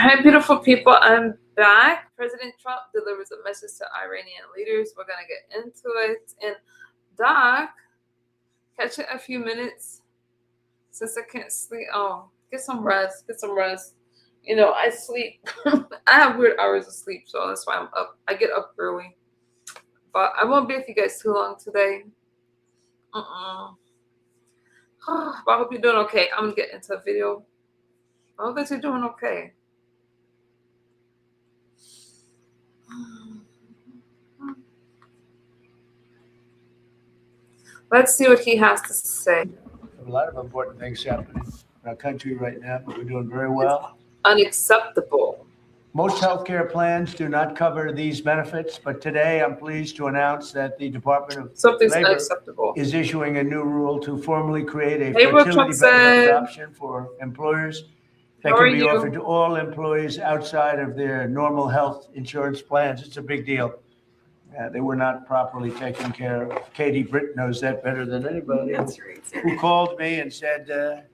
Hi, beautiful people. I'm back. President Trump delivers a message to Iranian leaders. We're going to get into it. And Doc, catch it a few minutes since I can't sleep. Oh, get some rest. Get some rest. You know, I sleep. I have weird hours of sleep, so that's why I'm up. I get up early. But I won't be with you guys too long today. But I hope you're doing okay. I'm going to get into a video. I hope that you're doing okay. Let's see what he has to say. A lot of important things happening in our country right now, but we're doing very well. Unacceptable. Most healthcare plans do not cover these benefits, but today I'm pleased to announce that the Department of Labor is issuing a new rule to formally create a fertility benefit option for employers that can be offered to all employees outside of their normal health insurance plans. It's a big deal. They were not properly taken care of. Katie Britt knows that better than anybody. That's right. Who called me and said,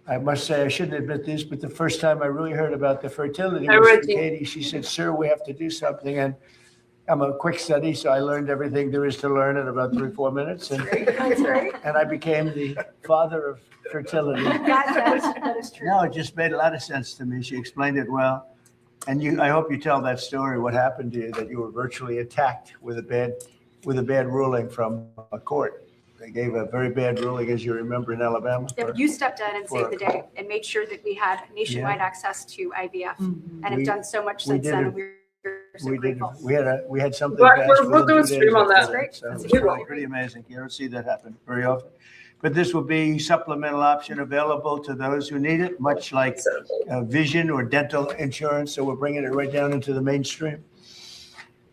I must say, I shouldn't admit this, but the first time I really heard about the fertility was from Katie. She said, sir, we have to do something. And I'm a quick study, so I learned everything there is to learn in about 3-4 minutes. And, That's right. And I became the father of fertility. That is true. No, it just made a lot of sense to me. She explained it well. And I hope you tell that story, what happened to you, that you were virtually attacked with a bad ruling from a court. They gave a very bad ruling, as you remember, in Alabama. Yeah, you stepped in and saved the day and made sure that we had nationwide access to IVF, and have done so much since then. We're so grateful. We had something. We'll do a stream on that. Great. So it's pretty amazing. You don't see that happen very often. But this will be supplemental option available to those who need it, much like vision or dental insurance. So we're bringing it right down into the mainstream.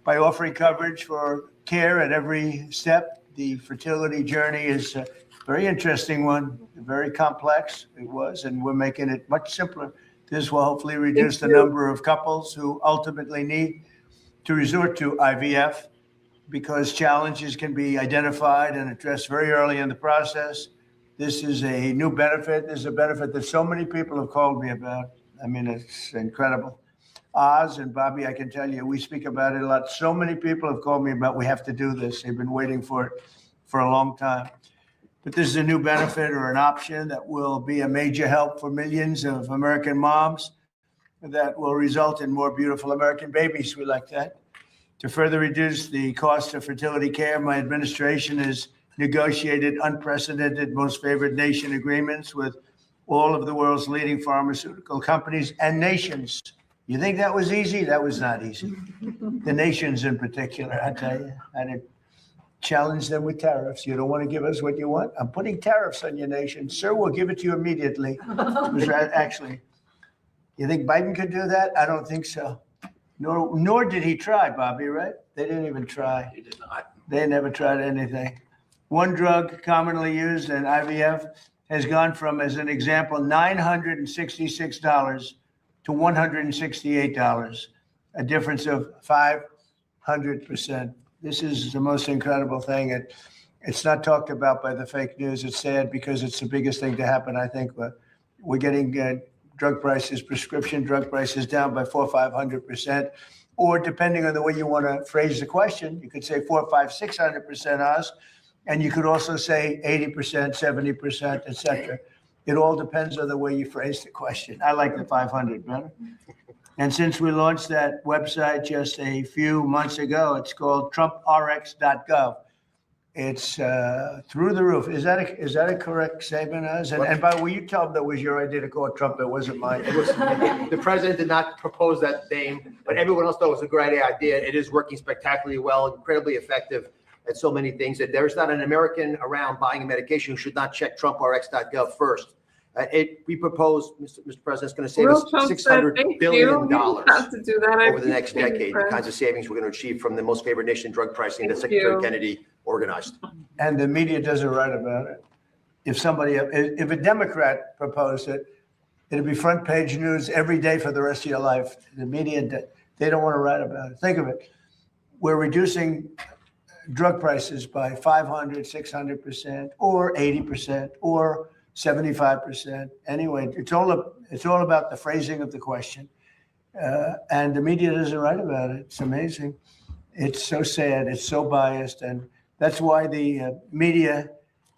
By offering coverage for care at every step, the fertility journey is a very interesting one, very complex it was, and we're making it much simpler. This will hopefully reduce the number of couples who ultimately need to resort to IVF, because challenges can be identified and addressed very early in the process. This is a new benefit. This is a benefit that so many people have called me about. I mean, it's incredible. Oz and Bobby, I can tell you, we speak about it a lot. So many people have called me about, we have to do this. They've been waiting for it for a long time. But this is a new benefit or an option that will be a major help for millions of American moms that will result in more beautiful American babies. We like that. To further reduce the cost of fertility care, my administration has negotiated unprecedented most favored nation agreements with all of the world's leading pharmaceutical companies and nations. You think that was easy? That was not easy. The nations in particular, I tell you, I didn't challenge them with tariffs. You don't want to give us what you want? I'm putting tariffs on your nation. Sir, we'll give it to you immediately. Actually, you think Biden could do that? I don't think so. Nor did he try, Bobby, right? They didn't even try. He did not. They never tried anything. One drug commonly used in IVF has gone from, as an example, $966 to $168, a difference of 500%. This is the most incredible thing. It's not talked about by the fake news. It's sad because it's the biggest thing to happen, I think. We're getting drug prices, prescription drug prices down by 400% or 500%, or depending on the way you want to phrase the question, you could say 400%, 500%, 600% Oz, and you could also say 80%, 70%, et cetera. It all depends on the way you phrase the question. I like the 500 better. And since we launched that website just a few months ago, it's called TrumpRx.gov. It's through the roof. Is that a correct statement, Oz? And by the way, you tell them that was your idea to call it Trump. It wasn't mine. It was, the president did not propose that name, but everyone else thought it was a great idea. It is working spectacularly well, incredibly effective at so many things. That there's not an American around buying a medication who should not check TrumpRx.gov first. We propose, Mr. President, it's going to save us $600 billion over the next decade. The kinds of savings we're going to achieve from the most favored nation drug pricing that Secretary Kennedy organized. And the media doesn't write about it. If a Democrat proposed it, it'd be front page news every day for the rest of your life. The media, they don't want to write about it. Think of it. We're reducing drug prices by 500, 600%, or 80%, or 75%. Anyway, it's all It's all about the phrasing of the question. And the media doesn't write about it. It's amazing. It's so sad. It's so biased. And that's why the media,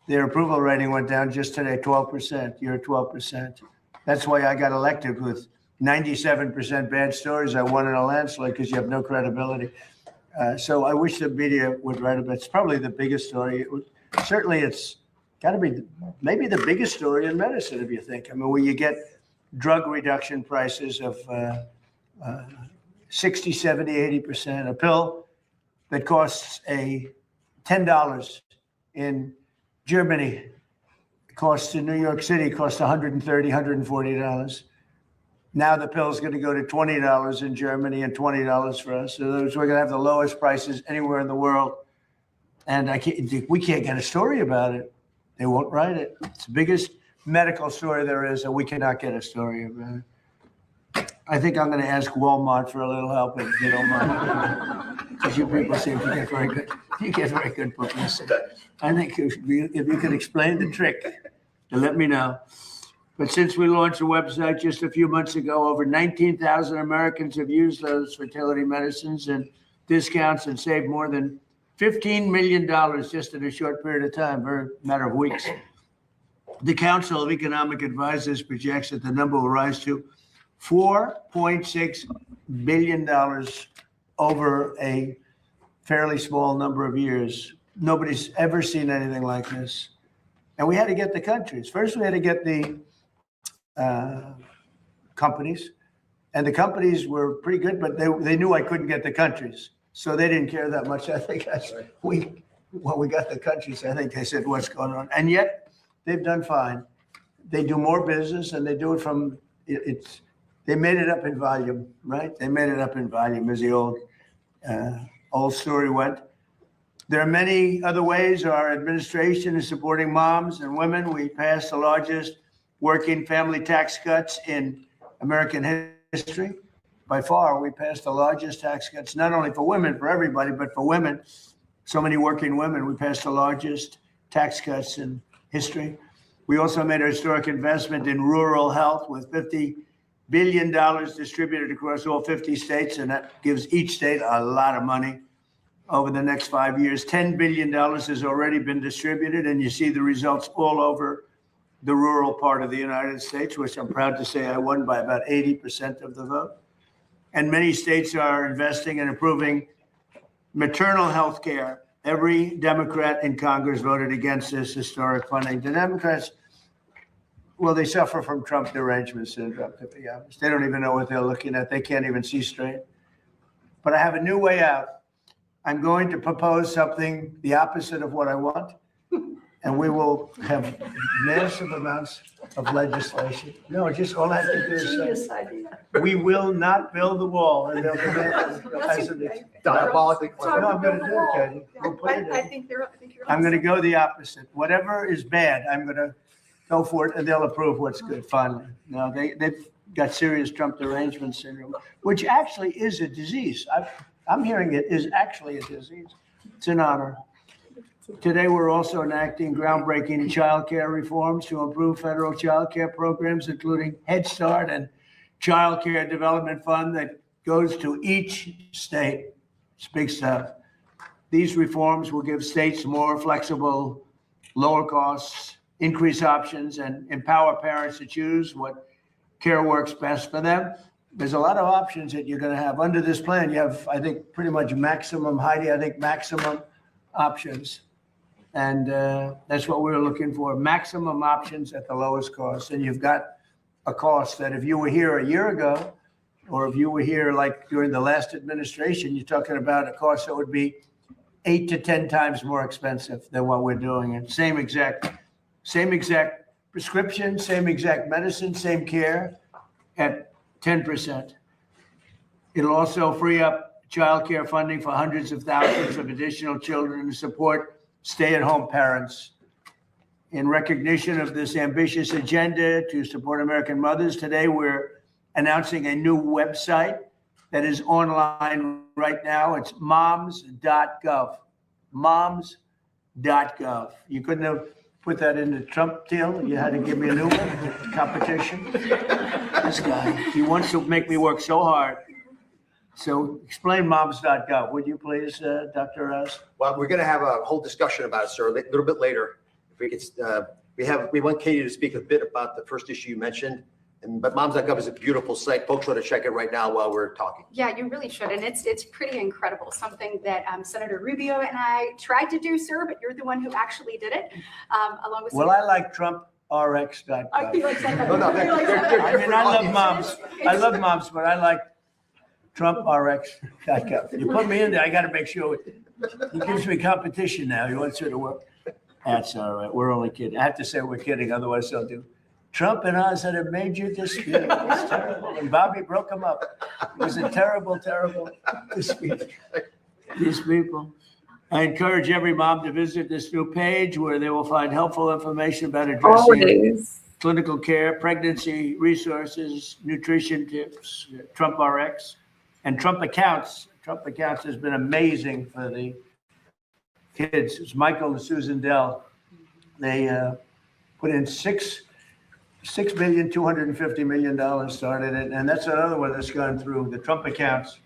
their approval rating went down just today, 12%. You're 12%. That's why I got elected with 97% bad stories. I won in a landslide because you have no credibility. So I wish the media would write about it. It's probably the biggest story. Certainly it's got to be maybe the biggest story in medicine, if you think. I mean, where you get drug reduction prices of 60, 70, 80%. A pill that costs $10 in Germany costs in New York City costs $130, $140. Now the pill is going to go to $20 in Germany and $20 for us. So we're going to have the lowest prices anywhere in the world. And we can't get a story about it. They won't write it. It's the biggest medical story there is, and we cannot get a story about it. I think I'm going to ask Walmart for a little help if you don't mind. Because you people seem to get very good. You get very good publicity. I think if you could explain the trick, to let me know. But since we launched the website just a few months ago, over 19,000 Americans have used those fertility medicines and discounts and saved more than $15 million just in a short period of time, a matter of weeks. The Council of Economic Advisors projects that the number will rise to $4.6 billion over a fairly small number of years. Nobody's ever seen anything like this. And we had to get the countries. First, we had to get the companies. And the companies were pretty good, but they knew I couldn't get the countries. So they didn't care that much. I think when we got the countries, I think they said, what's going on? And yet they've done fine. They do more business and they do it from, they made it up in volume, right? They made it up in volume, as the old story went. There are many other ways our administration is supporting moms and women. We passed the largest working family tax cuts in American history. By far, we passed the largest tax cuts, not only for women, for everybody, but for women. So many working women. We passed the largest tax cuts in history. We also made a historic investment in rural health with $50 billion distributed across all 50 states, and that gives each state a lot of money. Over the next 5 years, $10 billion has already been distributed, and you see the results all over the rural part of the United States, which I'm proud to say I won by about 80% of the vote. And many states are investing in improving maternal health care. Every Democrat in Congress voted against this historic funding. The Democrats, well, they suffer from Trump derangement syndrome, to be honest. They don't even know what they're looking at. They can't even see straight. But I have a new way out. I'm going to propose something the opposite of what I want, and we will have massive amounts of legislation. No, just all I have to do is say, we will not build the wall. And they'll Diabolically. No, I'm going to do it, Katie. We'll put it in. I'm going to go the opposite. Whatever is bad, I'm going to go for it, and they'll approve what's good, finally. No, they've got serious Trump derangement syndrome, which actually is a disease. I'm hearing it is actually a disease. It's an honor. Today, we're also enacting groundbreaking child care reforms to improve federal child care programs, including Head Start and Child Care Development Fund that goes to each state. It's big stuff. These reforms will give states more flexible, lower costs, increase options, and empower parents to choose what care works best for them. There's a lot of options that you're going to have under this plan. You have, I think, pretty much maximum, Heidi, I think maximum options. And that's what we're looking for, maximum options at the lowest cost. And you've got a cost that if you were here a year ago, or if you were here like during the last administration, you're talking about a cost that would be 8 to 10 times more expensive than what we're doing. And same exact prescription, same exact medicine, same care at 10%. It'll also free up childcare funding for hundreds of thousands of additional children to support stay-at-home parents. In recognition of this ambitious agenda to support American mothers, today we're announcing a new website that is online right now. It's moms.gov. Moms.gov. You couldn't have put that in the Trump deal. You had to give me a new one, competition. This guy, he wants to make me work so hard. So explain moms.gov, would you please, Dr. Oz? Well, we're going to have a whole discussion about it, sir, a little bit later. If we could, we want Katie to speak a bit about the first issue you mentioned. But moms.gov is a beautiful site. Folks want to check it right now while we're talking. Yeah, you really should. And it's pretty incredible. Something that Senator Rubio and I tried to do, sir, but you're the one who actually did it, along with. Well, I like TrumpRx.gov. I feel like that. No, I mean, I love moms. I love moms, but I like TrumpRx.gov. You put me in there, I got to make sure. He gives me competition now. He wants her to work. That's all right. We're only kidding. I have to say we're kidding, otherwise they'll do. Trump and Oz had a major dispute. It was terrible. And Bobby broke them up. It was a terrible, terrible dispute. These people. I encourage every mom to visit this new page where they will find helpful information about addressing Always. clinical care, pregnancy resources, nutrition tips, Trump RX, and Trump Accounts. Trump Accounts has been amazing for the kids. It's Michael and Susan Dell. They put in $6,250 million started it, and that's another one that's gone through the Trump Accounts,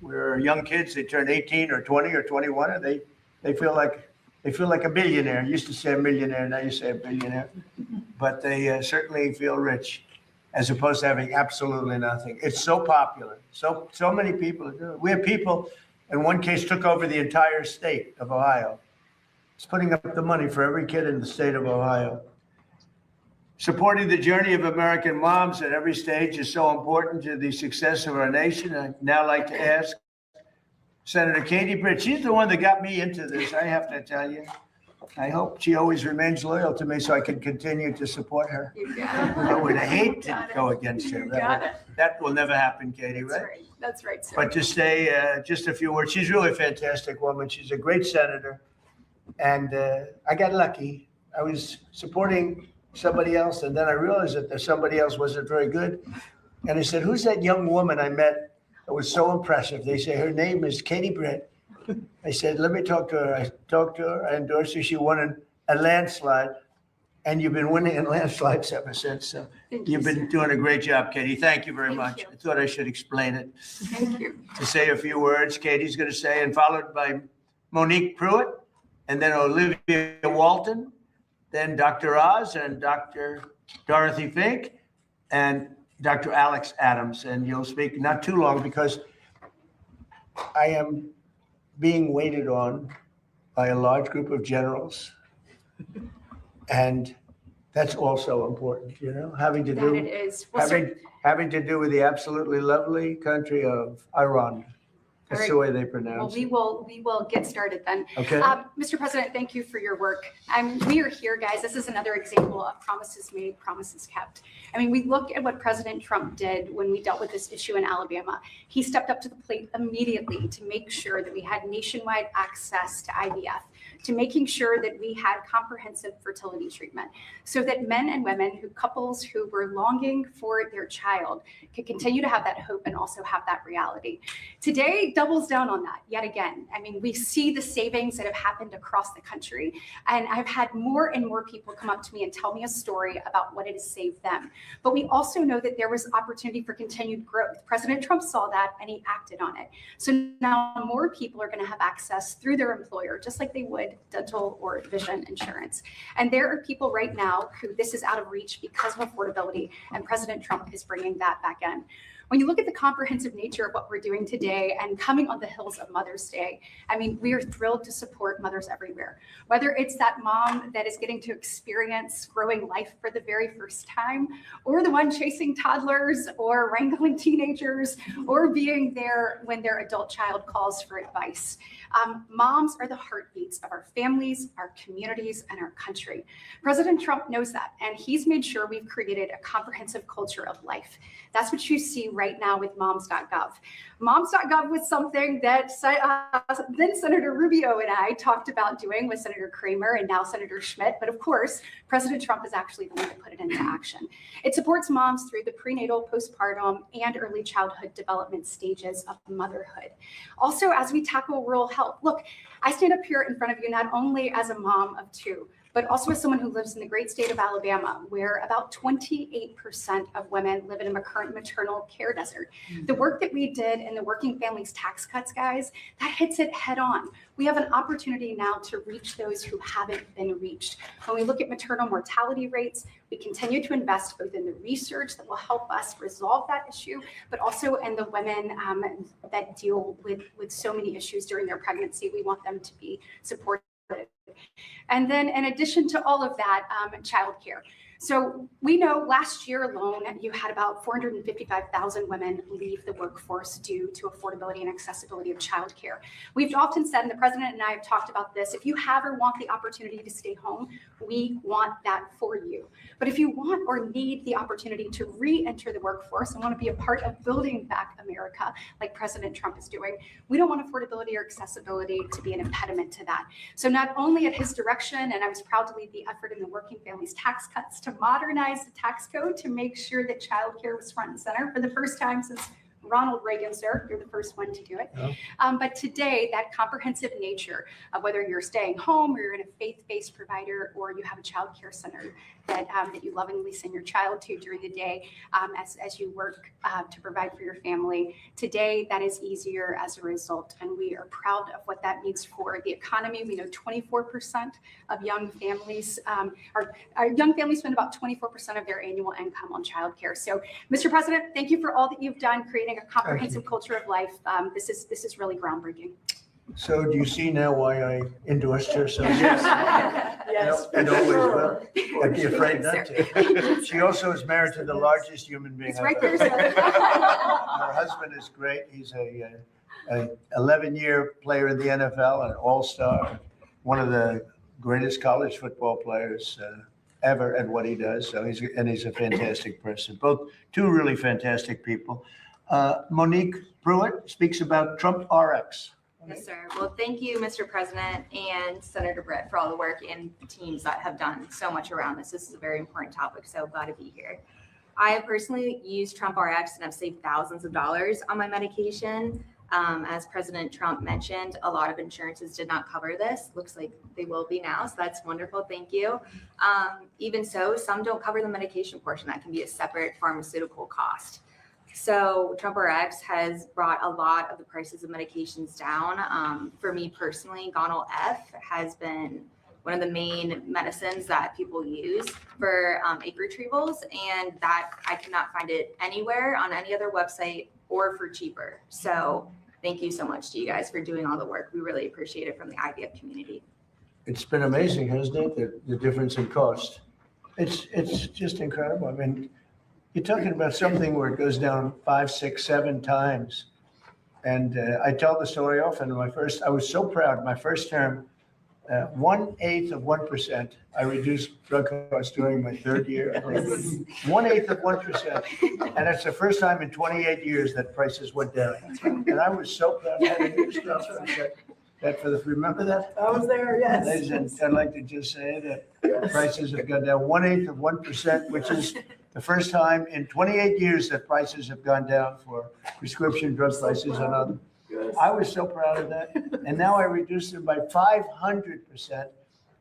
where young kids, they turn 18 or 20 or 21, and they feel like a billionaire. Used to say a millionaire, now you say a billionaire, but they certainly feel rich, as opposed to having absolutely nothing. It's so popular. So many people are doing it. We have people, in one case, took over the entire state of Ohio. It's putting up the money for every kid in the state of Ohio. Supporting the journey of American moms at every stage is so important to the success of our nation. I'd now like to ask Senator Katie Britt. She's the one that got me into this, I have to tell you. I hope she always remains loyal to me so I can continue to support her. You got it. I would hate to go against her. You got it. That will never happen, Katie, That's right? right. That's right, sir. But to say just a few words, she's really a fantastic woman. She's a great senator. And I got lucky. I was supporting somebody else, and then I realized that somebody else wasn't very good. And I said, who's that young woman I met that was so impressive? They say, her name is Katie Britt. I said, let me talk to her. I talked to her. I endorsed her. She won a landslide. And you've been winning in landslides ever since. So you've been doing a great job, Katie. Thank you very much. I thought I should explain it. Thank you. To say a few words, Katie's going to say, and followed by Monique Pruitt, and then Olivia Walton, then Dr. Oz and Dr. Dorothy Fink, and Dr. Alex Adams. And you'll speak not too long because I am being waited on by a large group of generals. And that's also important, having to do, That it is. Well, having to do with the absolutely lovely country of Iran. That's the way they pronounce it. Well, we will get started then. Okay. Mr. President, thank you for your work. We are here, guys. This is another example of promises made, promises kept. We look at what President Trump did when we dealt with this issue in Alabama. He stepped up to the plate immediately to make sure that we had nationwide access to IVF, to making sure that we had comprehensive fertility treatment, so that men and women, couples who were longing for their child, could continue to have that hope and also have that reality. Today doubles down on that yet again. We see the savings that have happened across the country, and I've had more and more people come up to me and tell me a story about what it has saved them. But we also know that there was opportunity for continued growth. President Trump saw that and he acted on it. So now more people are going to have access through their employer, just like they would dental or vision insurance. And there are people right now who this is out of reach because of affordability, and President Trump is bringing that back in. When you look at the comprehensive nature of what we're doing today and coming on the heels of Mother's Day, we are thrilled to support mothers everywhere. Whether it's that mom that is getting to experience growing life for the very first time, or the one chasing toddlers or wrangling teenagers, or being there when their adult child calls for advice. Moms are the heartbeats of our families, our communities, and our country. President Trump knows that, and he's made sure we've created a comprehensive culture of life. That's what you see right now with moms.gov. Moms.gov was something that then Senator Rubio and I talked about doing with Senator Kramer and now Senator Schmidt. But of course, President Trump is actually the one that put it into action. It supports moms through the prenatal, postpartum, and early childhood development stages of motherhood. Also, as we tackle rural health, look, I stand up here in front of you not only as a mom of two, but also as someone who lives in the great state of Alabama, where about 28% of women live in a current maternal care desert. The work that we did in the Working Families Tax Cuts, guys, that hits it head on. We have an opportunity now to reach those who haven't been reached. When we look at maternal mortality rates, we continue to invest both in the research that will help us resolve that issue, but also in the women that deal with so many issues during their pregnancy. We want them to be supported. And then in addition to all of that, childcare. So we know last year alone, you had about 455,000 women leave the workforce due to affordability and accessibility of childcare. We've often said, and the president and I have talked about this, if you have or want the opportunity to stay home, we want that for you. But if you want or need the opportunity to re-enter the workforce and want to be a part of building back America, like President Trump is doing, we don't want affordability or accessibility to be an impediment to that. So not only at his direction, and I was proud to lead the effort in the Working Families Tax Cuts to modernize the tax code to make sure that childcare was front and center for the first time since Ronald Reagan, sir, you're the first one to do it. Oh. But today, that comprehensive nature of whether you're staying home or you're in a faith-based provider or you have a child care center that you lovingly send your child to during the day as you work to provide for your family. Today, that is easier as a result, and we are proud of what that means for the economy. We know 24% of young families, our young families spend about 24% of their annual income on childcare. So, Mr. President, thank you for all that you've done creating a comprehensive culture of life. This is really groundbreaking. So do you see now why I endorsed her? So Yes. And always will. I'd be afraid not to. She also is married to the largest human being It's I've right ever there, met. sir. Her husband is great. He's a 11-year player in the NFL, an all-star, one of the greatest college football players ever at what he does. So he's a fantastic person. Both two really fantastic people. Monique Pruitt speaks about Trump RX. Yes, sir. Well, thank you, Mr. President and Senator Britt, for all the work and teams that have done so much around this. This is a very important topic, so glad to be here. I have personally used Trump RX and I've saved thousands of dollars on my medication. As President Trump mentioned, a lot of insurances did not cover this. Looks like they will be now, so that's wonderful. Thank you. Even so, some don't cover the medication portion. That can be a separate pharmaceutical cost. So Trump RX has brought a lot of the prices of medications down. For me personally, Gonal F has been one of the main medicines that people use for egg retrievals, and that I cannot find it anywhere on any other website or for cheaper. So thank you so much to you guys for doing all the work. We really appreciate it from the IVF community. It's been amazing, hasn't it? The difference in cost. It's just incredible. I mean, you're talking about something where it goes down 5, 6, 7 times. And I tell the story often. I was so proud. My first term, 1/8 of 1%. I reduced drug costs during my 3rd year. 1/8 of 1%. And it's the first time in 28 years that prices went down. And I was so proud. I had a new stuff. Remember that? I was there, yes. Ladies and I'd like to just say that prices have gone down 1/8 of 1%, which is the first time in 28 years that prices have gone down for prescription drug prices and other. I was so proud of that. And now I reduced them by 500%.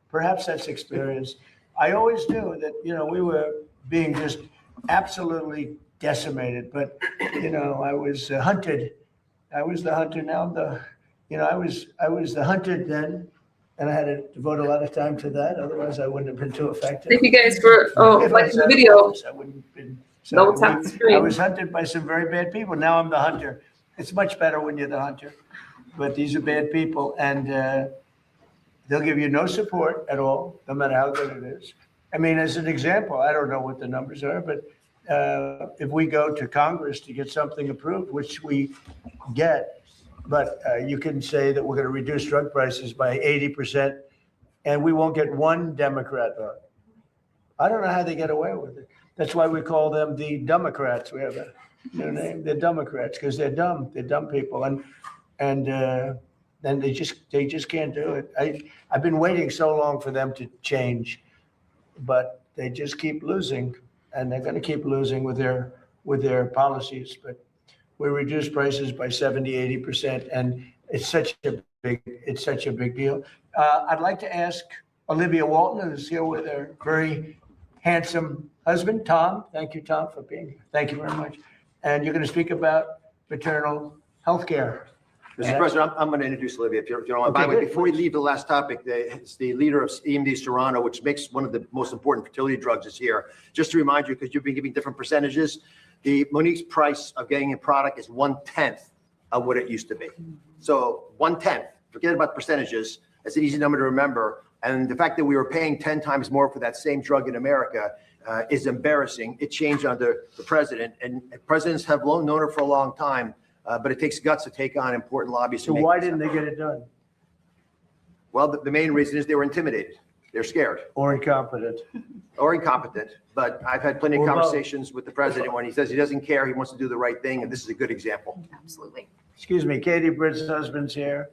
Perhaps that's experience. I always knew that, we were being just absolutely decimated, but, I was hunted. I was the hunter. Now I was the hunted then, and I had to devote a lot of time to that. Otherwise, I wouldn't have been too effective. Thank you guys for If I watching the said video. otherwise, I wouldn't have been. Double tap the I screen. was hunted by some very bad people. Now I'm the hunter. It's much better when you're the hunter, but these are bad people, and they'll give you no support at all, no matter how good it is. I mean, as an example, I don't know what the numbers are, but if we go to Congress to get something approved, which we get, but you can say that we're going to reduce drug prices by 80%, and we won't get one Democrat vote. I don't know how they get away with it. That's why we call them the Democrats. We have a new name, the Democrats, because they're dumb. They're dumb people, and then they just can't do it. I've been waiting so long for them to change, but they just keep losing, and they're going to keep losing with their policies. But we reduce prices by 70, 80%, and it's such a big deal. I'd like to ask Olivia Walton is here with her very handsome husband, Tom. Thank you, Tom, for being here. Thank you very much. And you're going to speak about maternal health care. Mr. President, I'm going to introduce Olivia, if you don't mind. By the way, good. before we leave the last topic, it's the leader of EMD Serrano, which makes one of the most important fertility drugs is here. Just to remind you, because you've been giving different percentages, the Monique's price of getting a product is 1/10 of what it used to be. So 1/10, forget about percentages. That's an easy number to remember. And the fact that we were paying 10 times more for that same drug in America is embarrassing. It changed under the president, and presidents have known her for a long time. But it takes guts to take on important lobbies. So why didn't they get it done? Well, the main reason is they were intimidated. They're scared Or incompetent? or incompetent. But I've had plenty of Or both. conversations with the president when he says he doesn't care, he wants to do the right thing, and this is a good example. Absolutely. Excuse me, Katie Britt's husband's here.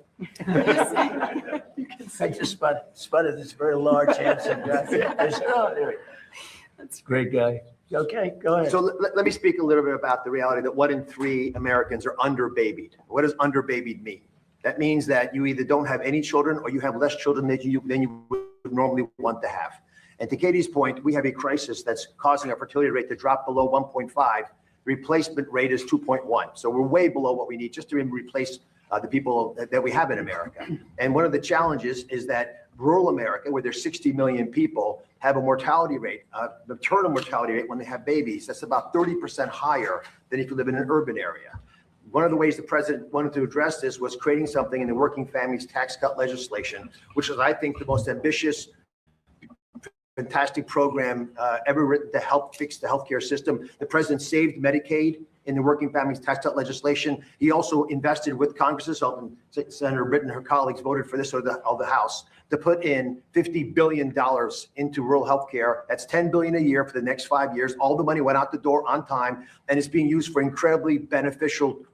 I just spotted this very large, handsome guy. I said, oh, there he is. That's a great guy. Okay, go ahead. So let me speak a little bit about the reality that 1 in 3 Americans are underbabied. What does underbabied mean? That means that you either don't have any children or you have less children than you would normally want to have. And to Katie's point, we have a crisis that's causing our fertility rate to drop below 1.5. The replacement rate is 2.1. So we're way below what we need just to replace the people that we have in America. And one of the challenges is that rural America, where there's 60 million people, have a mortality rate, maternal mortality rate when they have babies, that's about 30% higher than if you live in an urban area. One of the ways the president wanted to address this was creating something in the Working Families Tax Cut legislation, which is, I think, the most ambitious, fantastic program ever written to help fix the healthcare system. The president saved Medicaid in the Working Families Tax Cut legislation. He also invested with Congress's help, and Senator Britt and her colleagues voted for this of the House, to put in $50 billion into rural healthcare. That's $10 billion a year for the next 5 years. All the money went out the door on time, and it's being used for incredibly beneficial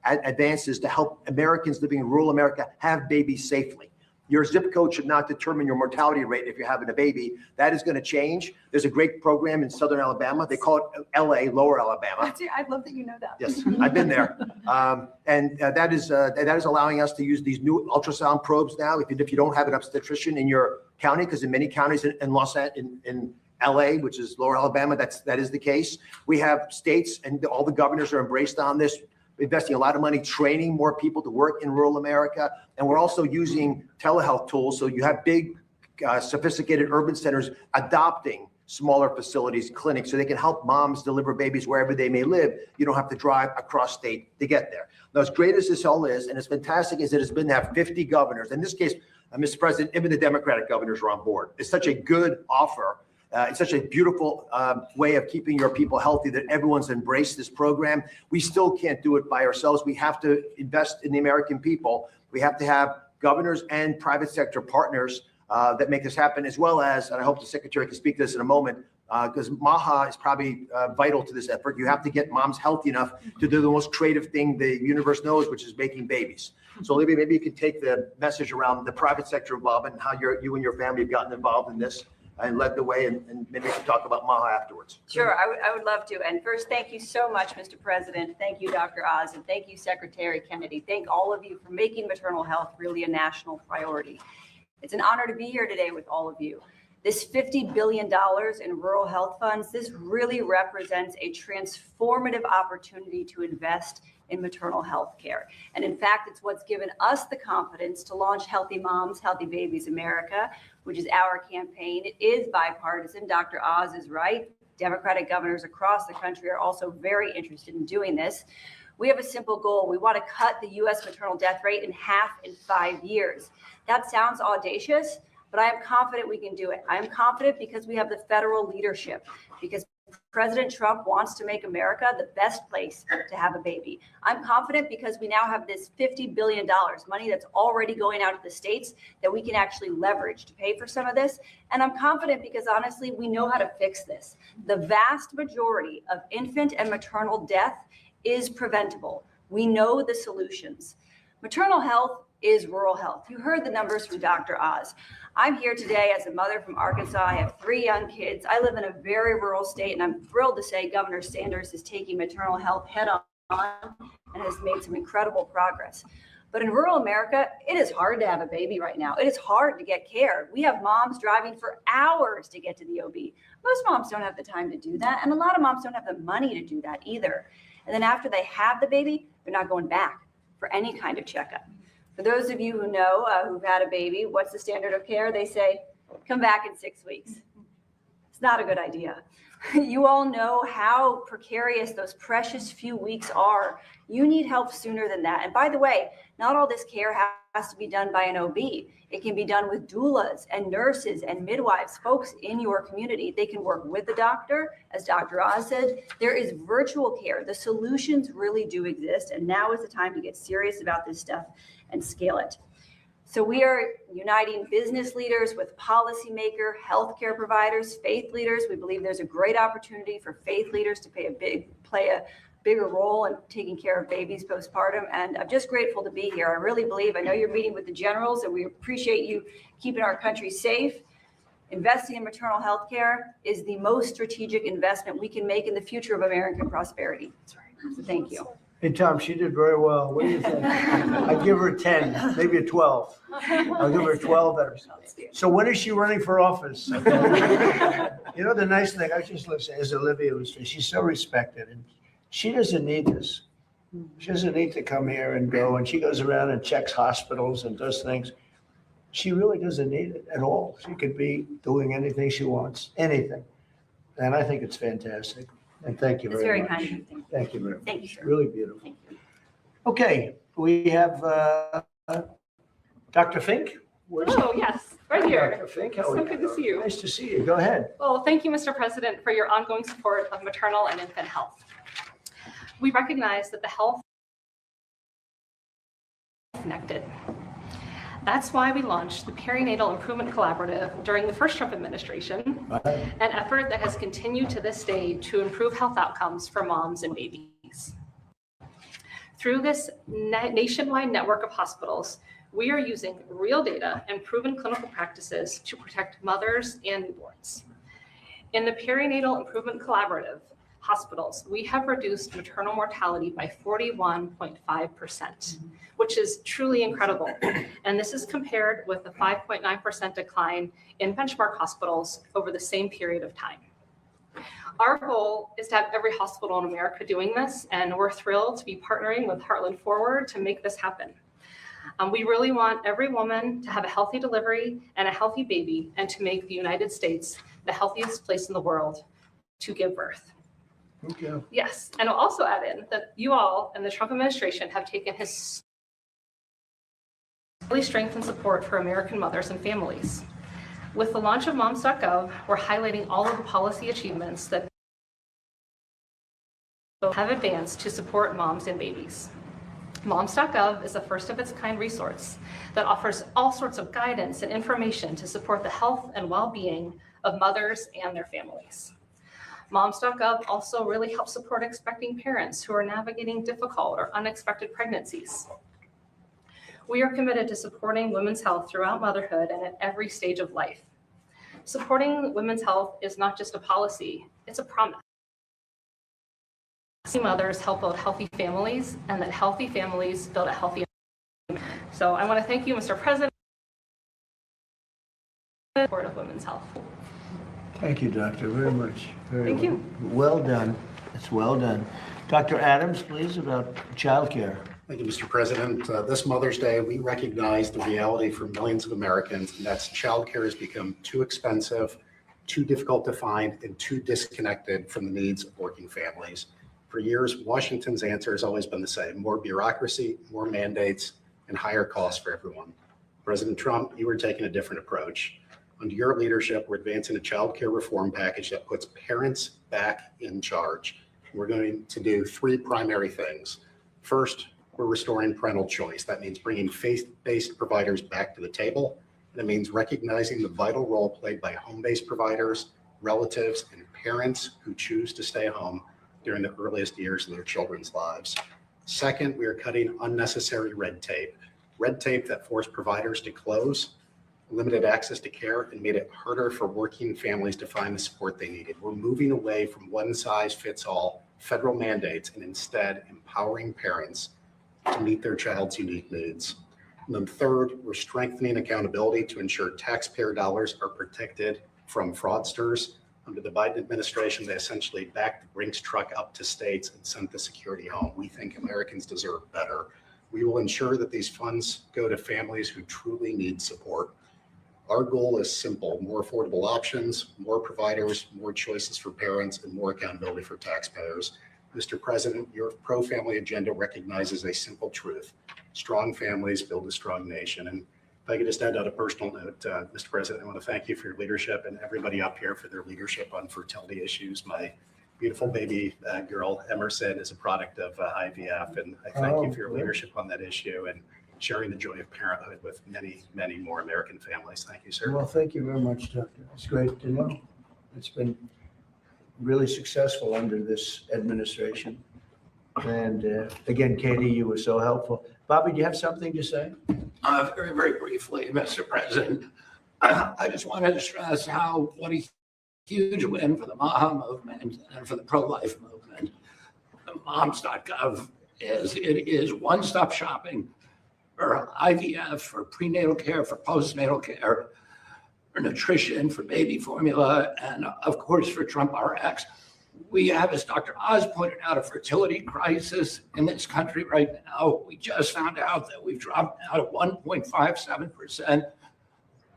advances to help Americans living in rural America have babies safely. Your zip code should not determine your mortality rate if you're having a baby. That is going to change. There's a great program in Southern Alabama. They call it LA, Lower Alabama. I love that you know that. Yes, I've been there. And that is allowing us to use these new ultrasound probes now, if you don't have an obstetrician in your county, because in many counties in LA, which is Lower Alabama, that is the case. We have states, and all the governors are embraced on this, investing a lot of money, training more people to work in rural America. And we're also using telehealth tools. So you have big, sophisticated urban centers adopting smaller facilities, clinics, so they can help moms deliver babies wherever they may live. You don't have to drive across state to get there. Now, as great as this all is, and as fantastic as it has been to have 50 governors, in this case, Mr. President, even the Democratic governors are on board. It's such a good offer. It's such a beautiful way of keeping your people healthy that everyone's embraced this program. We still can't do it by ourselves. We have to invest in the American people. We have to have governors and private sector partners that make this happen, as well as, and I hope the secretary can speak to this in a moment, because MAHA is probably vital to this effort. You have to get moms healthy enough to do the most creative thing the universe knows, which is making babies. So Olivia, maybe you could take the message around the private sector involvement and how you and your family have gotten involved in this and led the way, and maybe we can talk about MAHA afterwards. Sure, I would love to. And first, thank you so much, Mr. President. Thank you, Dr. Oz, and thank you, Secretary Kennedy. Thank all of you for making maternal health really a national priority. It's an honor to be here today with all of you. This $50 billion in rural health funds, this really represents a transformative opportunity to invest in maternal health care. And in fact, it's what's given us the confidence to launch Healthy Moms, Healthy Babies America, which is our campaign. It is bipartisan. Dr. Oz is right. Democratic governors across the country are also very interested in doing this. We have a simple goal. We want to cut the U.S. maternal death rate in half in 5 years. That sounds audacious, but I am confident we can do it. I am confident because we have the federal leadership, because President Trump wants to make America the best place to have a baby. I'm confident because we now have this $50 billion, money that's already going out to the states that we can actually leverage to pay for some of this. And I'm confident because honestly, we know how to fix this. The vast majority of infant and maternal death is preventable. We know the solutions. Maternal health is rural health. You heard the numbers from Dr. Oz. I'm here today as a mother from Arkansas. I have 3 young kids. I live in a very rural state, and I'm thrilled to say Governor Sanders is taking maternal health head on and has made some incredible progress. But in rural America, it is hard to have a baby right now. It is hard to get care. We have moms driving for hours to get to the OB. Most moms don't have the time to do that. And a lot of moms don't have the money to do that either. And then after they have the baby, they're not going back for any kind of checkup. For those of you who know, who've had a baby, what's the standard of care? They say, come back in 6 weeks. It's not a good idea. You all know how precarious those precious few weeks are. You need help sooner than that. And by the way, not all this care has to be done by an OB. It can be done with doulas and nurses and midwives, folks in your community. They can work with the doctor. As Dr. Oz said, there is virtual care. The solutions really do exist. And now is the time to get serious about this stuff and scale it. So we are uniting business leaders with policymaker, healthcare providers, faith leaders. We believe there's a great opportunity for faith leaders to play a bigger role in taking care of babies postpartum. And I'm just grateful to be here. I really believe, I know you're meeting with the generals, and we appreciate you keeping our country safe. Investing in maternal health care is the most strategic investment we can make in the future of American prosperity. So thank you. Hey, Tom, she did very well. What do you think? I'd give her a 10, maybe a 12. I'll give her a 12 better. So when is she running for office? You know, the nice thing, I just listen, is Olivia was saying, she's so respected, and she doesn't need this. She doesn't need to come here and go, and she goes around and checks hospitals and does things. She really doesn't need it at all. She could be doing anything she wants, anything. And I think it's fantastic. And thank you very much. It's very kind of you. Thank you very much. Thank you, sir. Really beautiful. Thank you. Okay, we have Dr. Fink. Oh, yes, right here. Dr. Fink, how are So you? good to see you. Nice to see you. Go ahead. Well, thank you, Mr. President, for your ongoing support of maternal and infant health. We recognize that the health is connected. That's why we launched the Perinatal Improvement Collaborative during the first Trump administration, an effort that has continued to this day to improve health outcomes for moms and babies. Through this nationwide network of hospitals, we are using real data and proven clinical practices to protect mothers and newborns. In the Perinatal Improvement Collaborative hospitals, we have reduced maternal mortality by 41.5%, which is truly incredible. And this is compared with the 5.9% decline in benchmark hospitals over the same period of time. Our goal is to have every hospital in America doing this, and we're thrilled to be partnering with Heartland Forward to make this happen. We really want every woman to have a healthy delivery and a healthy baby, and to make the United States the healthiest place in the world to give birth. Okay. Yes, and I'll also add in that you all and the Trump administration have taken his strength and support for American mothers and families. With the launch of moms.gov, we're highlighting all of the policy achievements that have advanced to support moms and babies. Moms.gov is a first of its kind resource that offers all sorts of guidance and information to support the health and well-being of mothers and their families. Moms.gov also really helps support expecting parents who are navigating difficult or unexpected pregnancies. We are committed to supporting women's health throughout motherhood and at every stage of life. Supporting women's health is not just a policy, it's a promise. Mothers help build healthy families, and that healthy families build a healthy. So I want to thank you, Mr. President, for the support of women's health. Thank you, Doctor, very much. Thank you. Well done. It's well done. Dr. Adams, please, about childcare. Thank you, Mr. President. This Mother's Day, we recognize the reality for millions of Americans, and that's childcare has become too expensive, too difficult to find, and too disconnected from the needs of working families. For years, Washington's answer has always been the same: more bureaucracy, more mandates, and higher costs for everyone. President Trump, you are taking a different approach. Under your leadership, we're advancing a child care reform package that puts parents back in charge. We're going to do three primary things. First, we're restoring parental choice. That means bringing faith-based providers back to the table. And it means recognizing the vital role played by home-based providers, relatives, and parents who choose to stay home during the earliest years of their children's lives. Second, we are cutting unnecessary red tape that forced providers to close, limited access to care, and made it harder for working families to find the support they needed. We're moving away from one-size-fits-all federal mandates and instead empowering parents to meet their child's unique needs. And then third, we're strengthening accountability to ensure taxpayer dollars are protected from fraudsters. Under the Biden administration, they essentially backed the Brinks truck up to states and sent the security home. We think Americans deserve better. We will ensure that these funds go to families who truly need support. Our goal is simple: more affordable options, more providers, more choices for parents, and more accountability for taxpayers. Mr. President, your pro-family agenda recognizes a simple truth: strong families build a strong nation. And if I could just end on a personal note, Mr. President, I want to thank you for your leadership and everybody up here for their leadership on fertility issues. My beautiful baby girl, Emerson, is a product of IVF, and I thank you for your leadership on that issue and sharing the joy of parenthood with many, many more American families. Thank you, sir. Well, thank you very much, Doctor. It's great to know. It's been really successful under this administration. And again, Katie, you were so helpful. Bobby, do you have something to say? Very, very briefly, Mr. President, I just wanted to stress what a huge win for the MAHA movement and for the pro-life movement. Moms.gov is one-stop shopping for IVF, for prenatal care, for postnatal care, for nutrition, for baby formula, and of course for Trump RX. We have, as Dr. Oz pointed out, a fertility crisis in this country right now. We just found out that we've dropped now to 1.57%.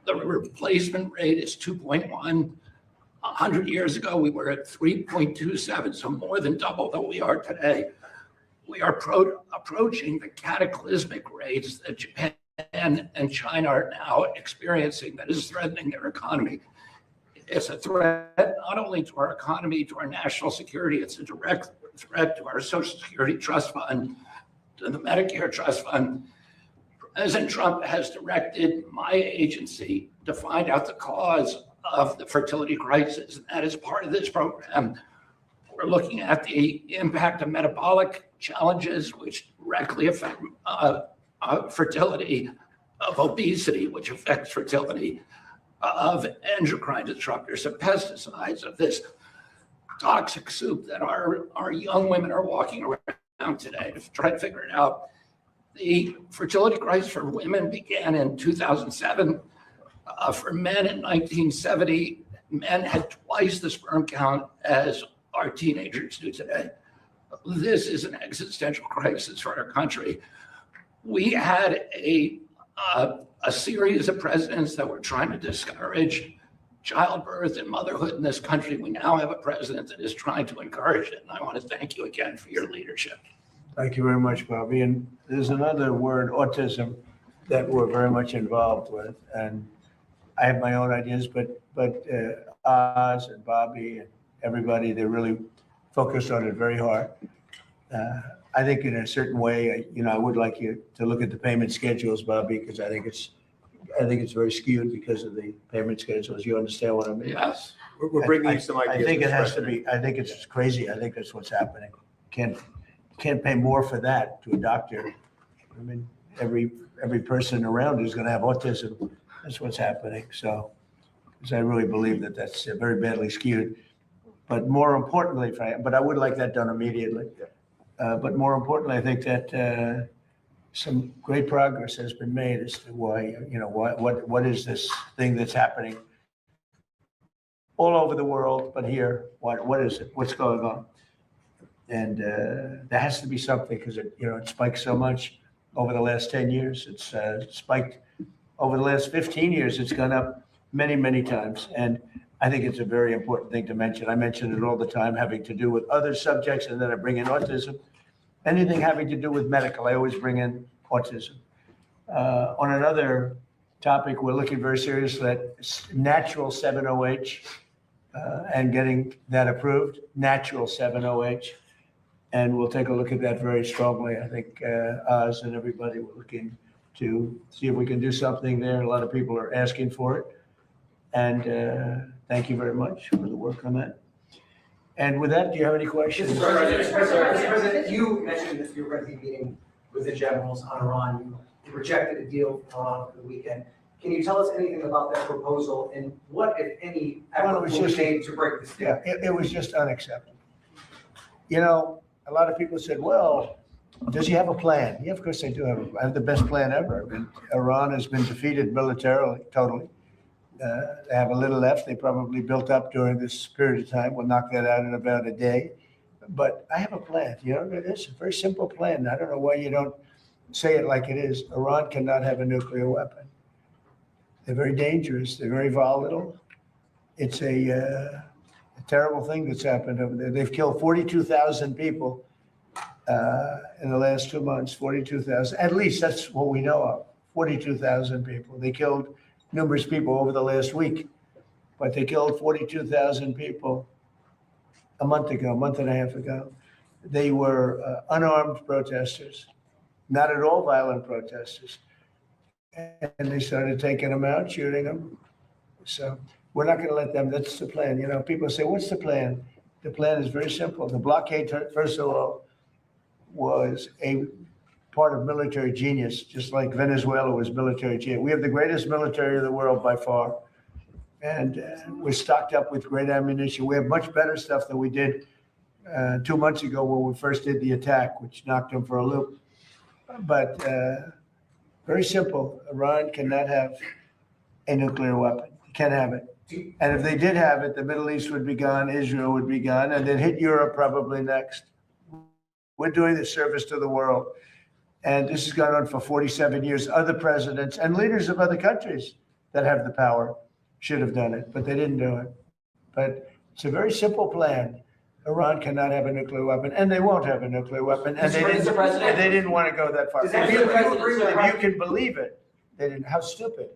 The replacement rate is 2.1. 100 years ago, we were at 3.27, so more than double than we are today. We are approaching the cataclysmic rates that Japan and China are now experiencing that is threatening their economy. It's a threat not only to our economy, to our national security, it's a direct threat to our Social Security Trust Fund, to the Medicare Trust Fund. President Trump has directed my agency to find out the cause of the fertility crisis. And that is part of this program. We're looking at the impact of metabolic challenges, which directly affect fertility, of obesity, which affects fertility, of endocrine disruptors, of pesticides, of this toxic soup that our young women are walking around today to try to figure it out. The fertility crisis for women began in 2007. For men in 1970, men had twice the sperm count as our teenagers do today. This is an existential crisis for our country. We had a series of presidents that were trying to discourage childbirth and motherhood in this country. We now have a president that is trying to encourage it. And I want to thank you again for your leadership. Thank you very much, Bobby. And there's another word, autism, that we're very much involved with. And I have my own ideas, but Oz and Bobby and everybody, they're really focused on it very hard. I think in a certain way, I would like you to look at the payment schedules, Bobby, because I think it's very skewed because of the payment schedules. You understand what I mean? Yes. We're bringing you some ideas. I think it Mr. has to President. be, I think it's crazy. I think that's what's happening. Can't pay more for that to a doctor. I mean, every person around is going to have autism. That's what's happening. So, because I really believe that that's very badly skewed. But more importantly, but I would like that done immediately. But more importantly, I think that some great progress has been made as to why, what is this thing that's happening all over the world, but here, what is it? What's going on? And there has to be something because it spiked so much over the last 10 years. It's spiked over the last 15 years. It's gone up many, many times. And I think it's a very important thing to mention. I mention it all the time, having to do with other subjects, and then I bring in autism. Anything having to do with medical, I always bring in autism. On another topic, we're looking very seriously at natural 7-OH and getting that approved, natural 7-OH. And we'll take a look at that very strongly. I think Oz and everybody were looking to see if we can do something there. A lot of people are asking for it. And thank you very much for the work on that. And with that, do you have any questions? Mr. President, you mentioned that you were going to be meeting with the generals on Iran. You rejected a deal for the weekend. Can you tell us anything about that proposal and what, if any, effort was made to break this deal? Yeah, it was just unacceptable. A lot of people said, well, Does he have a plan? Yeah, of course they do have the best plan ever. I mean, Iran has been defeated militarily, totally. They have a little left. They probably built up during this period of time. We'll knock that out in about a day. But I have a plan. You know, it's a very simple plan. I don't know why you don't say it like it is. Iran cannot have a nuclear weapon. They're very dangerous. They're very volatile. It's a terrible thing that's happened over there. They've killed 42,000 people in the last 2 months. 42,000. At least that's what we know of. 42,000 people. They killed numerous people over the last week, but they killed 42,000 people a month and a half ago. They were unarmed protesters, not at all violent protesters. And they started taking them out, shooting them. So we're not going to let them. That's the plan. You know, people say, what's the plan? The plan is very simple. The blockade, first of all, was a part of military genius, just like Venezuela was military genius. We have the greatest military in the world by far. And we're stocked up with great ammunition. We have much better stuff than we did 2 months ago when we first did the attack, which knocked them for a loop. But very simple. Iran cannot have a nuclear weapon. Can't have it. And if they did have it, the Middle East would be gone, Israel would be gone, and then hit Europe probably next. We're doing the service to the world. And this has gone on for 47 years. Other presidents and leaders of other countries that have the power should have done it, but they didn't do it. But it's a very simple plan. Iran cannot have a nuclear weapon, and they won't have a nuclear weapon. And they didn't want to go that far. If you can believe it, they didn't. How stupid.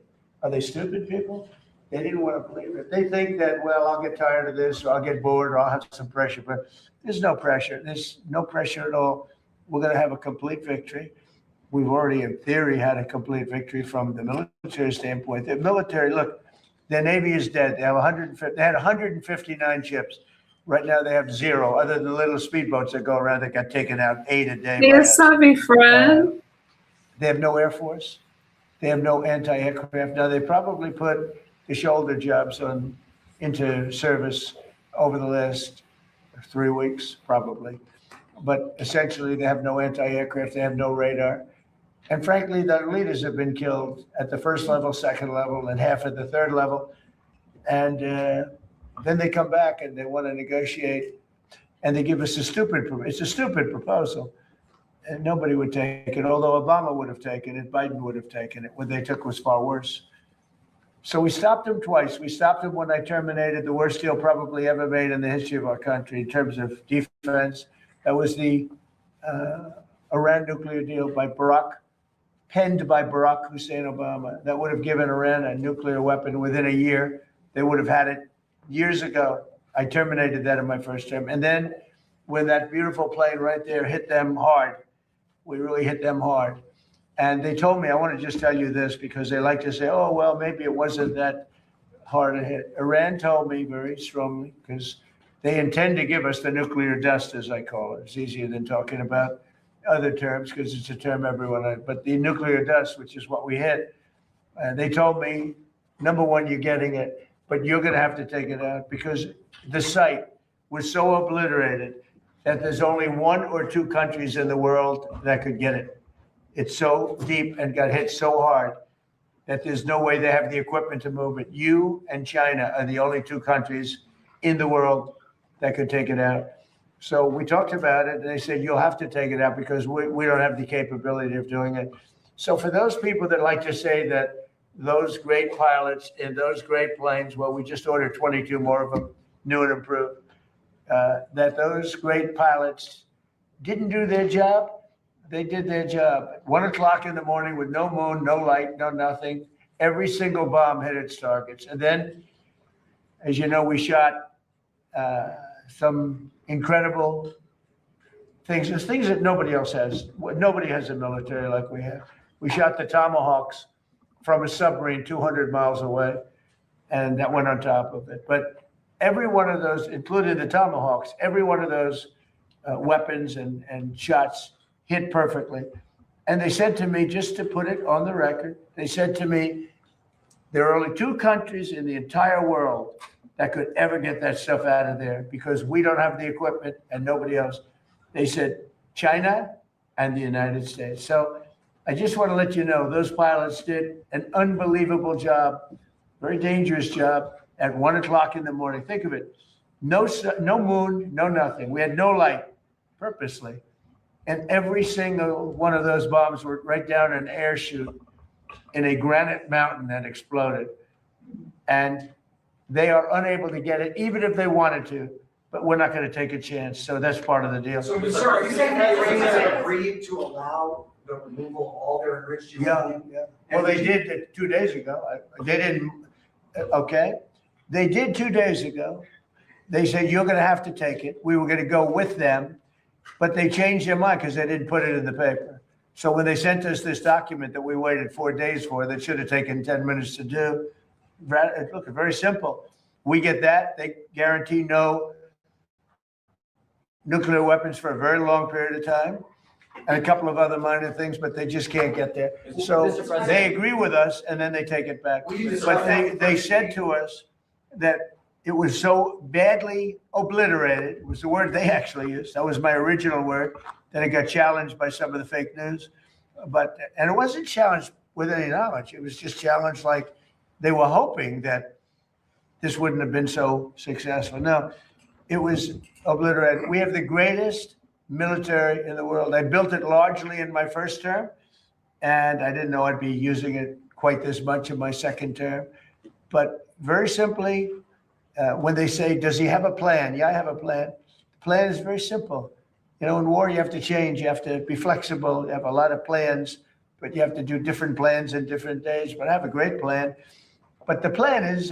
Are they stupid people? They didn't want to believe it. They think that, well, I'll get tired of this, or I'll get bored, or I'll have some pressure. But there's no pressure. There's no pressure at all. We're going to have a complete victory. We've already, in theory, had a complete victory from the military standpoint. The military, look, their Navy is dead. They have 150. They had 159 ships. Right now, they have 0, other than little speedboats that go around that got taken out 8 a day. Yes, my friend. They have no Air Force. They have no anti-aircraft. Now, they probably put the shoulder jobs into service over the last 3 weeks, probably. But essentially, they have no anti-aircraft. They have no radar. And frankly, the leaders have been killed at the first level, second level, and half at the third level. And then they come back and they want to negotiate, and they give us it's a stupid proposal. And nobody would take it, although Obama would have taken it, Biden would have taken it. What they took was far worse. So we stopped them twice. We stopped them when I terminated the worst deal probably ever made in the history of our country in terms of defense. That was the Iran nuclear deal penned by Barack Hussein Obama. That would have given Iran a nuclear weapon within a year. They would have had it years ago. I terminated that in my first term. And then when that beautiful plane right there hit them hard, we really hit them hard. And they told me, I want to just tell you this because they like to say, oh, well, maybe it wasn't that hard a hit. Iran told me very strongly, because they intend to give us the nuclear dust, as I call it. It's easier than talking about other terms because it's a term everyone, but the nuclear dust, which is what we hit. They told me, number one, you're getting it, but you're going to have to take it out because the site was so obliterated that there's only 1 or 2 countries in the world that could get it. It's so deep and got hit so hard that there's no way they have the equipment to move it. You and China are the only 2 countries in the world that could take it out. So we talked about it, and they said, you'll have to take it out because we don't have the capability of doing it. So for those people that like to say that those great pilots in those great planes, well, we just ordered 22 more of them, new and improved, that those great pilots didn't do their job. They did their job. 1 o'clock in the morning with no moon, no light, no nothing. Every single bomb hit its targets. And then, as you know, we shot some incredible things. There's things that nobody else has. Nobody has a military like we have. We shot the Tomahawks from a submarine 200 miles away, and that went on top of it. But every one of those, including the Tomahawks, every one of those weapons and shots hit perfectly. And they said to me, just to put it on the record, they said to me, there are only 2 countries in the entire world that could ever get that stuff out of there because we don't have the equipment and nobody else. They said, China and the United States. So I just want to let you know, those pilots did an unbelievable job, very dangerous job at 1 o'clock in the morning. Think of it. No moon, no nothing. We had no light purposely. And every single one of those bombs were right down an air chute in a granite mountain that exploded. And they are unable to get it, even if they wanted to, but we're not going to take a chance. So that's part of the deal. So, sir, are you saying that Iranians agreed to allow the removal of all their enriched uranium? Yeah. Well, they did it 2 days ago. They didn't, okay? They did 2 days ago. They said, you're going to have to take it. We were going to go with them, but they changed their mind because they didn't put it in the paper. So when they sent us this document that we waited 4 days for, that should have taken 10 minutes to do, look, very simple. We get that. They guarantee no nuclear weapons for a very long period of time, and a couple of other minor things, but they just can't get there. So they agree with us, and then they take it back. But they said to us that it was so badly obliterated, was the word they actually used. That was my original word. Then it got challenged by some of the fake news. And it wasn't challenged with any knowledge. It was just challenged like they were hoping that this wouldn't have been so successful. No, it was obliterated. We have the greatest military in the world. I built it largely in my first term, and I didn't know I'd be using it quite this much in my second term. But very simply, when they say, does he have a plan? Yeah, I have a plan. The plan is very simple. You know, in war, you have to change. You have to be flexible. You have a lot of plans, but you have to do different plans in different days. But I have a great plan. But the plan is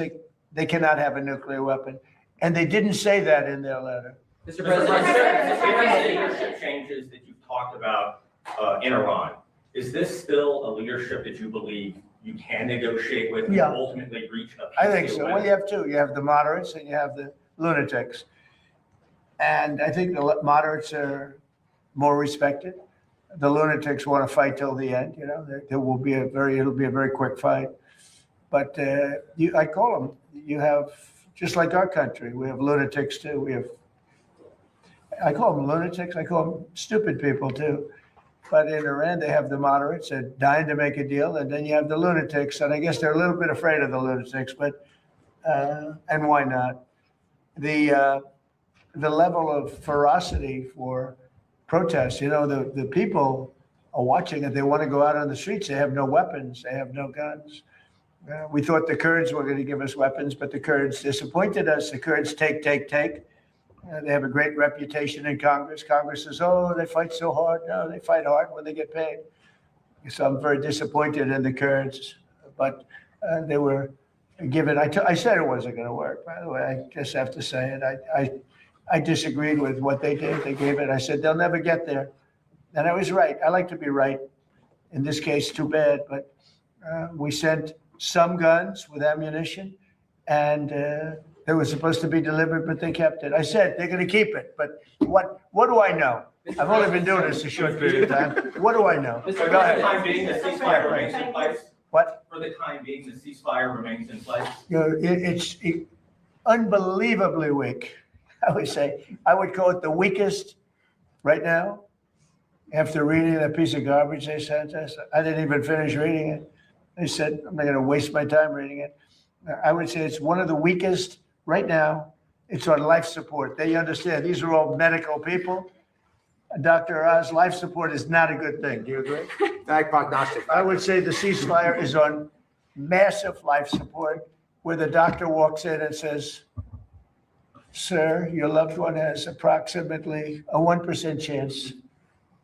they cannot have a nuclear weapon. And they didn't say that in their letter. Mr. President, given the leadership changes that you've talked about in Iran, is this still a leadership that you believe you can negotiate with and Yeah. ultimately reach a peace I think deal so. with? Well, you have two. You have the moderates and you have the lunatics. And I think the moderates are more respected. The lunatics want to fight till the end. You know, it'll be a very quick fight. But I call them. You have, just like our country, we have lunatics too. I call them lunatics. I call them stupid people too. But in Iran, they have the moderates that dying to make a deal, and then you have the lunatics. And I guess they're a little bit afraid of the lunatics, but and why not? The level of ferocity for protests. You know, the people are watching it. They want to go out on the streets. They have no weapons. They have no guns. We thought the Kurds were going to give us weapons, but the Kurds disappointed us. The Kurds take. They have a great reputation in Congress. Congress says, oh, they fight so hard. No, they fight hard when they get paid. So I'm very disappointed in the Kurds, but they were given, I said it wasn't going to work, by the way. I just have to say it. I disagreed with what they did. They gave it. I said, they'll never get there. And I was right. I like to be right. In this case, too bad, but we sent some guns with ammunition, and they were supposed to be delivered, but they kept it. I said they're going to keep it, but what do I know? I've only been doing this a short period of time. What do I know? For the time being, the ceasefire remains in place? What? For the time being, the ceasefire remains in place? You know, it's unbelievably weak. I would say, I would call it the weakest right now. After reading that piece of garbage they sent us, I didn't even finish reading it. They said, I'm not going to waste my time reading it. I would say it's one of the weakest right now. It's on life support. They understand these are all medical people. Dr. Oz, life support is not a good thing. Do you agree? Bad prognostic. I would say the ceasefire is on massive life support, where the doctor walks in and says, sir, your loved one has approximately a 1% chance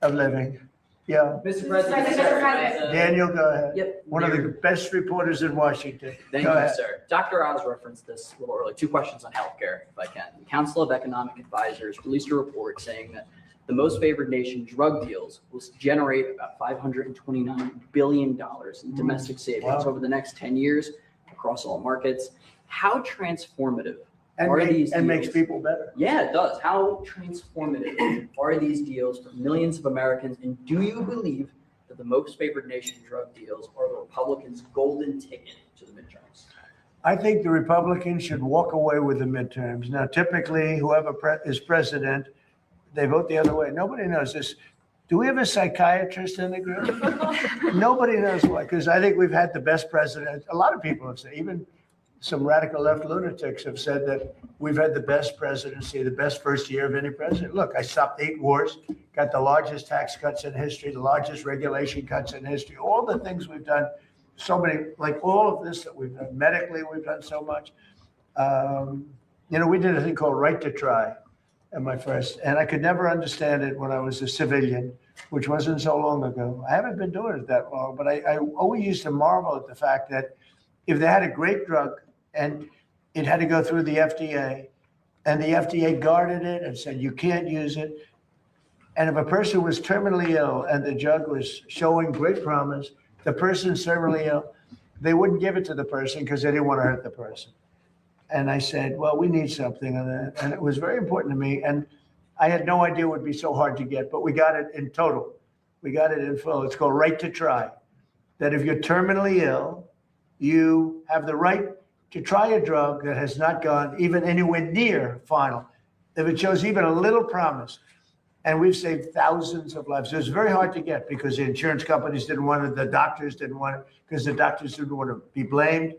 of living. Yeah. Mr. President. Daniel, go ahead. Yep. One of the best reporters in Washington. Thank Go you, ahead. sir. Dr. Oz referenced this a little earlier. 2 questions on healthcare, if I can. The Council of Economic Advisors released a report saying that the most favored nation drug deals will generate about $529 billion in domestic savings over the next 10 years across all markets. How transformative are these deals? Makes people better. Yeah, it does. How transformative are these deals for millions of Americans? And do you believe that the most favored nation drug deals are the Republicans' golden ticket to the midterms? I think the Republicans should walk away with the midterms. Now, typically, whoever is president, they vote the other way. Nobody knows this. Do we have a psychiatrist in the group? Nobody knows why, because I think we've had the best president. A lot of people have said, even some radical left lunatics have said that we've had the best presidency, the best first year of any president. Look, I stopped 8 wars, got the largest tax cuts in history, the largest regulation cuts in history, all the things we've done, so many, like all of this that we've done. Medically, we've done so much. We did a thing called Right to Try at my first, and I could never understand it when I was a civilian, which wasn't so long ago. I haven't been doing it that long, but I always used to marvel at the fact that if they had a great drug and it had to go through the FDA, and the FDA guarded it and said, you can't use it. And if a person was terminally ill and the drug was showing great promise, the person's terminally ill, they wouldn't give it to the person because they didn't want to hurt the person. And I said, well, we need something on that. And it was very important to me. And I had no idea it would be so hard to get, but we got it in total. We got it in full. It's called Right to Try. That if you're terminally ill, you have the right to try a drug that has not gone even anywhere near final. If it shows even a little promise, and we've saved thousands of lives. It was very hard to get because the insurance companies didn't want it, the doctors didn't want it, because the doctors didn't want to be blamed.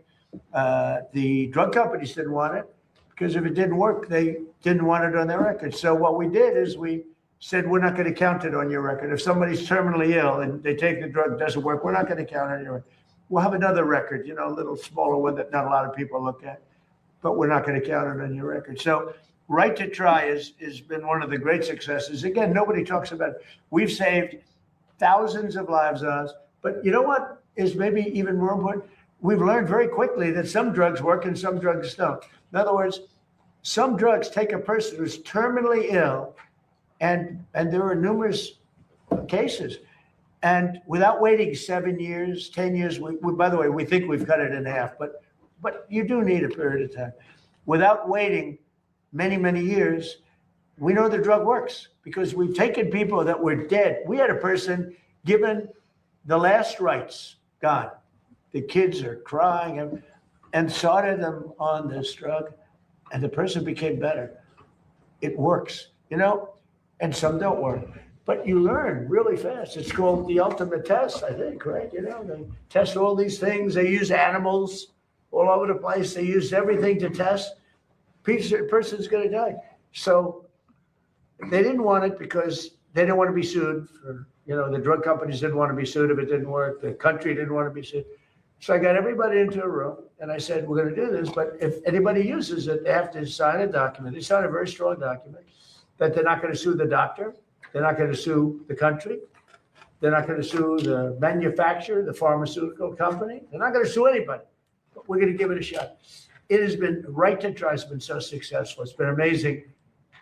The drug companies didn't want it because if it didn't work, they didn't want it on their record. So what we did is we said, we're not going to count it on your record. If somebody's terminally ill and they take the drug, it doesn't work, we're not going to count it on your record. We'll have another record, a little smaller one that not a lot of people look at, but we're not going to count it on your record. So Right to Try has been one of the great successes. Again, nobody talks about it. We've saved thousands of lives on us, but you know what is maybe even more important? We've learned very quickly that some drugs work and some drugs don't. In other words, some drugs take a person who's terminally ill, and there are numerous cases. And without waiting 7 years, 10 years, by the way, we think we've cut it in half, but you do need a period of time. Without waiting many, many years, we know the drug works because we've taken people that were dead. We had a person given the last rites, gone. The kids are crying and started them on this drug, and the person became better. It works, and some don't work. But you learn really fast. It's called the ultimate test, I think, right? They test all these things. They use animals all over the place. They use everything to test. Person's going to die. So they didn't want it because they didn't want to be sued. The drug companies didn't want to be sued if it didn't work. The country didn't want to be sued. So I got everybody into a room and I said, we're going to do this, but if anybody uses it, they have to sign a document. They sign a very strong document that they're not going to sue the doctor. They're not going to sue the country. They're not going to sue the manufacturer, the pharmaceutical company. They're not going to sue anybody, but we're going to give it a shot. It has been, Right to Try has been so successful. It's been amazing.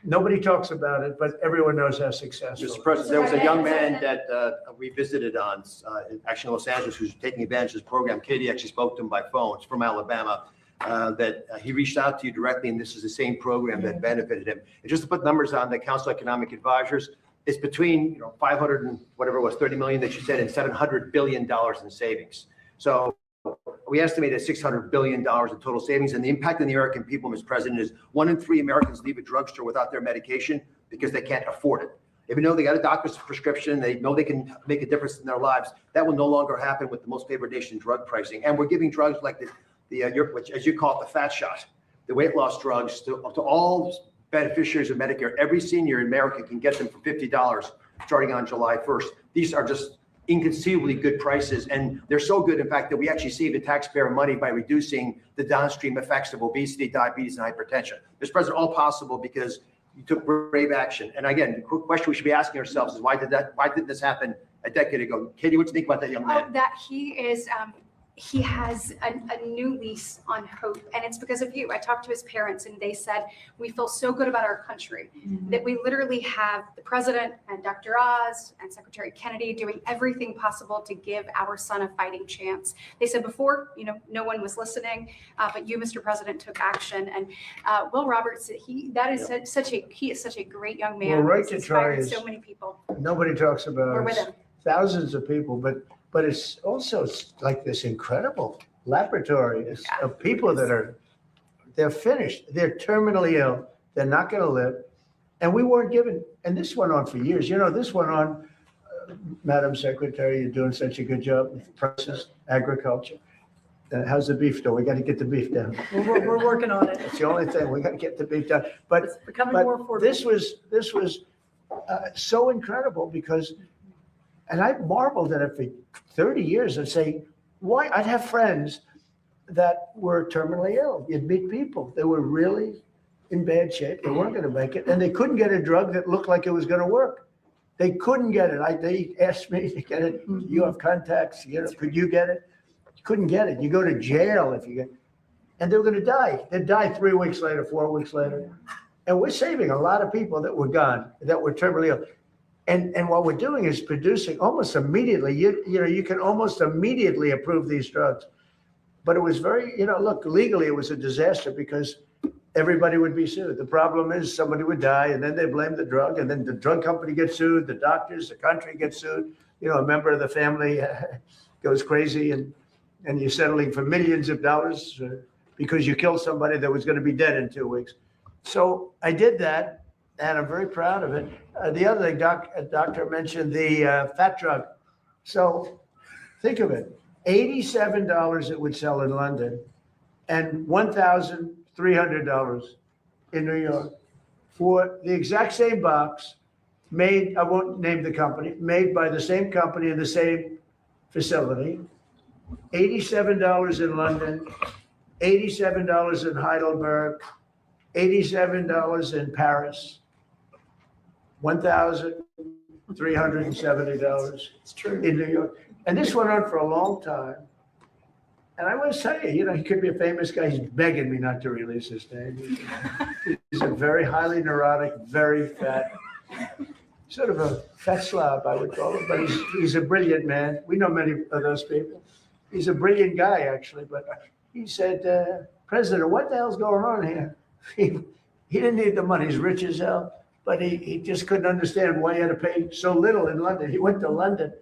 Nobody talks about it, but everyone knows how successful. Mr. President, there was a young man that we visited actually in Los Angeles, who's taking advantage of this program. Katie actually spoke to him by phone. It's from Alabama. That he reached out to you directly, and this is the same program that benefited him. And just to put numbers on the Council of Economic Advisors, it's between 500 and whatever it was, 30 million that you said, and $700 billion in savings. So we estimated $600 billion in total savings, and the impact on the American people, Mr. President, is 1 in 3 Americans leave a drugstore without their medication because they can't afford it. Even though they got a doctor's prescription, they know they can make a difference in their lives. That will no longer happen with the most favored nation drug pricing. And we're giving drugs like which, as you call it, the fat shot, the weight loss drugs to all beneficiaries of Medicare. Every senior in America can get them for $50 starting on July 1st. These are just inconceivably good prices, and they're so good, in fact, that we actually save the taxpayer money by reducing the downstream effects of obesity, diabetes, and hypertension. Mr. President, all possible because you took brave action. And again, the quick question we should be asking ourselves is why did this happen a decade ago? Katie, what do you think about that young man? That he has a new lease on hope, and it's because of you. I talked to his parents and they said, we feel so good about our country that we literally have the president and Dr. Oz and Secretary Kennedy doing everything possible to give our son a fighting chance. They said before, no one was listening, but you, Mr. President, took action. And Will Roberts, he is such a great young man. Well, Right to Try is so many people. Nobody talks about We're with him. Thousands of people, but it's also like this incredible laboratory of people that they're finished. They're terminally ill. They're not going to live. And we weren't given, and this went on for years. This went on Madam Secretary, you're doing such a good job with prices, agriculture. How's the beef doing? We got to get the beef down. We're working on it. That's the only thing. We got to get the beef down. But It's becoming but more affordable. this was so incredible because, and I marveled at it for 30 years. I'd say, why? I'd have friends that were terminally ill. You'd meet people. They were really in bad shape. They weren't going to make it. And they couldn't get a drug that looked like it was going to work. They couldn't get it. They asked me to get it. You have contacts. Could you get it? You couldn't get it. You go to jail if you get, and they were going to die. They'd die 3 weeks later, 4 weeks later. And we're saving a lot of people that were gone, that were terminally ill. And what we're doing is producing almost immediately. You can almost immediately approve these drugs. But it was very, look, legally it was a disaster because everybody would be sued. The problem is somebody would die and then they blame the drug and then the drug company gets sued, the doctors, the country gets sued. A member of the family goes crazy and you're settling for millions of dollars because you killed somebody that was going to be dead in 2 weeks. So I did that and I'm very proud of it. The other thing, doctor mentioned the fat drug. So think of it, $87 it would sell in London and $1,300 in New York for the exact same box made, I won't name the company, made by the same company in the same facility. $87 in London, $87 in Heidelberg, $87 in Paris, $1,370 in New York. And this went on for a long time. And I must tell you, he could be a famous guy. He's begging me not to release his name. He's a very highly neurotic, very fat, sort of a fat slob, I would call him. But he's a brilliant man. We know many of those people. He's a brilliant guy, actually. But he said, President, what the hell's going on here? He didn't need the money. He's rich as hell. But he just couldn't understand why he had to pay so little in London. He went to London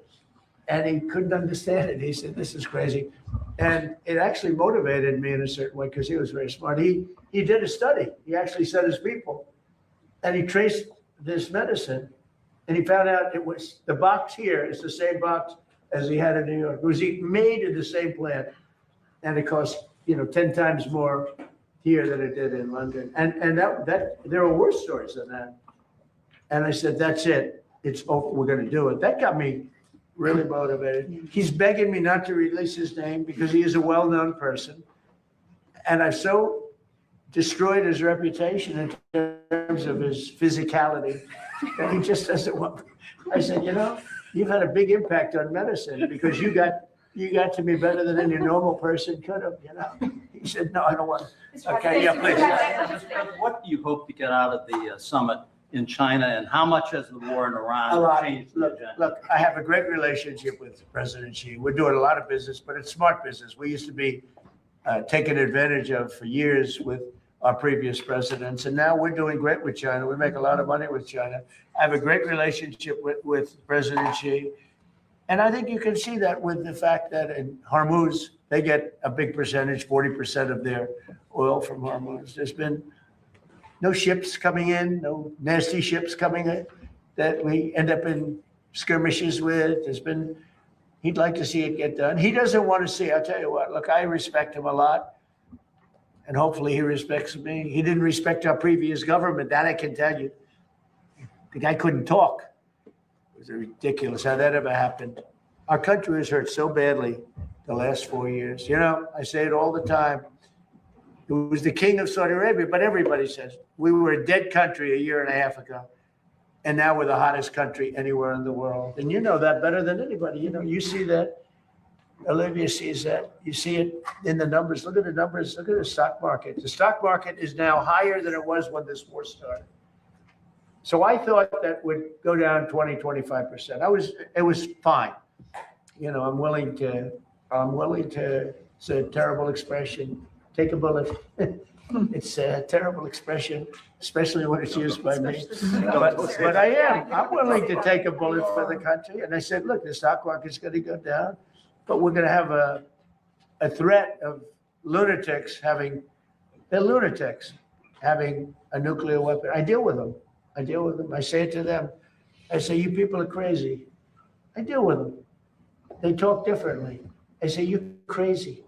and he couldn't understand it. He said, this is crazy. And it actually motivated me in a certain way because he was very smart. He did a study. He actually said his people and he traced this medicine and he found out it was the box here is the same box as he had in New York. It was made in the same plant and it cost 10 times more here than it did in London. And that there were worse stories than that. And I said, that's it. It's over. We're going to do it. That got me really motivated. He's begging me not to release his name because he is a well-known person. And I've so destroyed his reputation in terms of his physicality that he just doesn't want. I said, you've had a big impact on medicine because you got to me better than any normal person could have, He said, no, I don't want to. Okay, yeah, please. What do you hope to get out of the summit in China, and how much has the war in A Iran lot. changed the Look, agenda? I have a great relationship with President Xi. We're doing a lot of business, but it's smart business. We used to be taken advantage of for years with our previous presidents, and now we're doing great with China. We make a lot of money with China. I have a great relationship with President Xi. And I think you can see that with the fact that in Hormuz, they get a big percentage, 40% of their oil from Hormuz. There's been no ships coming in, no nasty ships coming in that we end up in skirmishes with. He'd like to see it get done. He doesn't want to see, I'll tell you what, look, I respect him a lot. And hopefully he respects me. He didn't respect our previous government, that I can tell you. The guy couldn't talk. It was ridiculous how that ever happened. Our country was hurt so badly the last 4 years. I say it all the time. It was the king of Saudi Arabia, but everybody says we were a dead country a year and a half ago. And now we're the hottest country anywhere in the world. And you know that better than anybody. You see that. Olivia sees that. You see it in the numbers. Look at the numbers. Look at the stock market. The stock market is now higher than it was when this war started. So I thought that would go down 20, 25%. It was fine. I'm willing to, it's a terrible expression, take a bullet. It's a terrible expression, especially when it's used by me. But I'm willing to take a bullet for the country. And I said, look, the stock market's going to go down, but we're going to have a threat of lunatics having a nuclear weapon. I deal with them. I say it to them. I say, you people are crazy. I deal with them. They talk differently. I say, you're crazy.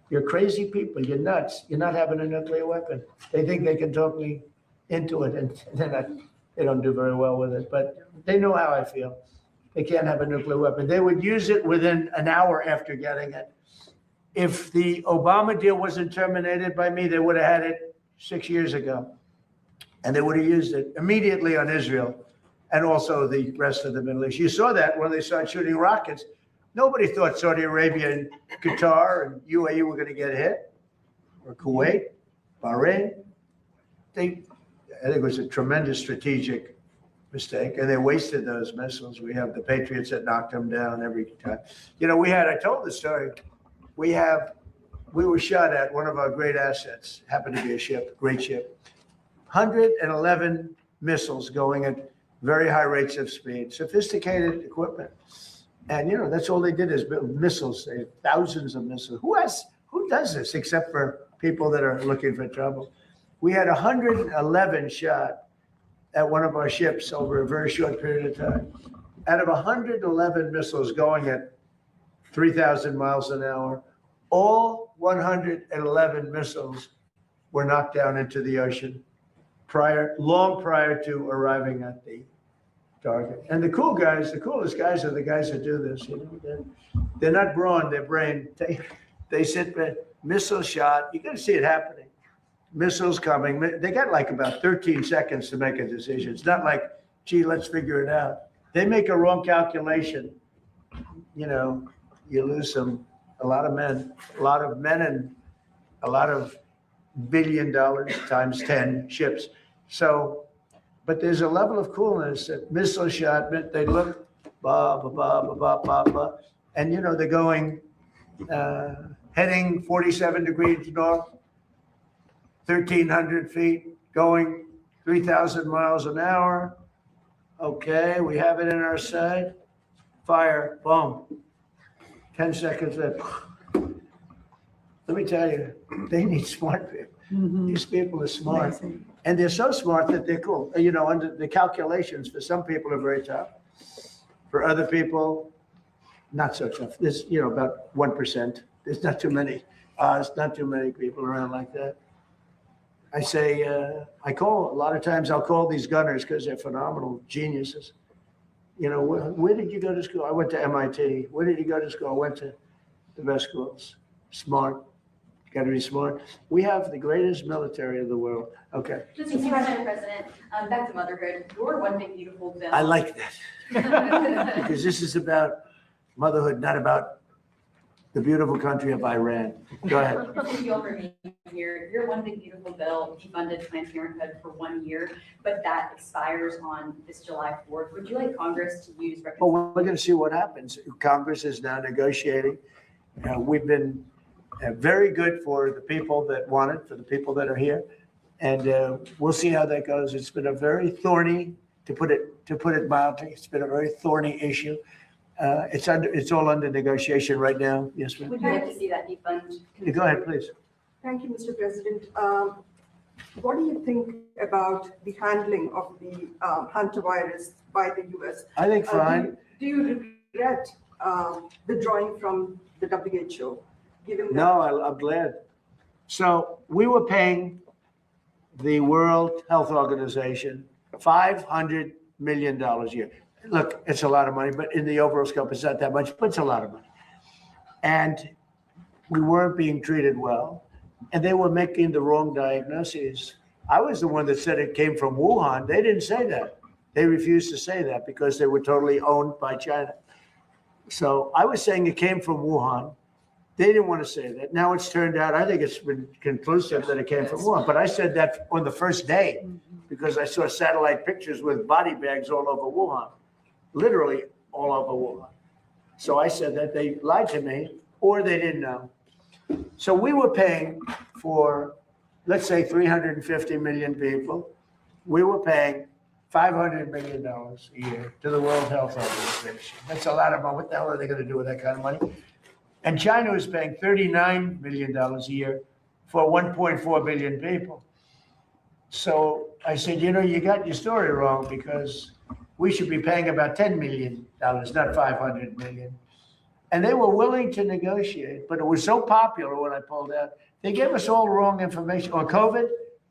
You're crazy people. You're nuts. You're not having a nuclear weapon. They think they can talk me into it, and they don't do very well with it. But they know how I feel. They can't have a nuclear weapon. They would use it within an hour after getting it. If the Obama deal wasn't terminated by me, they would have had it 6 years ago. And they would have used it immediately on Israel and also the rest of the Middle East. You saw that when they started shooting rockets. Nobody thought Saudi Arabia and Qatar and UAE were going to get hit, or Kuwait, Bahrain. I think it was a tremendous strategic mistake, and they wasted those missiles. We have the Patriots that knocked them down every time. You know, I told the story. We were shot at one of our great assets, happened to be a ship, great ship. 111 missiles going at very high rates of speed, sophisticated equipment. And, you know, that's all they did is build missiles, thousands of missiles. Who does this except for people that are looking for trouble? We had 111 shot at one of our ships over a very short period of time. Out of 111 missiles going at 3,000 miles an hour, all 111 missiles were knocked down into the ocean long prior to arriving at the target. And the coolest guys are the guys that do this. You know, they're not brawn, they're brain. They sit there, missile shot. You got to see it happening. Missiles coming. They got like about 13 seconds to make a decision. It's not like, gee, let's figure it out. They make a wrong calculation. You know, you lose a lot of men, and a lot of $1 billion times 10 ships. So, but there's a level of coolness that missile shot, they look, blah, blah, blah, blah, blah, blah, blah. And, you know, they're going, heading 47 degrees north, 1,300 feet, going 3,000 miles an hour. Okay, we have it in our sight. Fire, boom. 10 seconds left. Let me tell you, they need smart people. These people are smart. And they're so smart that they're cool. You know, under the calculations for some people are very tough. For other people, not so tough. There's, you know, about 1%. There's not too many. There's not too many people around like that. I say, a lot of times I'll call these gunners because they're phenomenal geniuses. You know, where did you go to school? I went to MIT. Where did you go to school? I went to the best schools. Smart. Got to be smart. We have the greatest military of the world. Okay. Mr. President, back to motherhood. Your one big beautiful bill. I like that. Because this is about motherhood, not about the beautiful country of Iran. Go ahead. Thank you all for being here. Your one big beautiful bill defunded Planned Parenthood for 1 year, but that expires on this July 4th. Would you like Congress to use? Well, we're going to see what happens. Congress is now negotiating. We've been very good for the people that want it, for the people that are here, and we'll see how that goes. It's been a very thorny, to put it mildly, it's been a very thorny issue. It's all under negotiation right now. Yes, ma'am. Would you like to see that defund? Go ahead, please. Thank you, Mr. President. What do you think about the handling of the hantavirus by the U.S.? I think fine. Do you regret withdrawing from the WHO? Given that? No, I'm glad. So we were paying the World Health Organization $500 million a year. Look, it's a lot of money, but in the overall scope, it's not that much, but it's a lot of money. And we weren't being treated well, and they were making the wrong diagnoses. I was the one that said it came from Wuhan. They didn't say that. They refused to say that because they were totally owned by China. So I was saying it came from Wuhan. They didn't want to say that. Now it's turned out, I think it's been conclusive that it came from Wuhan. But I said that on the first day because I saw satellite pictures with body bags all over Wuhan, literally all over Wuhan. So I said that they lied to me or they didn't know. So we were paying for, let's say, 350 million people. We were paying $500 million a year to the World Health Organization. That's a lot of money. What the hell are they going to do with that kind of money? And China was paying $39 million a year for 1.4 billion people. So I said, you know, you got your story wrong because we should be paying about $10 million not 500 million. And they were willing to negotiate, but it was so popular when I pulled out. They gave us all wrong information. On COVID,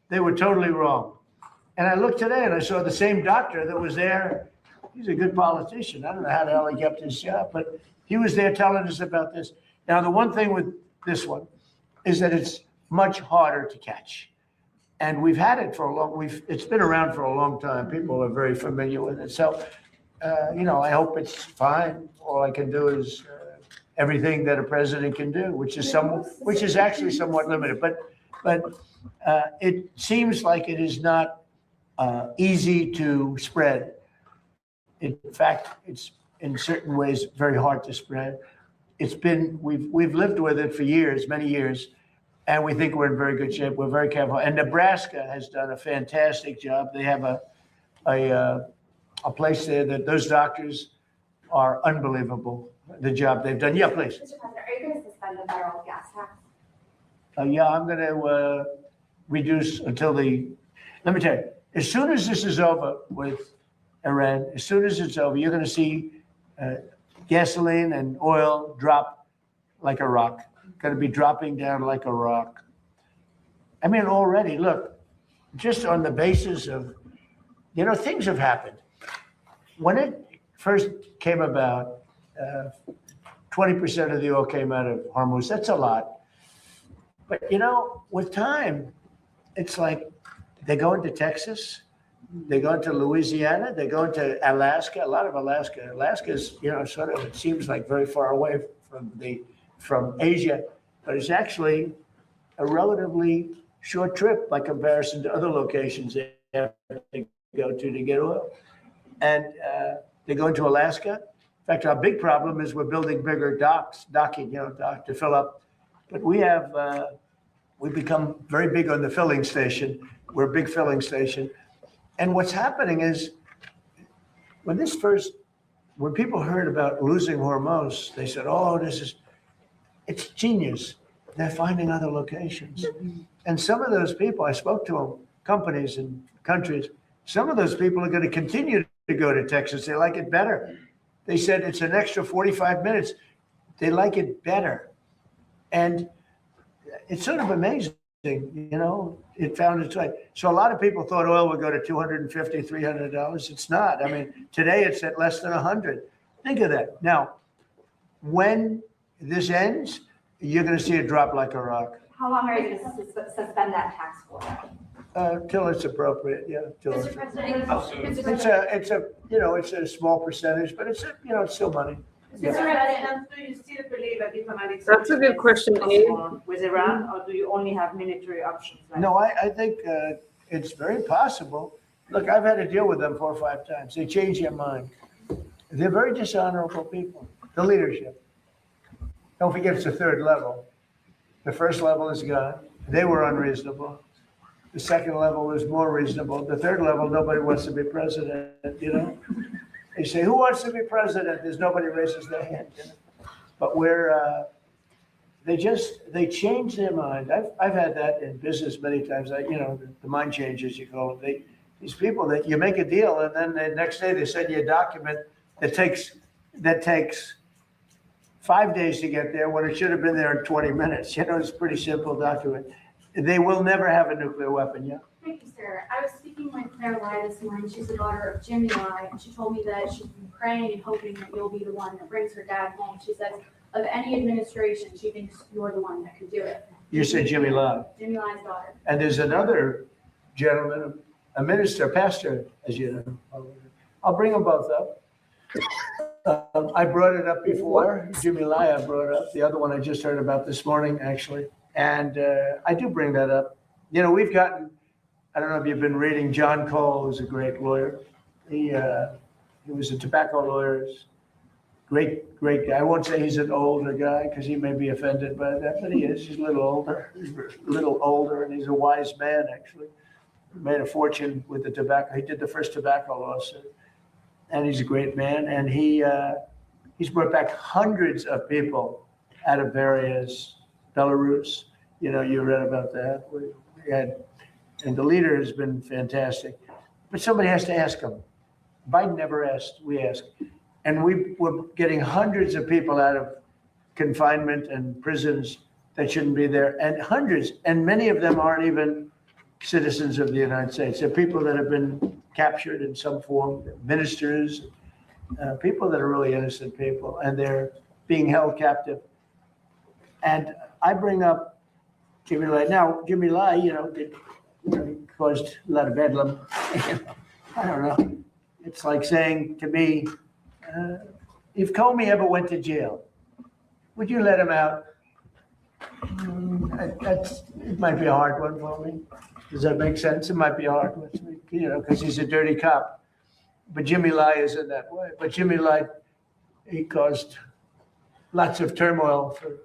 they were totally wrong. And I looked today and I saw the same doctor that was there. He's a good politician. I don't know how the hell he kept his job, but he was there telling us about this. Now, the one thing with this one is that it's much harder to catch. And we've had it for a long, it's been around for a long time. People are very familiar with it. So, I hope it's fine. All I can do is everything that a president can do, which is actually somewhat limited. But it seems like it is not easy to spread. In fact, it's in certain ways very hard to spread. We've lived with it for years, many years, and we think we're in very good shape. We're very careful. And Nebraska has done a fantastic job. They have a place there that those doctors are unbelievable, the job they've done. Yeah, please. Mr. President, are you going to suspend the federal gas tax? Yeah, I'm going to reduce until let me tell you, as soon as this is over with Iran, as soon as it's over, you're going to see gasoline and oil drop like a rock. Going to be dropping down like a rock. I mean, already, look, just on the basis of, things have happened. When it first came about, 20% of the oil came out of Hormuz. That's a lot. But, with time, it's like they go into Texas, they go into Louisiana, they go into Alaska, a lot of Alaska. Alaska's, sort of, it seems like very far away from Asia, but it's actually a relatively short trip by comparison to other locations they have to go to get oil. And they go into Alaska. In fact, our big problem is we're building bigger docking to fill up. But we've become very big on the filling station. We're a big filling station. And what's happening is when people heard about losing Hormuz, they said, oh, it's genius. They're finding other locations. And some of those people, I spoke to them, companies and countries, some of those people are going to continue to go to Texas. They like it better. They said it's an extra 45 minutes. They like it better. And it's sort of amazing, it found its way. So a lot of people thought oil would go to $250, $300. It's not. I mean, today it's at less than 100. Think of that. Now, when this ends, you're going to see it drop like a rock. How long are you going to suspend that tax for? Till it's appropriate, yeah. Mr. President, It's a small percentage, but it's still money. Mr. President, do you still believe a diplomatic That's a good question, Abe. with Iran, or do you only have military options? No, I think it's very possible. Look, I've had to deal with them 4 or 5 times. They change their mind. They're very dishonorable people, the leadership. Don't forget it's the 3rd level. The 1st level is gone. They were unreasonable. The 2nd level is more reasonable. The 3rd level, nobody wants to be president, They say, who wants to be president? There's nobody raises their hand. But they change their mind. I've had that in business many times. The mind changes, you call them. These people that you make a deal and then the next day they send you a document that takes 5 days to get there when it should have been there in 20 minutes. It's a pretty simple document. They will never have a nuclear weapon, yeah? Thank you, sir. I was speaking with Claire Lai this morning. She's the daughter of Jimmy Lai, and she told me that she's been praying and hoping that you'll be the one that brings her dad home. She says, of any administration, she thinks you're the one that could do it. You said Jimmy Lai. Jimmy Lai's daughter. And there's another gentleman, a minister, pastor, as you know. I'll bring them both up. I brought it up before. Jimmy Lai, I brought it up. The other one I just heard about this morning, actually. And I do bring that up. We've gotten, I don't know if you've been reading, John Cole, who's a great lawyer. He was a tobacco lawyer. Great guy. I won't say he's an older guy because he may be offended by that, but he is. He's a little older. And he's a wise man, actually. He made a fortune with the tobacco. He did the first tobacco lawsuit. And he's a great man. And he's brought back hundreds of people out of various Belarus. You read about that. And the leader has been fantastic. But somebody has to ask him. Biden never asked. We asked. And we were getting hundreds of people out of confinement and prisons that shouldn't be there, and hundreds, and many of them aren't even citizens of the United States. They're people that have been captured in some form, ministers, people that are really innocent people, and they're being held captive. And I bring up Jimmy Lai. Now, Jimmy Lai, he caused a lot of bedlam. I don't know. It's like saying to me, if Comey ever went to jail, would you let him out? It might be a hard one for me. Does that make sense? It might be a hard one, because he's a dirty cop. But Jimmy Lai isn't that way. But Jimmy Lai, he caused lots of turmoil for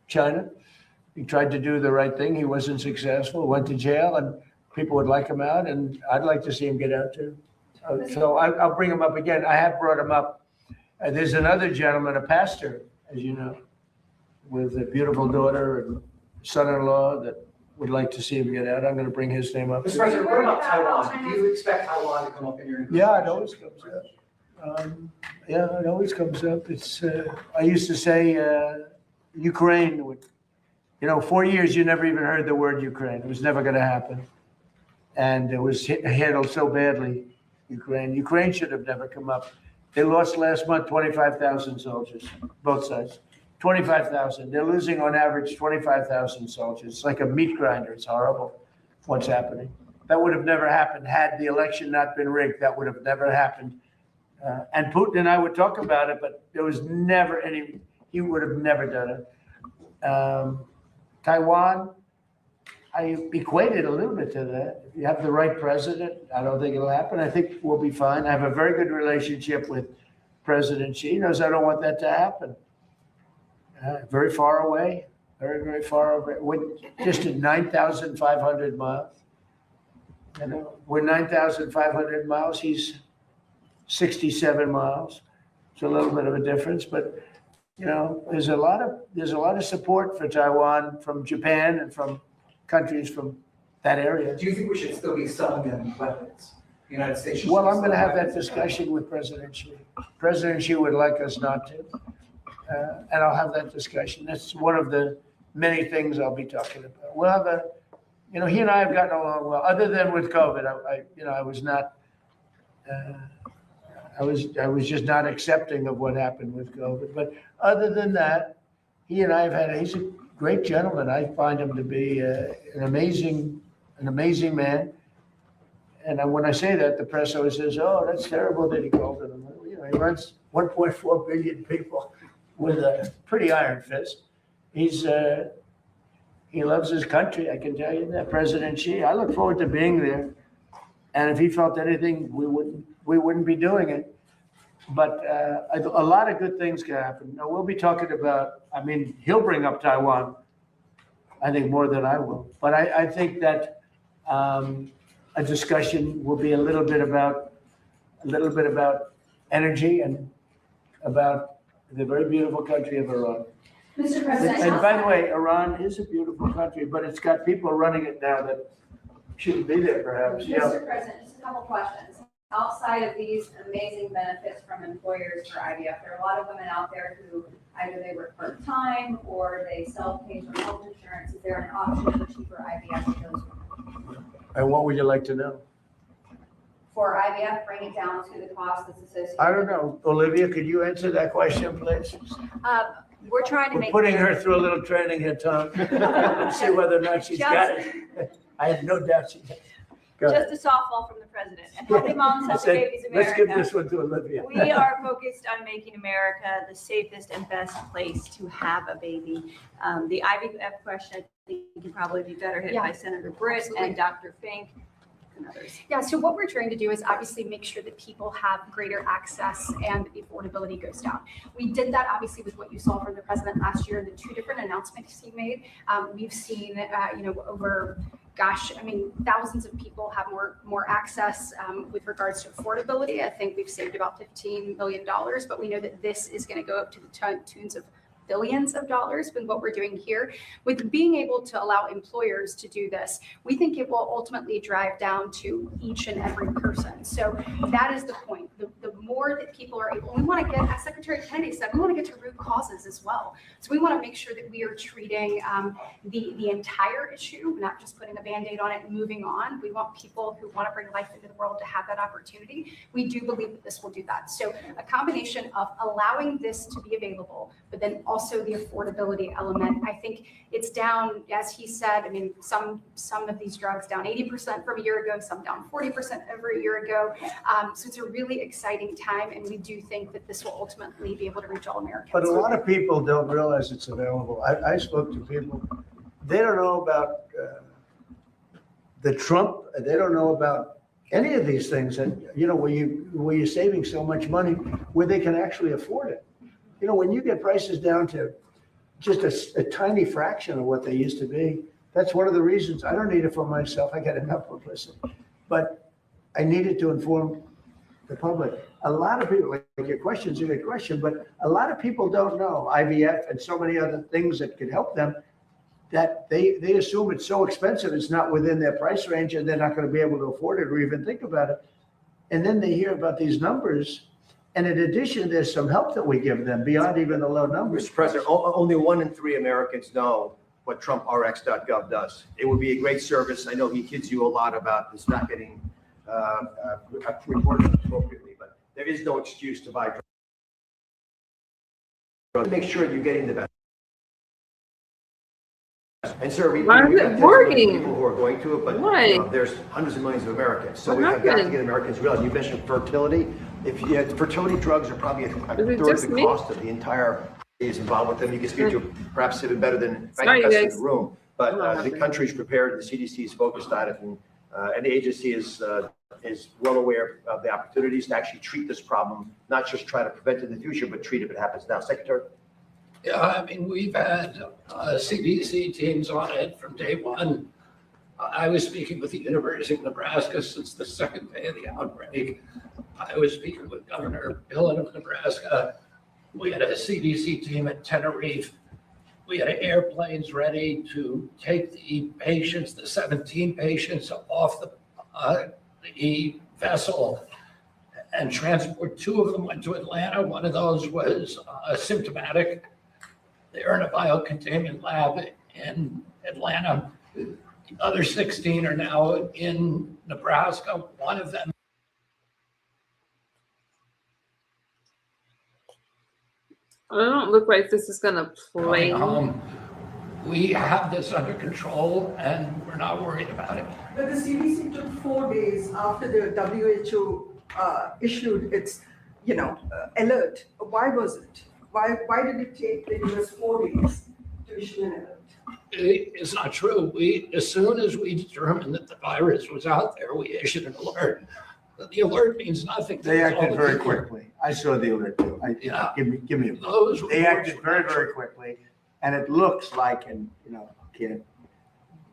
China. He tried to do the right thing. He wasn't successful, went to jail, and people would like him out, and I'd like to see him get out too. So I'll bring him up again. I have brought him up. There's another gentleman, a pastor, as you know, with a beautiful daughter and son-in-law that would like to see him get out. I'm going to bring his name up. Mr. President, what about Taiwan? Do you expect Taiwan to come up in your negotiations? Yeah, it always comes up. It always comes up. It's. I used to say Ukraine would. 4 years you never even heard the word Ukraine. It was never going to happen, and it was handled so badly. Ukraine should have never come up. They lost last month 25,000 soldiers, both sides. 25,000. They're losing on average 25,000 soldiers. It's like a meat grinder. It's horrible what's happening. That would have never happened had the election not been rigged. That would have never happened. And Putin and I would talk about it, but there was never any, he would have never done it. Taiwan, I equated a little bit to that. If you have the right president, I don't think it'll happen. I think we'll be fine. I have a very good relationship with President Xi. He knows I don't want that to happen. Very far away, very, very far away. We're just at 9,500 miles. We're 9,500 miles. He's 67 miles. It's a little bit of a difference, but there's a lot of support for Taiwan from Japan and from countries from that area. Do you think we should still be selling them weapons? The United States. Well, I'm going to have that discussion with President Xi. President Xi would like us not to. And I'll have that discussion. That's one of the many things I'll be talking about. We'll have he and I have gotten along well, other than with COVID. I was not, I was just not accepting of what happened with COVID. But other than that, he and I have he's a great gentleman. I find him to be an amazing man. And when I say that, the press always says, "Oh, that's terrible that he called him." He runs 1.4 billion people with a pretty iron fist. He loves his country, I can tell you that. President Xi, I look forward to being there. And if he felt anything, we wouldn't be doing it. But a lot of good things can happen. Now, we'll be talking about, he'll bring up Taiwan, I think more than I will. But I think that a discussion will be a little bit about energy and about the very beautiful country of Iran. Mr. President. And by the way, Iran is a beautiful country, but it's got people running it now that shouldn't be there, perhaps. Mr. President, just a couple questions. Outside of these amazing benefits from employers for IVF, there are a lot of women out there who either they work part-time or they self-pay for health insurance. Is there an option for cheaper IVF for those women? And what would you like to know? For IVF, bring it down to the cost that's associated. I don't know. Olivia, could you answer that question, please? We're trying to We're make. putting her through a little training here, Tom. See whether or not she's got it. I have no doubt she does. Go ahead. Just a softball from the president. And Healthy Moms, Healthy Babies Let's America. give this one to Olivia. We are focused on making America the safest and best place to have a baby. The IVF question, I think, can probably be better hit by Senator Britt and Dr. Fink and others. Yeah, so what we're trying to do is obviously make sure that people have greater access and the affordability goes down. We did that obviously with what you saw from the president last year, the 2 different announcements he made. We've seen, over thousands of people have more access with regards to affordability. I think we've saved about $15 million, but we know that this is going to go up to the tunes of billions of dollars with what we're doing here. With being able to allow employers to do this, we think it will ultimately drive down to each and every person. So that is the point. The more that people are able, we want to get, as Secretary Kennedy said, we want to get to root causes as well. So we want to make sure that we are treating the entire issue, not just putting a Band-Aid on it and moving on. We want people who want to bring life into the world to have that opportunity. We do believe that this will do that. So a combination of allowing this to be available, but then also the affordability element. I think it's down, as he said, I mean, some of these drugs down 80% from a year ago, some down 40% over a year ago. So it's a really exciting time, and we do think that this will ultimately be able to reach all Americans. But a lot of people don't realize it's available. I spoke to people, they don't know about the Trump, they don't know about any of these things, and where you're saving so much money, where they can actually afford it. When you get prices down to just a tiny fraction of what they used to be, that's one of the reasons I don't need it for myself. I get enough publicity, but I need it to inform the public. A lot of people, like your question's a good question, but a lot of people don't know IVF and so many other things that could help them, that they assume it's so expensive, it's not within their price range, and they're not going to be able to afford it or even think about it. And then they hear about these numbers. And in addition, there's some help that we give them beyond even the low numbers. Mr. President, only 1 in 3 Americans know what TrumpRx.gov does. It would be a great service. I know he kids you a lot about this not getting reported appropriately, but there is no excuse to buy drugs. Make sure you're getting the best. And sir, we Why is it working? People who are going to it, but there's hundreds of millions of Americans. So we have got to get Americans to realize. You mentioned fertility. Fertility drugs are probably a third of the cost of the entire is involved with them. You can speak to perhaps even better than in the room. But the country's prepared. The CDC is focused on it, and the agency is well aware of the opportunities to actually treat this problem, not just try to prevent it in the future, but treat it if it happens now. Secretary. Yeah, I mean, we've had CDC teams on it from day one. I was speaking with the University of Nebraska since the second day of the outbreak. I was speaking with Governor Billen of Nebraska. We had a CDC team at Tenerife. We had airplanes ready to take the patients, the 17 patients off the vessel and transport. 2 of them went to Atlanta. One of those was symptomatic. They're in a biocontainment lab in Atlanta. The other 16 are now in Nebraska. One of them. It don't look like this is going to play. We have this under control, and we're not worried about it. But the CDC took 4 days after the WHO issued its, alert. Why was it? Why did it take the US 4 days to issue an alert? It's not true. As soon as we determined that the virus was out there, we issued an alert. The alert means nothing. They acted very quickly. I saw the alert too. Give me a break. They acted very, very quickly, and it looks like, and can't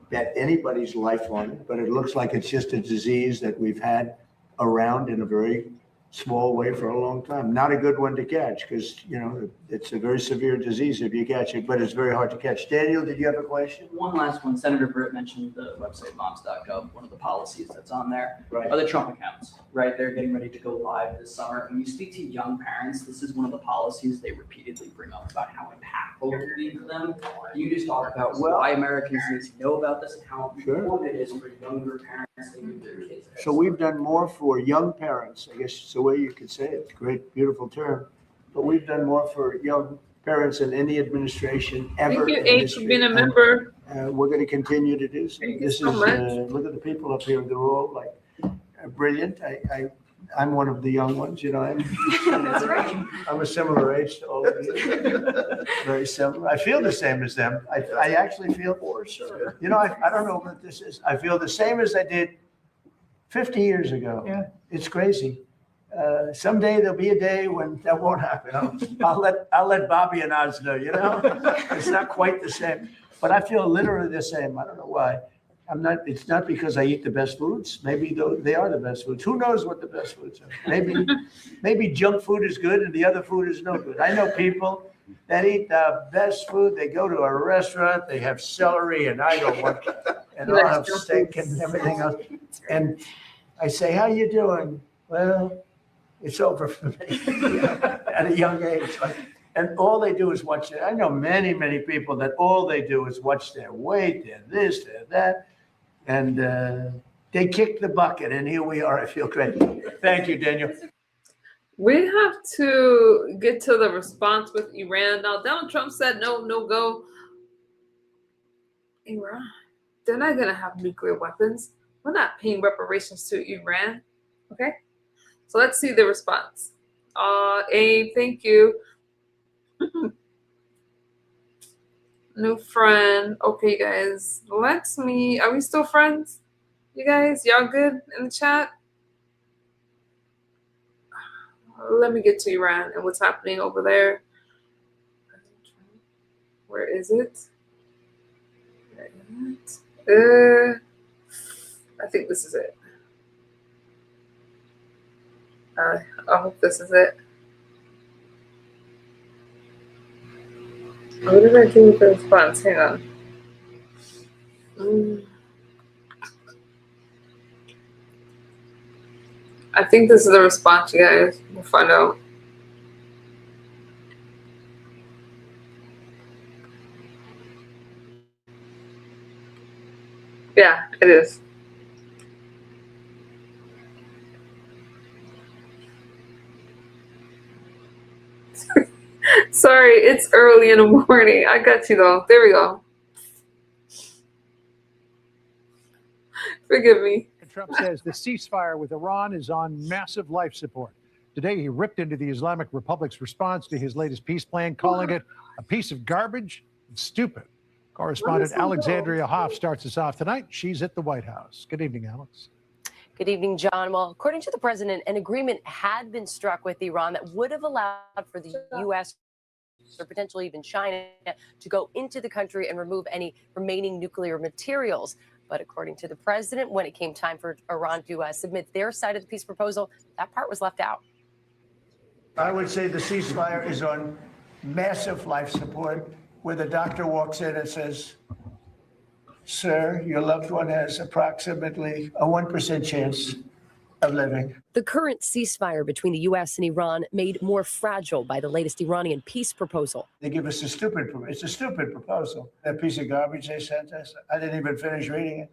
bet anybody's life on it, but it looks like it's just a disease that we've had around in a very small way for a long time. Not a good one to catch because, it's a very severe disease if you catch it, but it's very hard to catch. Daniel, did you have a question? One last one. Senator Britt mentioned the website moms.gov. One of the policies that's on there Right. are the Trump accounts, right? They're getting ready to go live this summer. When you speak to young parents, this is one of the policies they repeatedly bring up about how impactful it will be for them. You just talk about why Americans need to know about this and how important it is for younger parents to move their kids there. So we've done more for young parents, I guess it's the way you could say it. Great, beautiful term. But we've done more for young parents than any administration ever. Thank you, H, for being a member. We're going to continue to do so. Thank you This so is, much. look at the people up here. They're all brilliant. I'm one of the young ones, That's right. I'm a similar age to all of you. Very similar. I feel the same as them. I actually feel, for sure. I don't know what this is. I feel the same as I did 50 years ago. Yeah. It's crazy. Someday there'll be a day when that won't happen. I'll let Bobby and Oz know, It's not quite the same, but I feel literally the same. I don't know why. It's not because I eat the best foods. Maybe they are the best foods. Who knows what the best foods are? Maybe junk food is good and the other food is no good. I know people that eat the best food. They go to a restaurant, they have celery and I don't want, and I'll have steak and everything else. And I say, how you doing? Well, it's over for me at a young age. And all they do is watch it. I know many, many people that all they do is watch their weight, their this, their that. And they kick the bucket. And here we are. I feel great. Thank you, Daniel. We have to get to the response with Iran. Now, Donald Trump said no go. Iran, they're not going to have nuclear weapons. We're not paying reparations to Iran. Okay? So let's see the response. Abe, thank you. New friend. Okay, guys. Are we still friends? You guys, y'all good in the chat? Let me get to Iran and what's happening over there. Where is it? I think this is it. I hope this is it. What did I do with the response? Hang on. I think this is the response, you guys. We'll find out. Yeah, it is. Sorry, it's early in the morning. I got you though. There we go. Forgive me. Trump says the ceasefire with Iran is on massive life support. Today, he ripped into the Islamic Republic's response to his latest peace plan, calling it a piece of garbage and stupid. Correspondent Alexandria Hoff starts us off tonight. She's at the White House. Good evening, Alex. Good evening, John. Well, according to the president, an agreement had been struck with Iran that would have allowed for the U.S. or potentially even China to go into the country and remove any remaining nuclear materials. But according to the president, when it came time for Iran to submit their side of the peace proposal, that part was left out. I would say the ceasefire is on massive life support, where the doctor walks in and says, sir, your loved one has approximately a 1% chance of living. The current ceasefire between the U.S. and Iran made more fragile by the latest Iranian peace proposal. They give us it's a stupid proposal. That piece of garbage they sent us, I didn't even finish reading it.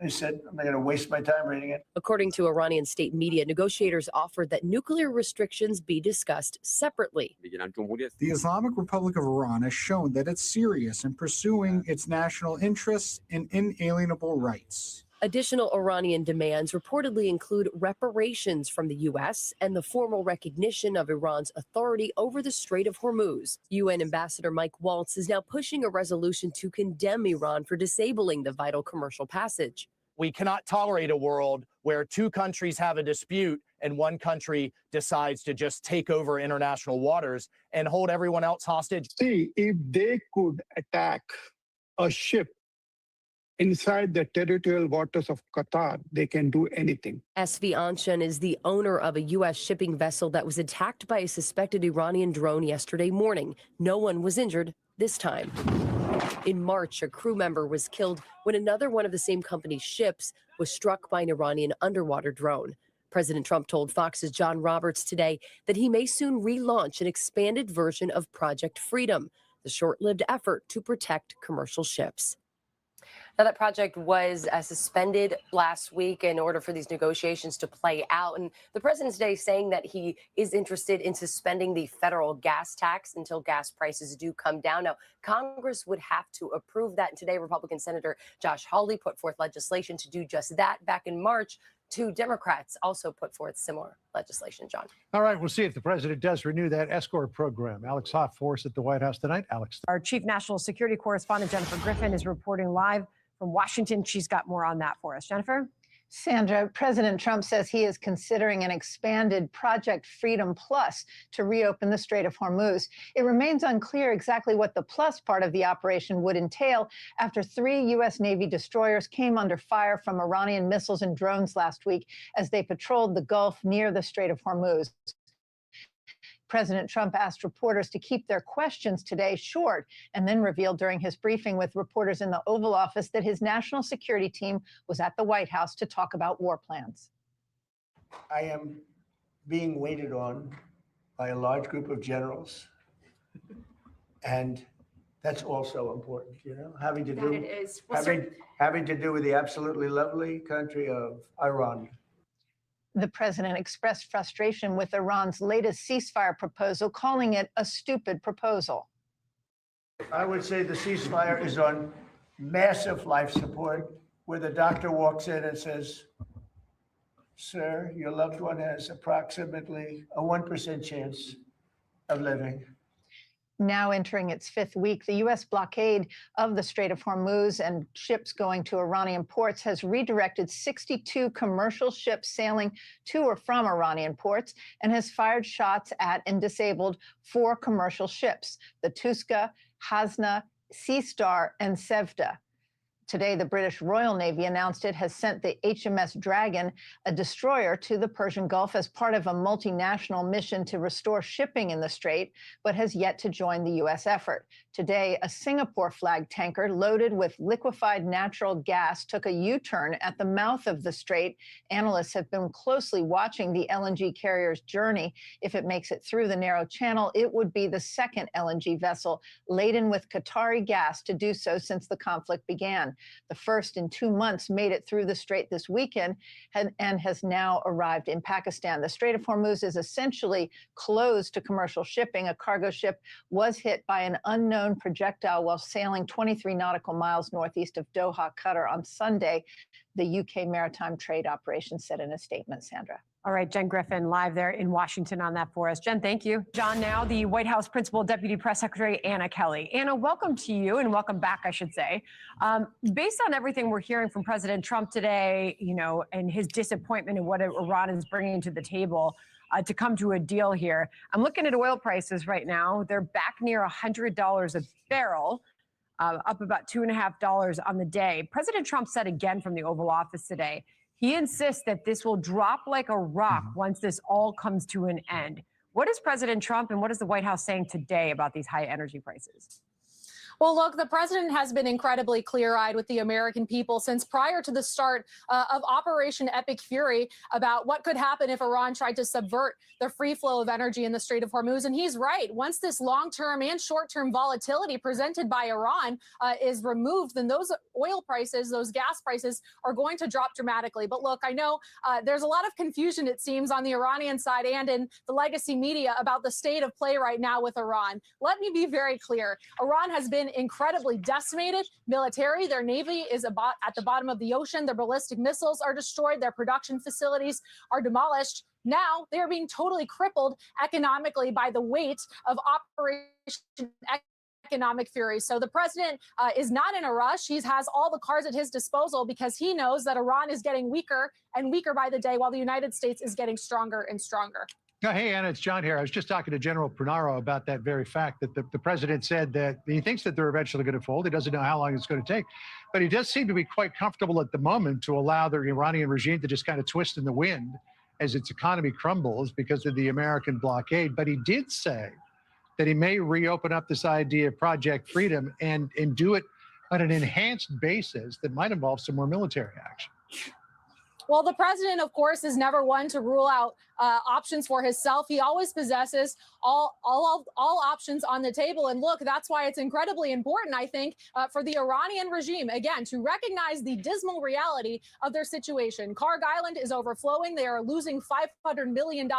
They said, I'm not going to waste my time reading it. According to Iranian state media, negotiators offered that nuclear restrictions be discussed separately. The Islamic Republic of Iran has shown that it's serious in pursuing its national interests and inalienable rights. Additional Iranian demands reportedly include reparations from the U.S. and the formal recognition of Iran's authority over the Strait of Hormuz. UN Ambassador Mike Waltz is now pushing a resolution to condemn Iran for disabling the vital commercial passage. We cannot tolerate a world where two countries have a dispute and one country decides to just take over international waters and hold everyone else hostage. See, if they could attack a ship inside the territorial waters of Qatar, they can do anything. SV Anshan is the owner of a U.S. shipping vessel that was attacked by a suspected Iranian drone yesterday morning. No one was injured this time. In March, a crew member was killed when another one of the same company's ships was struck by an Iranian underwater drone. President Trump told Fox's John Roberts today that he may soon relaunch an expanded version of Project Freedom, the short-lived effort to protect commercial ships. Now, that project was suspended last week in order for these negotiations to play out. And the president today saying that he is interested in suspending the federal gas tax until gas prices do come down. Now, Congress would have to approve that. And today, Republican Senator Josh Hawley put forth legislation to do just that. Back in March, two Democrats also put forth similar legislation, John. All right, we'll see if the president does renew that escort program. Alex Hoff for us at the White House tonight. Alex. Our chief national security correspondent, Jennifer Griffin, is reporting live from Washington. She's got more on that for us. Jennifer? Sandra, President Trump says he is considering an expanded Project Freedom Plus to reopen the Strait of Hormuz. It remains unclear exactly what the plus part of the operation would entail after 3 U.S. Navy destroyers came under fire from Iranian missiles and drones last week as they patrolled the Gulf near the Strait of Hormuz. President Trump asked reporters to keep their questions today short and then revealed during his briefing with reporters in the Oval Office that his national security team was at the White House to talk about war plans. I am being waited on by a large group of generals. And that's also important, you know, having to do with the absolutely lovely country of Iran. The president expressed frustration with Iran's latest ceasefire proposal, calling it a stupid proposal. I would say the ceasefire is on massive life support, where the doctor walks in and says, "Sir, your loved one has approximately a 1% chance of living." Now entering its 5th week, the U.S. blockade of the Strait of Hormuz and ships going to Iranian ports has redirected 62 commercial ships sailing to or from Iranian ports and has fired shots at and disabled 4 commercial ships, the Tuska, Hasna, Sea Star, and Sevda. Today, the British Royal Navy announced it has sent the HMS Dragon, a destroyer, to the Persian Gulf as part of a multinational mission to restore shipping in the strait, but has yet to join the U.S. effort. Today, a Singapore-flagged tanker loaded with liquefied natural gas took a U-turn at the mouth of the strait. Analysts have been closely watching the LNG carrier's journey. If it makes it through the narrow channel, it would be the second LNG vessel laden with Qatari gas to do so since the conflict began. The first in 2 months made it through the strait this weekend and has now arrived in Pakistan. The Strait of Hormuz is essentially closed to commercial shipping. A cargo ship was hit by an unknown projectile while sailing 23 nautical miles northeast of Doha, Qatar on Sunday, the UK Maritime Trade Operation said in a statement. Sandra. All right, Jen Griffin live there in Washington on that for us. Jen, thank you. John, now the White House Principal Deputy Press Secretary Anna Kelly. Anna, welcome to you and welcome back, I should say. Based on everything we're hearing from President Trump today, you know, and his disappointment in what Iran is bringing to the table to come to a deal here, I'm looking at oil prices right now. They're back near $100 a barrel. Up about $2.50 on the day. President Trump said again from the Oval Office today, he insists that this will drop like a rock once this all comes to an end. What is President Trump and what is the White House saying today about these high energy prices? Well, look, the president has been incredibly clear-eyed with the American people since prior to the start of Operation Epic Fury about what could happen if Iran tried to subvert the free flow of energy in the Strait of Hormuz. And he's right. Once this long-term and short-term volatility presented by Iran is removed, then those oil prices, those gas prices are going to drop dramatically. But look, I know there's a lot of confusion, it seems, on the Iranian side and in the legacy media about the state of play right now with Iran. Let me be very clear. Iran has been incredibly decimated. Military, their navy is at the bottom of the ocean. Their ballistic missiles are destroyed. Their production facilities are demolished. Now they are being totally crippled economically by the weight of Operation Economic Fury. So the president is not in a rush. He has all the cards at his disposal because he knows that Iran is getting weaker and weaker by the day while the United States is getting stronger and stronger. Hey, Anna, it's John here. I was just talking to General Pernaro about that very fact that the president said that he thinks that they're eventually going to fold. He doesn't know how long it's going to take, but he does seem to be quite comfortable at the moment to allow the Iranian regime to just kind of twist in the wind as its economy crumbles because of the American blockade. But he did say that he may reopen up this idea of Project Freedom and do it on an enhanced basis that might involve some more military action. Well, the president, of course, is never one to rule out options for himself. He always possesses all options on the table. And look, that's why it's incredibly important, I think, for the Iranian regime, again, to recognize the dismal reality of their situation. Karg Island is overflowing. They are losing $500 million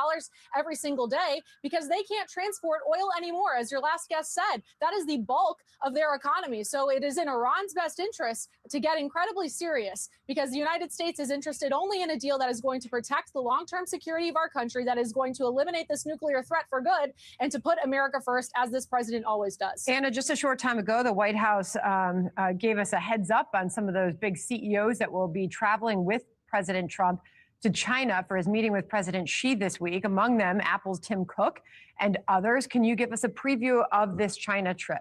every single day because they can't transport oil anymore. As your last guest said, that is the bulk of their economy. So it is in Iran's best interest to get incredibly serious because the United States is interested only in a deal that is going to protect the long-term security of our country, that is going to eliminate this nuclear threat for good, and to put America first, as this president always does. Anna, just a short time ago, the White House gave us a heads up on some of those big CEOs that will be traveling with President Trump to China for his meeting with President Xi this week, among them Apple's Tim Cook and others. Can you give us a preview of this China trip?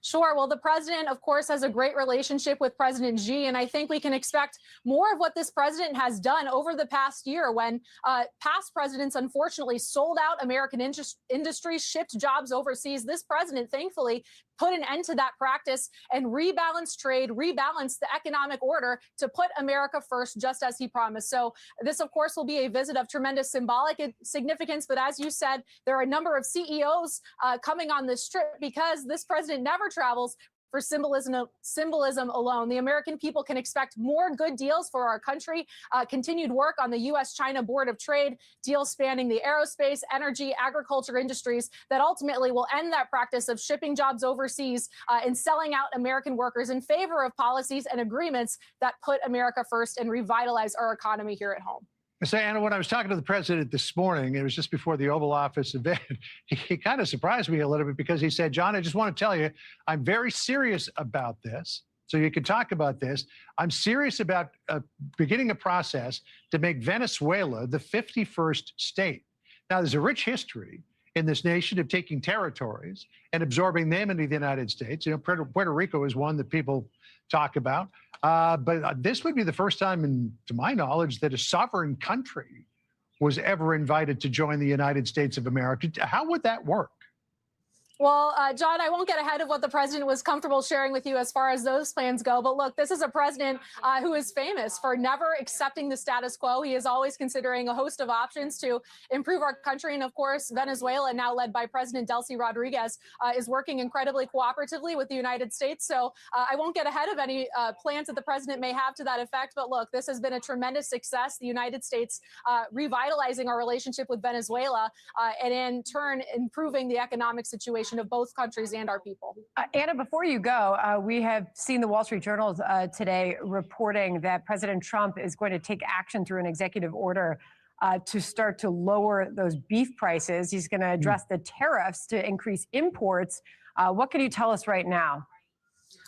Sure. Well, the president, of course, has a great relationship with President Xi, and I think we can expect more of what this president has done over the past year when past presidents, unfortunately, sold out American industry, shipped jobs overseas. This president, thankfully, put an end to that practice and rebalance trade, rebalance the economic order to put America first, just as he promised. So this, of course, will be a visit of tremendous symbolic significance. But as you said, there are a number of CEOs coming on this trip because this president never travels for symbolism alone. The American people can expect more good deals for our country, continued work on the U.S.-China Board of Trade, deals spanning the aerospace, energy, agriculture industries that ultimately will end that practice of shipping jobs overseas and selling out American workers in favor of policies and agreements that put America first and revitalize our economy here at home. So, Anna, when I was talking to the president this morning, it was just before the Oval Office event, he kind of surprised me a little bit because he said, John, I just want to tell you, I'm very serious about this. So you can talk about this. I'm serious about beginning a process to make Venezuela the 51st state. Now, there's a rich history in this nation of taking territories and absorbing them into the United States. You know, Puerto Rico is one that people talk about. But this would be the first time, to my knowledge, that a sovereign country was ever invited to join the United States of America. How would that work? Well, John, I won't get ahead of what the president was comfortable sharing with you as far as those plans go. But look, this is a president who is famous for never accepting the status quo. He is always considering a host of options to improve our country. And of course, Venezuela, now led by President Delcy Rodriguez, is working incredibly cooperatively with the United States. So I won't get ahead of any plans that the president may have to that effect. But look, this has been a tremendous success. The United States revitalizing our relationship with Venezuela and in turn improving the economic situation of both countries and our people. Anna, before you go, we have seen the Wall Street Journal today reporting that President Trump is going to take action through an executive order to start to lower those beef prices. He's going to address the tariffs to increase imports. What can you tell us right now?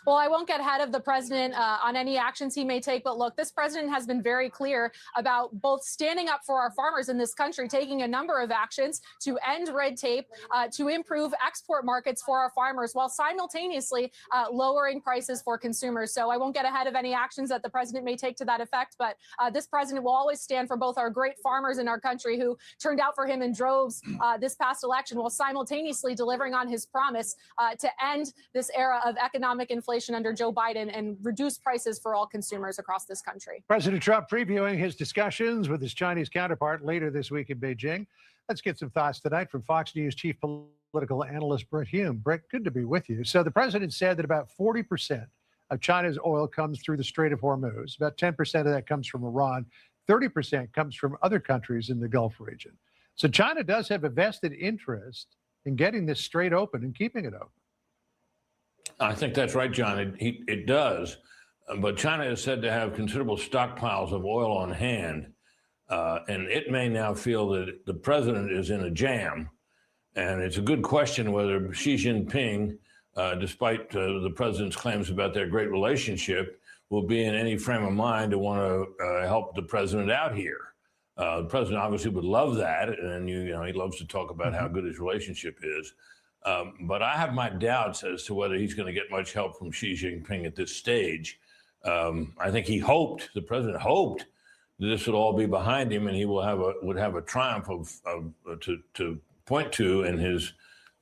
Well, I won't get ahead of the president on any actions he may take. But look, this president has been very clear about both standing up for our farmers in this country, taking a number of actions to end red tape, to improve export markets for our farmers, while simultaneously lowering prices for consumers. So I won't get ahead of any actions that the president may take to that effect. But this president will always stand for both our great farmers in our country who turned out for him in droves this past election, while simultaneously delivering on his promise to end this era of economic inflation under Joe Biden and reduce prices for all consumers across this country. President Trump previewing his discussions with his Chinese counterpart later this week in Beijing. Let's get some thoughts tonight from Fox News chief political analyst Brett Hume. Brett, good to be with you. So the president said that about 40% of China's oil comes through the Strait of Hormuz. About 10% of that comes from Iran. 30% comes from other countries in the Gulf region. So China does have a vested interest in getting this strait open and keeping it open. I think that's right, John. It does. But China is said to have considerable stockpiles of oil on hand. And it may now feel that the president is in a jam. And it's a good question whether Xi Jinping, despite the president's claims about their great relationship, will be in any frame of mind to want to help the president out here. The president obviously would love that. And, you know, he loves to talk about how good his relationship is. But I have my doubts as to whether he's going to get much help from Xi Jinping at this stage. I think the president hoped that this would all be behind him and he would have a triumph to point to in his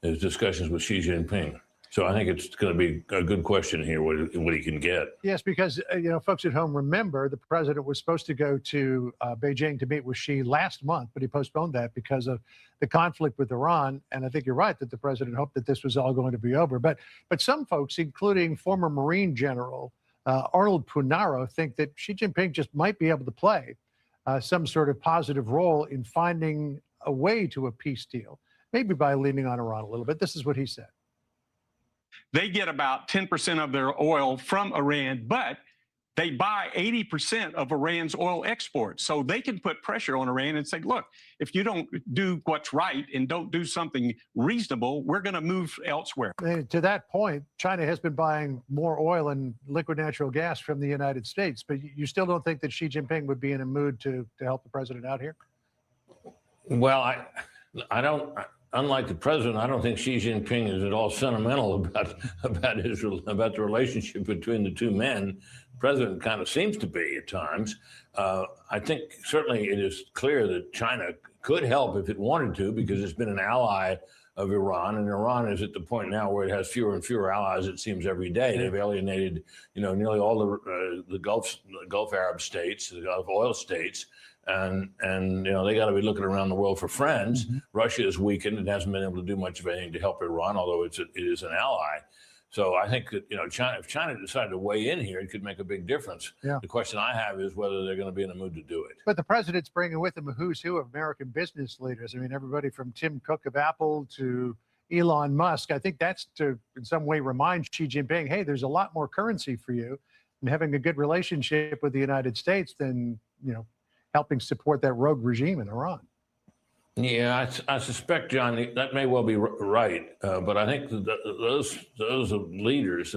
discussions with Xi Jinping. So I think it's going to be a good question here, what he can get. Yes, because, you know, folks at home remember the president was supposed to go to Beijing to meet with Xi last month, but he postponed that because of the conflict with Iran. And I think you're right that the president hoped that this was all going to be over. But some folks, including former Marine General Arnold Punaro, think that Xi Jinping just might be able to play some sort of positive role in finding a way to a peace deal, maybe by leaning on Iran a little bit. This is what he said. They get about 10% of their oil from Iran, but They buy 80% of Iran's oil exports. So they can put pressure on Iran and say, look, if you don't do what's right and don't do something reasonable, we're going to move elsewhere. To that point, China has been buying more oil and liquid natural gas from the United States, but you still don't think that Xi Jinping would be in a mood to help the president out here? Well, I don't. Unlike the president, I don't think Xi Jinping is at all sentimental about the relationship between the two men. The president kind of seems to be at times. I think certainly it is clear that China could help if it wanted to, because it's been an ally of Iran, and Iran is at the point now where it has fewer and fewer allies. It seems every day they've alienated, nearly all the Gulf Arab states, the Gulf oil states. And they got to be looking around the world for friends. Russia is weakened and hasn't been able to do much of anything to help Iran, although it is an ally. So I think that if China decided to weigh in here, it could make a big difference. Yeah. The question I have is whether they're going to be in a mood to do it. But the president's bringing with him a who's who of American business leaders. I mean, everybody from Tim Cook of Apple to Elon Musk. I think that's to, in some way, remind Xi Jinping, hey, there's a lot more currency for you, and having a good relationship with the United States than, helping support that rogue regime in Iran. Yeah, I suspect, John, that may well be right, but I think those leaders,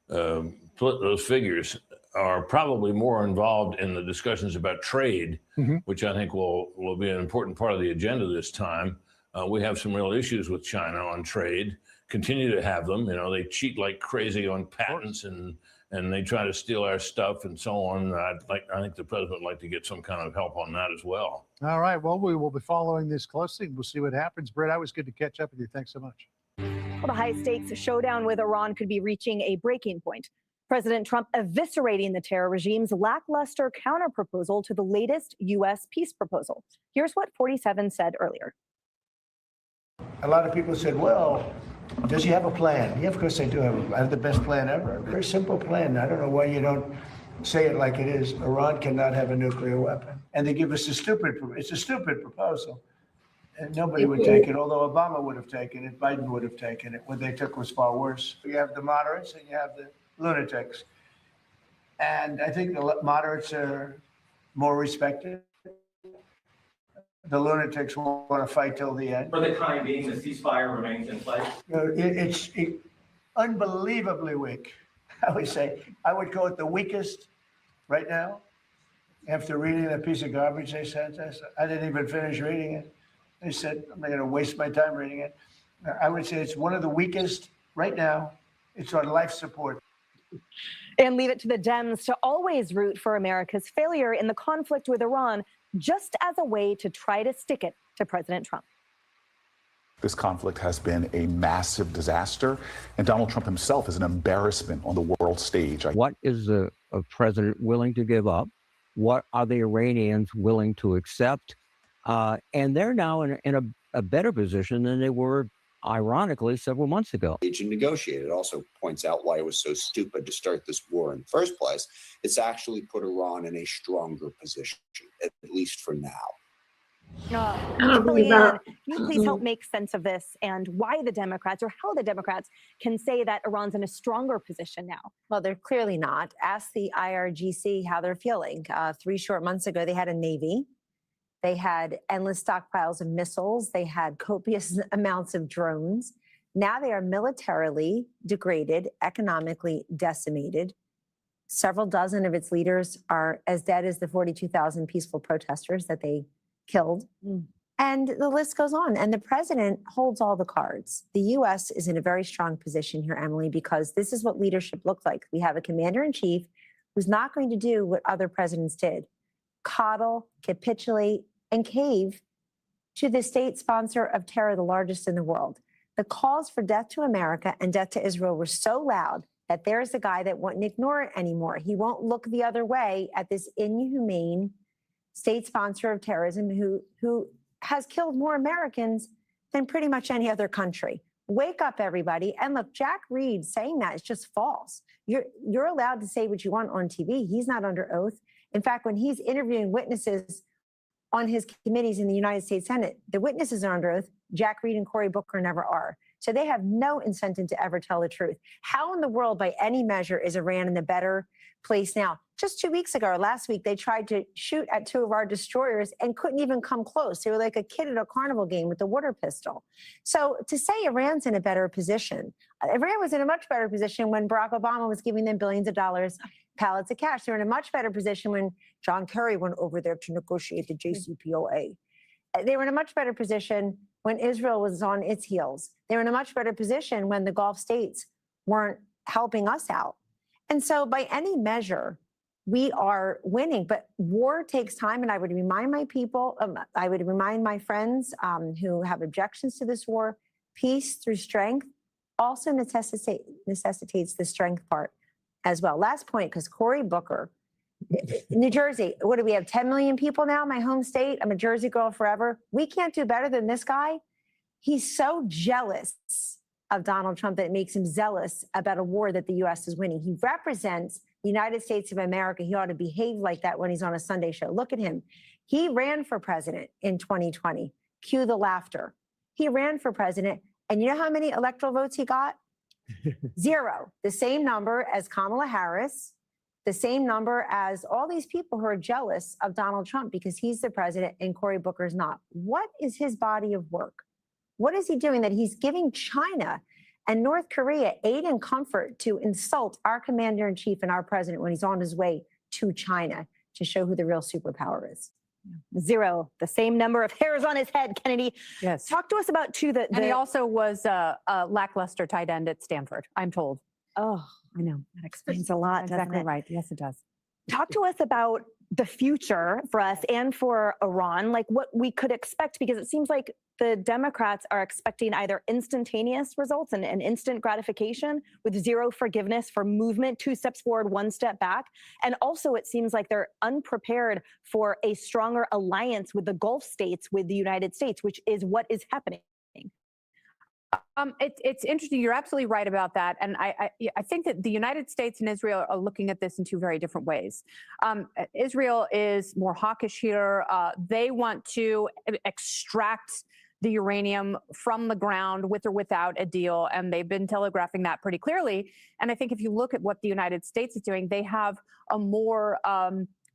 those figures, are probably more involved in the discussions about trade, which I think will be an important part of the agenda this time. We have some real issues with China on trade, continue to have them. They cheat like crazy on patents and they try to steal our stuff and so on. I think the president would like to get some kind of help on that as well. All right. Well, we will be following this closely. We'll see what happens. Brett, always good to catch up with you. Thanks so much. Well, the high-stakes showdown with Iran could be reaching a breaking point. President Trump eviscerating the terror regime's lackluster counterproposal to the latest U.S. peace proposal. Here's what 47 said earlier. A lot of people said, well, does he have a plan? Yeah, of course I do have the best plan ever. A very simple plan. I don't know why you don't say it like it is. Iran cannot have a nuclear weapon. And they give us it's a stupid proposal. And nobody would take it, although Obama would have taken it, Biden would have taken it. What they took was far worse. You have the moderates and you have the lunatics. And I think the moderates are more respected. The lunatics want to fight till the end. For the time being, the ceasefire remains in place? It's unbelievably weak. I would say, I would call it the weakest right now. After reading that piece of garbage they sent us, I didn't even finish reading it. They said, I'm not going to waste my time reading it. I would say it's one of the weakest right now. It's on life support. And leave it to the Dems to always root for America's failure in the conflict with Iran, just as a way to try to stick it to President Trump. This conflict has been a massive disaster, and Donald Trump himself is an embarrassment on the world stage. What is a president willing to give up? What are the Iranians willing to accept? And they're now in a better position than they were, ironically, several months ago. And negotiate. It also points out why it was so stupid to start this war in the first place. It's actually put Iran in a stronger position, at least for now. Leanne, can you please help make sense of this and why the Democrats, or how the Democrats, can say that Iran's in a stronger position now? Well, they're clearly not. Ask the IRGC how they're feeling. 3 short months ago, they had a Navy. They had endless stockpiles of missiles. They had copious amounts of drones. Now they are militarily degraded, economically decimated. Several dozen of its leaders are as dead as the 42,000 peaceful protesters that they killed. And the list goes on. And the president holds all the cards. The U.S. is in a very strong position here, Emily, because this is what leadership looks like. We have a commander-in-chief who's not going to do what other presidents did: coddle, capitulate, and cave to the state sponsor of terror, the largest in the world. The calls for death to America and death to Israel were so loud that there's a guy that won't ignore it anymore. He won't look the other way at this inhumane state sponsor of terrorism who has killed more Americans than pretty much any other country. Wake up, everybody. And look, Jack Reed saying that is just false. You're allowed to say what you want on TV. He's not under oath. In fact, when he's interviewing witnesses on his committees in the United States Senate, the witnesses are under oath. Jack Reed and Cory Booker never are. So they have no incentive to ever tell the truth. How in the world, by any measure, is Iran in a better place now? Just 2 weeks ago, or last week, they tried to shoot at 2 of our destroyers and couldn't even come close. They were like a kid at a carnival game with a water pistol. So to say Iran's in a better position, Iran was in a much better position when Barack Obama was giving them billions of dollars, pallets of cash. They were in a much better position when John Kerry went over there to negotiate the JCPOA. They were in a much better position when Israel was on its heels. They were in a much better position when the Gulf states weren't helping us out. And so by any measure, we are winning, but war takes time. And I would remind my people, I would remind my friends who have objections to this war, peace through strength also necessitates the strength part as well. Last point, because Cory Booker, New Jersey, what do we have, 10 million people now, my home state? I'm a Jersey girl forever. We can't do better than this guy. He's so jealous of Donald Trump that it makes him zealous about a war that the U.S. is winning. He represents the United States of America. He ought to behave like that when he's on a Sunday show. Look at him. He ran for president in 2020. Cue the laughter. He ran for president. And you know how many electoral votes he got? 0. The same number as Kamala Harris, the same number as all these people who are jealous of Donald Trump because he's the president and Cory Booker's not. What is his body of work? What is he doing that he's giving China and North Korea aid and comfort to insult our commander-in-chief and our president when he's on his way to China to show who the real superpower is? 0, the same number of hairs on his head, Kennedy. Yes. Talk to us about, And he also was a lackluster tight end at Stanford, I'm told. Oh, I know. That explains a lot, doesn't Exactly it? right. Yes, it does. Talk to us about the future for us and for Iran, like what we could expect, because it seems like the Democrats are expecting either instantaneous results and instant gratification with 0 forgiveness for movement, 2 steps forward, 1 step back. And also it seems like they're unprepared for a stronger alliance with the Gulf states, with the United States, which is what is happening. It's interesting. You're absolutely right about that. And I think that the United States and Israel are looking at this in 2 very different ways. Israel is more hawkish here. They want to extract the uranium from the ground with or without a deal. And they've been telegraphing that pretty clearly. And I think if you look at what the United States is doing, they have a more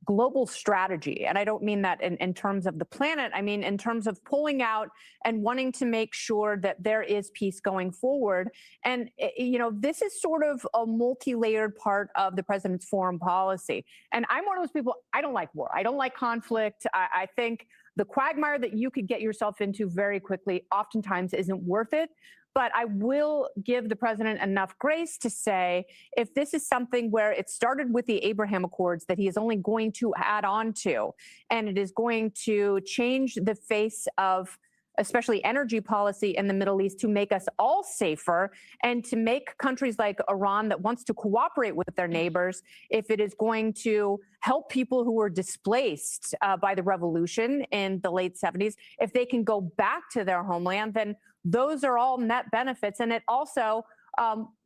global strategy. And I don't mean that in terms of the planet. I mean in terms of pulling out and wanting to make sure that there is peace going forward. And, you know, this is sort of a multi-layered part of the president's foreign policy. And I'm one of those people, I don't like war. I don't like conflict. I think the quagmire that you could get yourself into very quickly oftentimes isn't worth it. But I will give the president enough grace to say, if this is something where it started with the Abraham Accords that he is only going to add on to, and it is going to change the face of especially energy policy in the Middle East to make us all safer and to make countries like Iran that wants to cooperate with their neighbors, if it is going to help people who were displaced by the revolution in the late 70s, if they can go back to their homeland, then those are all net benefits. And it also,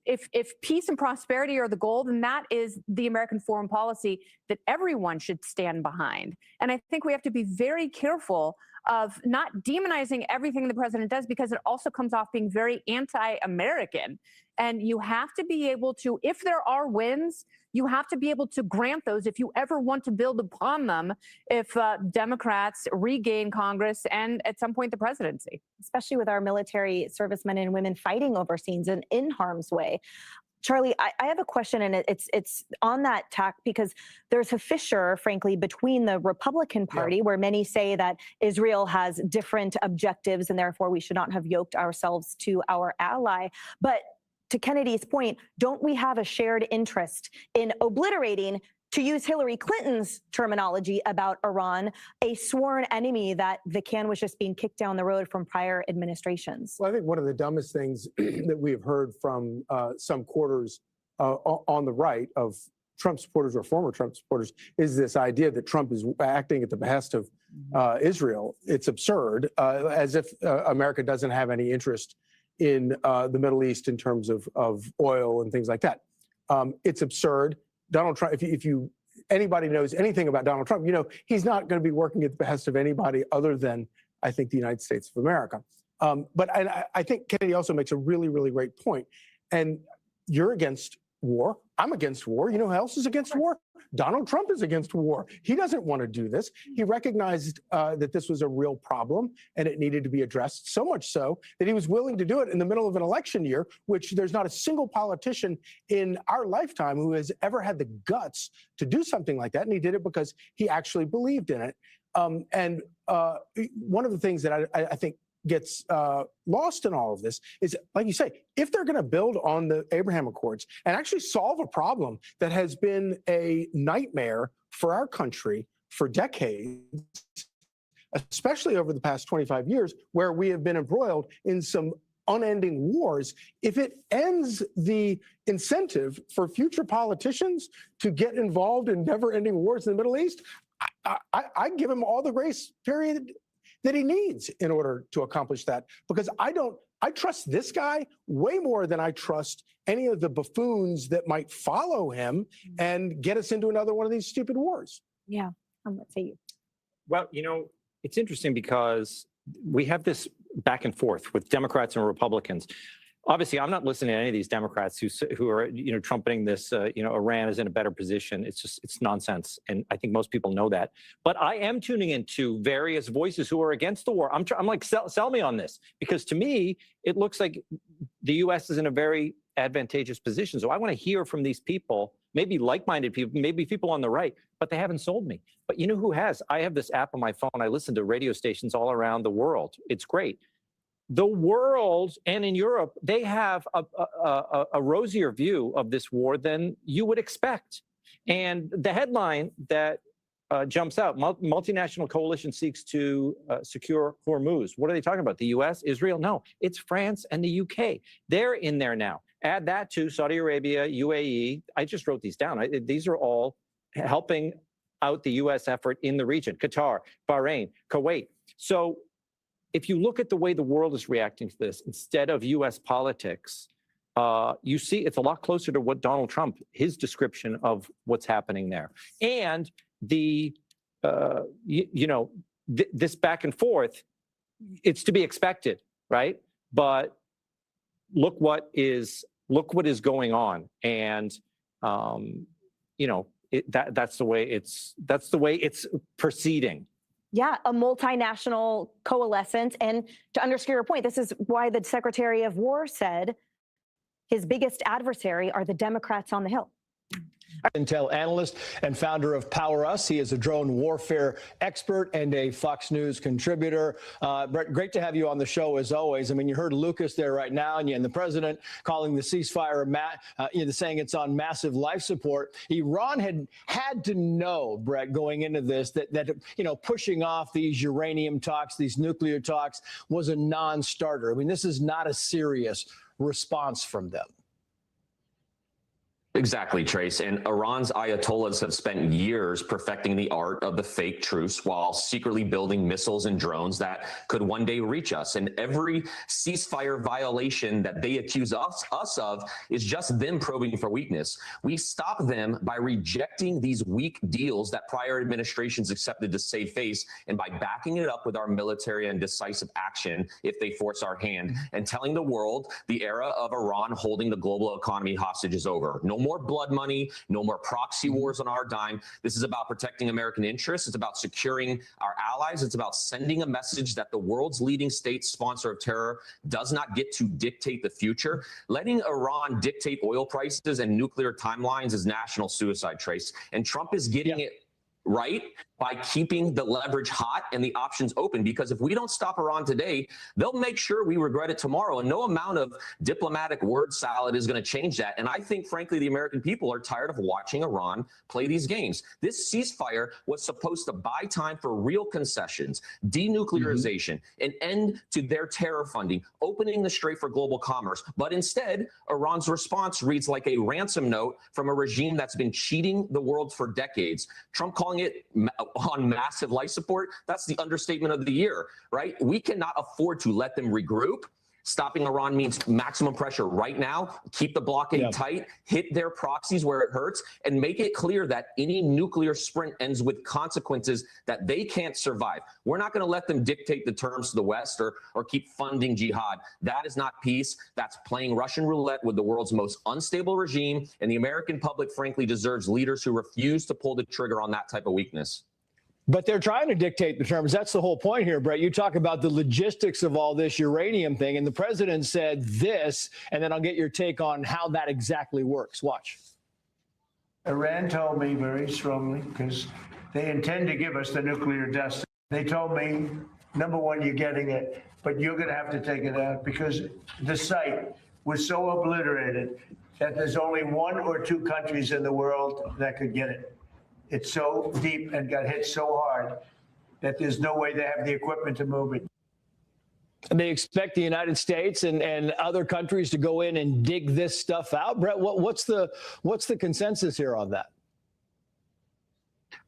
if peace and prosperity are the goal, then that is the American foreign policy that everyone should stand behind. And I think we have to be very careful of not demonizing everything the president does, because it also comes off being very anti-American. And you have to be able to, if there are wins, you have to be able to grant those if you ever want to build upon them, if Democrats regain Congress and at some point the presidency. Especially with our military servicemen and women fighting overseas and in harm's way. Charlie, I have a question, and it's on that tack, because there's a fissure, frankly, between the Republican Party, where many say that Israel has different objectives and therefore we should not have yoked ourselves to our ally. But to Kennedy's point, don't we have a shared interest in obliterating, to use Hillary Clinton's terminology about Iran, a sworn enemy that the can was just being kicked down the road from prior administrations? Well, I think one of the dumbest things that we have heard from some quarters on the right of Trump supporters or former Trump supporters is this idea that Trump is acting at the behest of Israel. It's absurd, as if America doesn't have any interest in the Middle East in terms of oil and things like that. It's absurd. Donald Trump, if anybody knows anything about Donald Trump, you know he's not going to be working at the behest of anybody other than, I think, the United States of America. I think Kennedy also makes a really, really great point. And you're against war. I'm against war. You know who else is against war? Donald Trump is against war. He doesn't want to do this. He recognized that this was a real problem and it needed to be addressed, so much so that he was willing to do it in the middle of an election year, which there's not a single politician in our lifetime who has ever had the guts to do something like that. And he did it because he actually believed in it. One of the things that I think gets lost in all of this is, like you say, if they're going to build on the Abraham Accords and actually solve a problem that has been a nightmare for our country for decades, especially over the past 25 years, where we have been embroiled in some unending wars, if it ends the incentive for future politicians to get involved in never-ending wars in the Middle East, I give him all the grace period that he needs in order to accomplish that, because I trust this guy way more than I trust any of the buffoons that might follow him and get us into another one of these stupid wars. Yeah, I'm going to say you. Well, you know, it's interesting because we have this back and forth with Democrats and Republicans. Obviously, I'm not listening to any of these Democrats who are, trumpeting this, Iran is in a better position. It's nonsense. And I think most people know that. But I am tuning into various voices who are against the war. I'm like, sell me on this, because to me, it looks like the U.S. is in a very advantageous position. So I want to hear from these people, maybe like-minded people, maybe people on the right, but they haven't sold me. But you know who has? I have this app on my phone. I listen to radio stations all around the world. It's great. The world and in Europe, they have a rosier view of this war than you would expect. And the headline that jumps out, multinational coalition seeks to secure Hormuz. What are they talking about? The U.S., Israel? No, it's France and the U.K. They're in there now. Add that to Saudi Arabia, UAE. I just wrote these down. These are all helping out the U.S. effort in the region. Qatar, Bahrain, Kuwait. So if you look at the way the world is reacting to this, instead of U.S. politics, you see it's a lot closer to what Donald Trump, his description of what's happening there. And the, this back and forth, it's to be expected, right? But look what is going on. And, that's the way it's proceeding. Yeah, a multinational coalescence. And to underscore your point, this is why the Secretary of War said his biggest adversary are the Democrats on the Hill. Intel analyst and founder of Power Us. He is a drone warfare expert and a Fox News contributor. Brett, great to have you on the show as always. I mean, you heard Lucas there right now, and the president calling the ceasefire, saying it's on massive life support. Iran had to know, Brett, going into this, that pushing off these uranium talks, these nuclear talks, was a non-starter. I mean, this is not a serious response from them. Exactly, Trace. And Iran's Ayatollahs have spent years perfecting the art of the fake truce while secretly building missiles and drones that could one day reach us. And every ceasefire violation that they accuse us of is just them probing for weakness. We stop them by rejecting these weak deals that prior administrations accepted to save face, and by backing it up with our military and decisive action if they force our hand, and telling the world the era of Iran holding the global economy hostage is over. No more blood money, no more proxy wars on our dime. This is about protecting American interests. It's about securing our allies. It's about sending a message that the world's leading state sponsor of terror does not get to dictate the future. Letting Iran dictate oil prices and nuclear timelines is national suicide, Trace. And Trump is getting it right by keeping the leverage hot and the options open, because if we don't stop Iran today, they'll make sure we regret it tomorrow, and no amount of diplomatic word salad is going to change that. And I think, frankly, the American people are tired of watching Iran play these games. This ceasefire was supposed to buy time for real concessions, denuclearization, an end to their terror funding, opening the strait for global commerce. But instead, Iran's response reads like a ransom note from a regime that's been cheating the world for decades. Trump calling it on massive life support, that's the understatement of the year, right? We cannot afford to let them regroup, Stopping Iran means maximum pressure right now, keep the blockade tight, hit their proxies where it hurts, and make it clear that any nuclear sprint ends with consequences that they can't survive. We're not going to let them dictate the terms to the West or keep funding jihad. That is not peace. That's playing Russian roulette with the world's most unstable regime, and the American public, frankly, deserves leaders who refuse to pull the trigger on that type of weakness. But they're trying to dictate the terms. That's the whole point here, Brett. You talk about the logistics of all this uranium thing, and the president said this, and then I'll get your take on how that exactly works. Watch. Iran told me very strongly, because they intend to give us the nuclear dust. They told me, number one, you're getting it, but you're going to have to take it out because the site was so obliterated that there's only 1 or 2 countries in the world that could get it. It's so deep and got hit so hard that there's no way they have the equipment to move it. And they expect the United States and other countries to go in and dig this stuff out. Brett, what's the consensus here on that?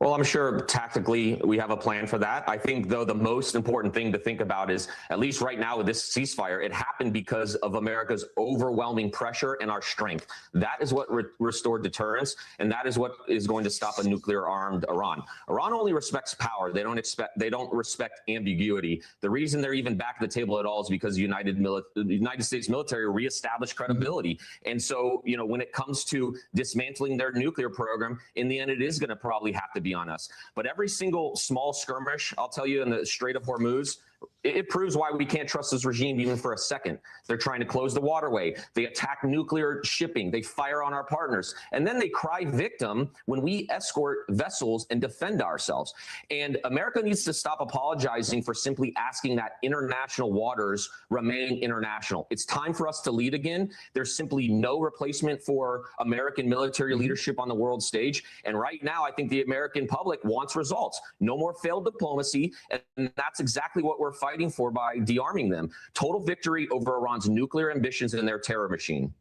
Well, I'm sure tactically we have a plan for that. I think, though, the most important thing to think about is, at least right now with this ceasefire, it happened because of America's overwhelming pressure and our strength. That is what restored deterrence, and that is what is going to stop a nuclear-armed Iran. Iran only respects power. They don't respect ambiguity. The reason they're even back at the table at all is because the United States military reestablished credibility. And so, you know, when it comes to dismantling their nuclear program, in the end, it is going to probably have to be on us. But every single small skirmish, I'll tell you, in the Strait of Hormuz, it proves why we can't trust this regime even for a second. They're trying to close the waterway. They attack nuclear shipping. They fire on our partners. And then they cry victim when we escort vessels and defend ourselves. And America needs to stop apologizing for simply asking that international waters remain international. It's time for us to lead again. There's simply no replacement for American military leadership on the world stage. And right now, I think the American public wants results. No more failed diplomacy. And that's exactly what we're fighting for by de-arming them. Total victory over Iran's nuclear ambitions and their terror machine.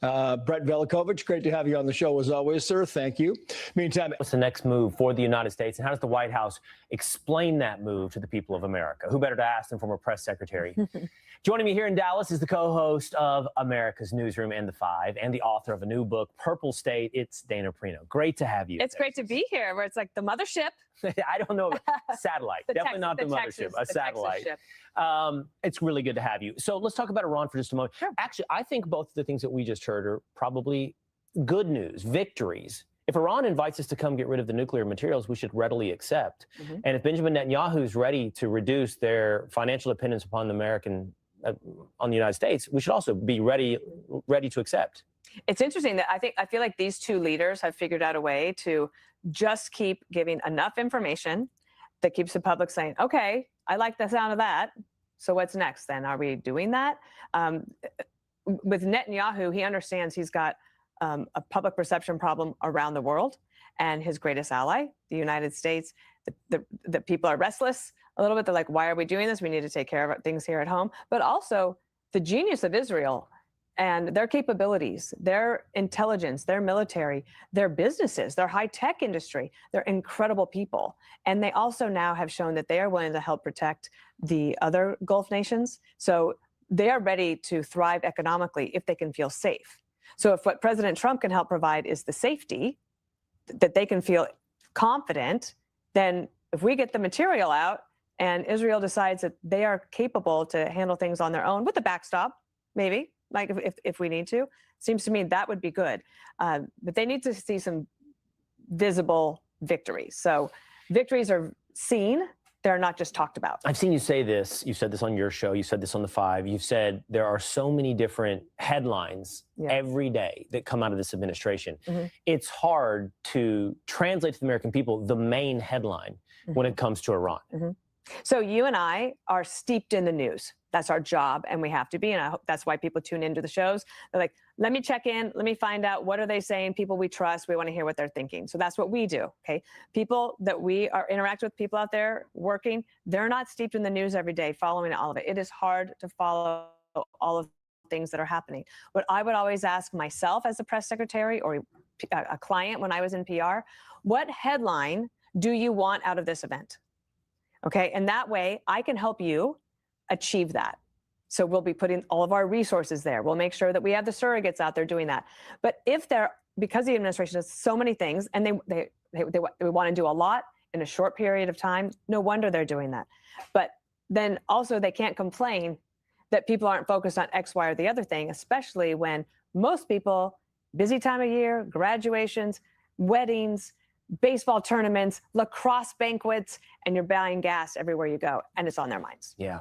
Brett Velikovich, great to have you on the show as always, sir. Thank you. Meantime, what's the next move for the United States, and how does the White House explain that move to the people of America? Who better to ask than former press secretary? Joining me here in Dallas is the co-host of America's Newsroom and The Five, and the author of a new book, Purple State. It's Dana Perino. Great to have you. It's great to be here, where it's like the mothership. I don't know, satellite. Definitely not the mothership, a satellite. It's really good to have you. So let's talk about Iran for just a moment. Sure. Actually, I think both of the things that we just heard are probably good news, victories. If Iran invites us to come get rid of the nuclear materials, we should readily accept. And if Benjamin Netanyahu is ready to reduce their financial dependence upon the United States, we should also be ready to accept. It's interesting that I feel like these two leaders have figured out a way to just keep giving enough information that keeps the public saying, okay, I like the sound of that. So what's next then? Are we doing that? With Netanyahu, he understands he's got a public perception problem around the world, and his greatest ally, the United States, the people are restless a little bit. They're like, why are we doing this? We need to take care of things here at home. But also the genius of Israel and their capabilities, their intelligence, their military, their businesses, their high-tech industry. They're incredible people. And they also now have shown that they are willing to help protect the other Gulf nations. So they are ready to thrive economically if they can feel safe. So if what President Trump can help provide is the safety, that they can feel confident, then if we get the material out and Israel decides that they are capable to handle things on their own with a backstop, maybe, like if we need to, seems to me that would be good. But they need to see some visible victories. So victories are seen. They're not just talked about. I've seen you say this. You said this on your show. You said this on The Five. You've said there are so many different headlines every day that come out of this administration. It's hard to translate to the American people the main headline when it comes to Iran. So you and I are steeped in the news. That's our job, and we have to be. And I hope that's why people tune into the shows. They're like, let me check in. Let me find out, what are they saying? People we trust. We want to hear what they're thinking. So that's what we do, okay? People that we interact with, people out there working, they're not steeped in the news every day, following all of it. It is hard to follow all of the things that are happening. What I would always ask myself as a press secretary or a client when I was in PR, what headline do you want out of this event? Okay, and that way I can help you achieve that. So we'll be putting all of our resources there. We'll make sure that we have the surrogates out there doing that. But if they're, because the administration does so many things and they want to do a lot in a short period of time, no wonder they're doing that. But then also they can't complain that people aren't focused on X, Y, or the other thing, especially when most people, busy time of year, graduations, weddings, baseball tournaments, lacrosse banquets, and you're buying gas everywhere you go, and it's on their minds. Yeah.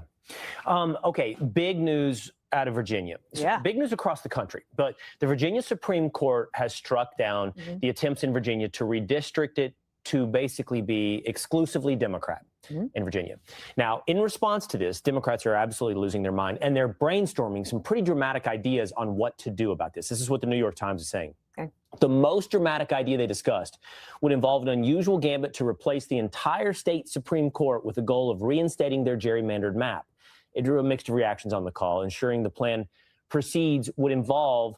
Okay, big news out of Virginia. Yeah. Big news across the country, but the Virginia Supreme Court has struck down the attempts in Virginia to redistrict it to basically be exclusively Democrat in Virginia. Now, in response to this, Democrats are absolutely losing their mind, and they're brainstorming some pretty dramatic ideas on what to do about this. This is what the New York Times is saying. Okay. The most dramatic idea they discussed would involve an unusual gambit to replace the entire state Supreme Court with the goal of reinstating their gerrymandered map. It drew a mixed reactions on the call. Ensuring the plan proceeds would involve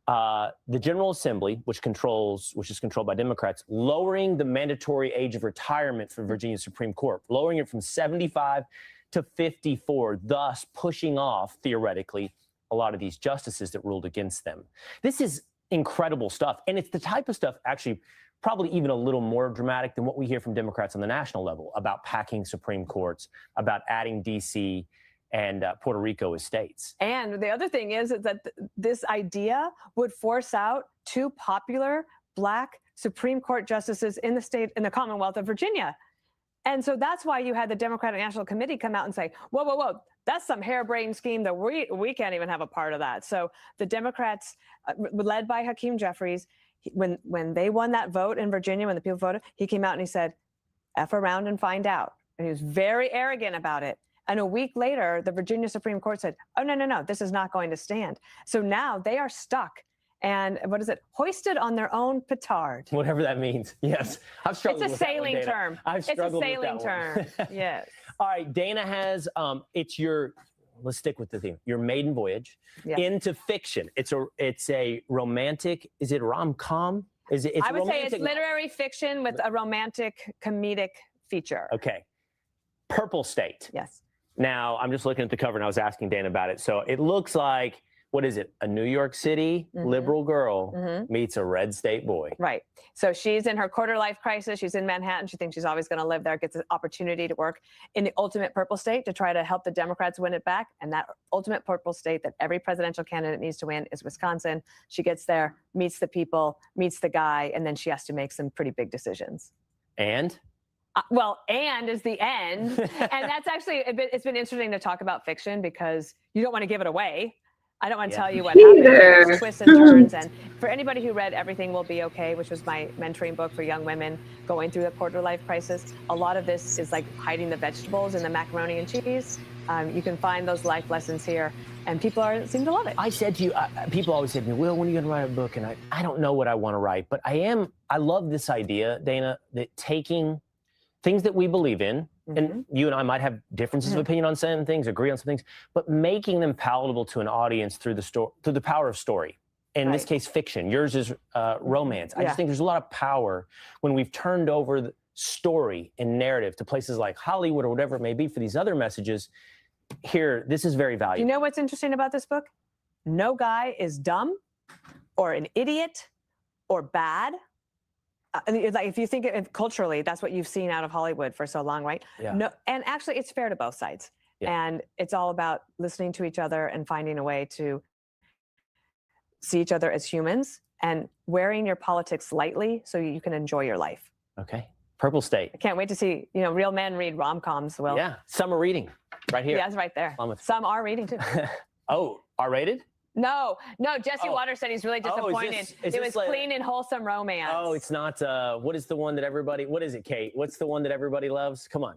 the General Assembly, which is controlled by Democrats, lowering the mandatory age of retirement for Virginia Supreme Court, lowering it from 75 to 54, thus pushing off, theoretically, a lot of these justices that ruled against them. This is incredible stuff. And it's the type of stuff, actually, probably even a little more dramatic than what we hear from Democrats on the national level about packing Supreme Courts, about adding D.C. and Puerto Rico as states. And the other thing is that this idea would force out 2 popular Black Supreme Court justices in the Commonwealth of Virginia. And so that's why you had the Democratic National Committee come out and say, whoa, whoa, whoa, that's some harebrained scheme that we can't even have a part of that. So the Democrats, led by Hakeem Jeffries, when they won that vote in Virginia, when the people voted, he came out and he said, F around and find out. And he was very arrogant about it. And a week later, the Virginia Supreme Court said, oh, no, this is not going to stand. So now they are stuck. And what is it? Hoisted on their own petard. Whatever that means. Yes. I've struggled with that one, Dana. It's a sailing term. I've struggled with that one. It's a sailing term. Yes. All right. Dana has, let's stick with the theme, your maiden voyage into fiction. It's a romantic, is it rom-com? I would say it's literary fiction with a romantic comedic feature. Okay. Purple State. Yes. Now, I'm just looking at the cover and I was asking Dana about it. So it looks like, what is it? A New York City liberal girl meets a red state boy. Right. So she's in her quarter-life crisis. She's in Manhattan. She thinks she's always going to live there, gets an opportunity to work in the ultimate purple state to try to help the Democrats win it back. And that ultimate purple state that every presidential candidate needs to win is Wisconsin. She gets there, meets the people, meets the guy, and then she has to make some pretty big decisions. And? And is the end. And that's actually, it's been interesting to talk about fiction because you don't want to give it away. I don't want to tell you what happens. There's twists and turns. And for anybody who read Everything Will Be Okay, which was my mentoring book for young women going through the quarter-life crisis, a lot of this is like hiding the vegetables in the macaroni and cheese. You can find those life lessons here, and people seem to love it. I said to you, people always said to me, Will, when are you going to write a book? And I don't know what I want to write, but I love this idea, Dana, that taking things that we believe in, and you and I might have differences of opinion on certain things, agree on some things, but making them palatable to an audience through the power of story. In this case, fiction. Yours is romance. I just think there's a lot of power when we've turned over the story and narrative to places like Hollywood or whatever it may be for these other messages. Here, this is very valuable. You know what's interesting about this book? No guy is dumb or an idiot or bad. Like if you think of culturally, that's what you've seen out of Hollywood for so long, right? Yeah. No, and actually, it's fair to both sides. Yeah. And it's all about listening to each other and finding a way to see each other as humans and wearing your politics lightly so you can enjoy your life. Okay. Purple State. I can't wait to see, real men read rom-coms. Will. Yeah. Summer reading right here. Yeah, it's right there. Some are reading too. Oh, R-rated? No. Jesse Waters said he's really disappointed. It was clean and wholesome romance. Oh, it's not, what is the one that what is it, Kate? What's the one that everybody loves? Come on.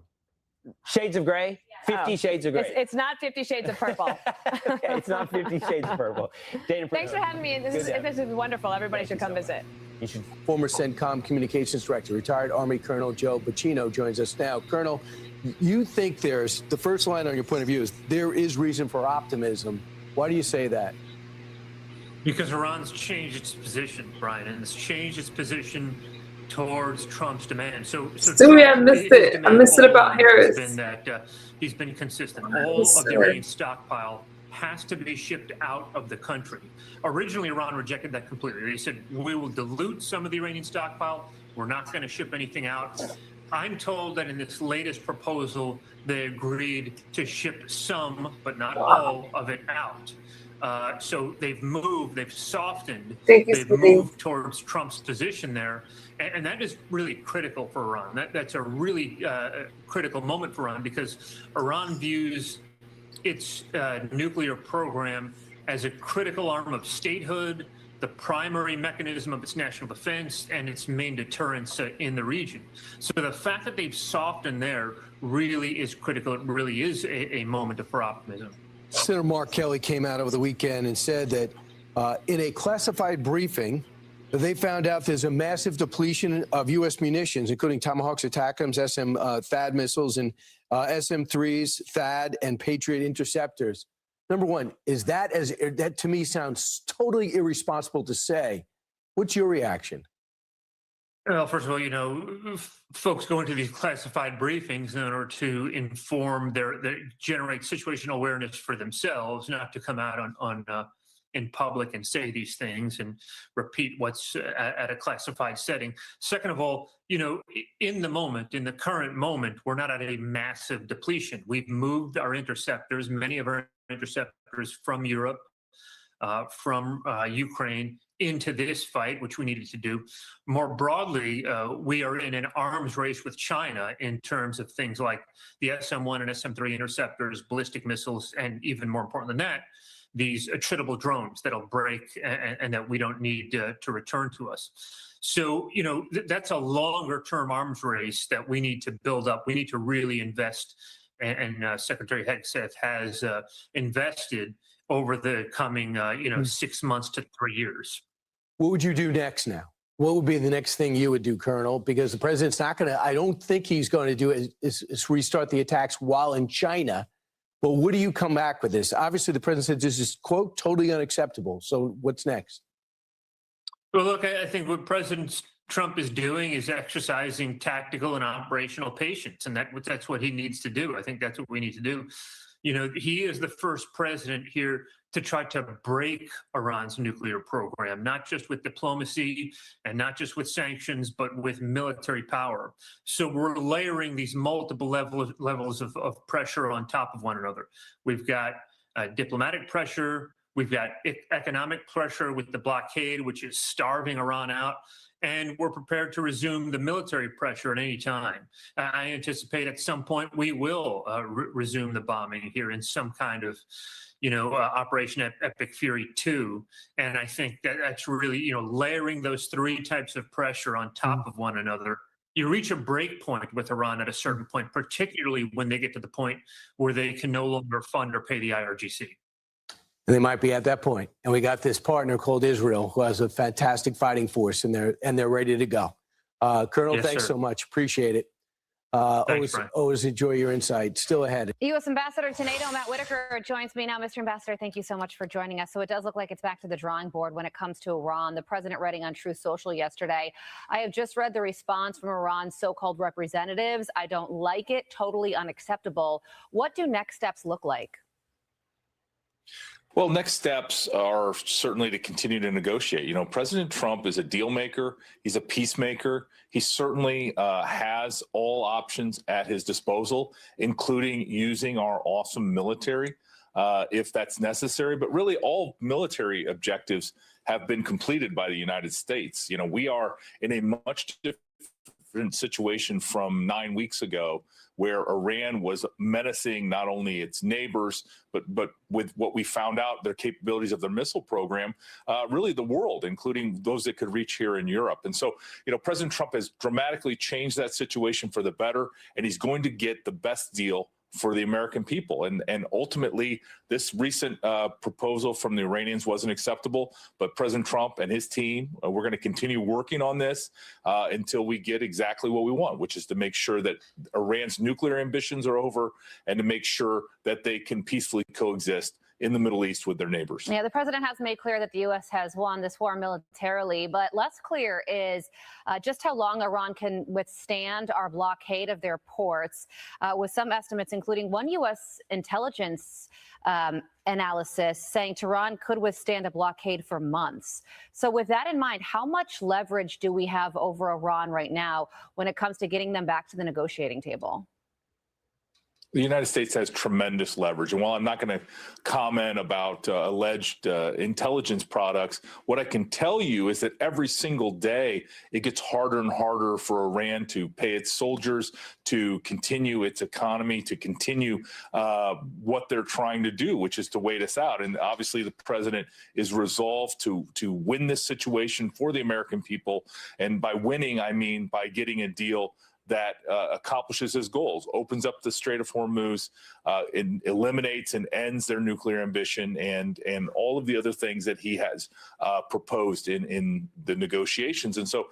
Shades of Grey? 50 Shades of Grey. It's not 50 Shades of Purple. Okay, it's not 50 Shades of Purple. Dana, thanks for having me. This is wonderful. Everybody should come visit. You should. Former CENTCOM Communications Director, retired Army Colonel Joe Bacino joins us now. Colonel, you think the first line on your point of view is there is reason for optimism. Why do you say that? Because Iran's changed its position, Brian, and it's changed its position towards Trump's demand. So I missed it. I missed it about Harris. Has been that he's been consistent. All of the Iranian stockpile has to be shipped out of the country. Originally, Iran rejected that completely. They said, we will dilute some of the Iranian stockpile. We're not going to ship anything out. I'm told that in this latest proposal, they agreed to ship some, but not all of it out. So they've moved, they've softened, they've moved towards Trump's position there. And that is really critical for Iran. That's a really critical moment for Iran, because Iran views its nuclear program as a critical arm of statehood, the primary mechanism of its national defense, and its main deterrence in the region. So the fact that they've softened there really is critical. It really is a moment for optimism. Senator Mark Kelly came out over the weekend and said that in a classified briefing, they found out there's a massive depletion of U.S. munitions, including Tomahawks, ATACMS, THAAD missiles, and SM-3s, THAAD, and Patriot interceptors. Number one, that to me sounds totally irresponsible to say. What's your reaction? Well, first of all, folks go into these classified briefings in order to inform generate situational awareness for themselves, not to come out in public and say these things and repeat what's at a classified setting. Second of all, in the current moment, we're not at a massive depletion. We've moved our interceptors, many of our interceptors from Europe, from Ukraine, into this fight, which we needed to do. More broadly, we are in an arms race with China in terms of things like the SM-1 and SM-3 interceptors, ballistic missiles, and even more important than that, these attritable drones that'll break and that we don't need to return to us. So, that's a longer-term arms race that we need to build up. We need to really invest, and Secretary Hegseth has invested over the coming, 6 months to 3 years. What would you do next now? What would be the next thing you would do, Colonel? Because the president's not going to, I don't think he's going to do is restart the attacks while in China. But what do you come back with this? Obviously, the president said this is, quote, totally unacceptable. So what's next? Well, look, I think what President Trump is doing is exercising tactical and operational patience, and that's what he needs to do. I think that's what we need to do. He is the first president here to try to break Iran's nuclear program, not just with diplomacy and not just with sanctions, but with military power. So we're layering these multiple levels of pressure on top of one another. We've got diplomatic pressure. We've got economic pressure with the blockade, which is starving Iran out. And we're prepared to resume the military pressure at any time. I anticipate at some point we will resume the bombing here in some kind of, Operation Epic Fury 2. And I think that's really, layering those three types of pressure on top of one another. You reach a break point with Iran at a certain point, particularly when they get to the point where they can no longer fund or pay the IRGC. They might be at that point. And we got this partner called Israel, who has a fantastic fighting force, and they're ready to go. Colonel, Yes, thanks sir. so much. Appreciate it. Thanks, Brian. Always enjoy your insight. Still ahead. U.S. Ambassador to NATO, Matt Whitaker, joins me now. Mr. Ambassador, thank you so much for joining us. So it does look like it's back to the drawing board when it comes to Iran. The president writing on Truth Social yesterday, I have just read the response from Iran's so-called representatives. I don't like it. Totally unacceptable. What do next steps look like? Well, next steps are certainly to continue to negotiate. President Trump is a deal maker. He's a peacemaker. He certainly has all options at his disposal, including using our awesome military if that's necessary. But really, all military objectives have been completed by the United States. We are in a much different situation from 9 weeks ago, where Iran was menacing not only its neighbors, but with what we found out, their capabilities of their missile program, really the world, including those that could reach here in Europe. And so, President Trump has dramatically changed that situation for the better, and he's going to get the best deal for the American people. And ultimately, this recent proposal from the Iranians wasn't acceptable, but President Trump and his team, we're going to continue working on this until we get exactly what we want, which is to make sure that Iran's nuclear ambitions are over and to make sure that they can peacefully coexist in the Middle East with their neighbors. Yeah, the president has made clear that the U.S. has won this war militarily, but less clear is just how long Iran can withstand our blockade of their ports, with some estimates, including one U.S. intelligence analysis saying Tehran could withstand a blockade for months. So with that in mind, how much leverage do we have over Iran right now when it comes to getting them back to the negotiating table? The United States has tremendous leverage. And while I'm not going to comment about alleged intelligence products, what I can tell you is that every single day it gets harder and harder for Iran to pay its soldiers, to continue its economy, to continue what they're trying to do, which is to wait us out. And obviously the president is resolved to win this situation for the American people. And by winning, I mean by getting a deal that accomplishes his goals, opens up the Strait of Hormuz, eliminates and ends their nuclear ambition, and all of the other things that he has proposed in the negotiations. And so,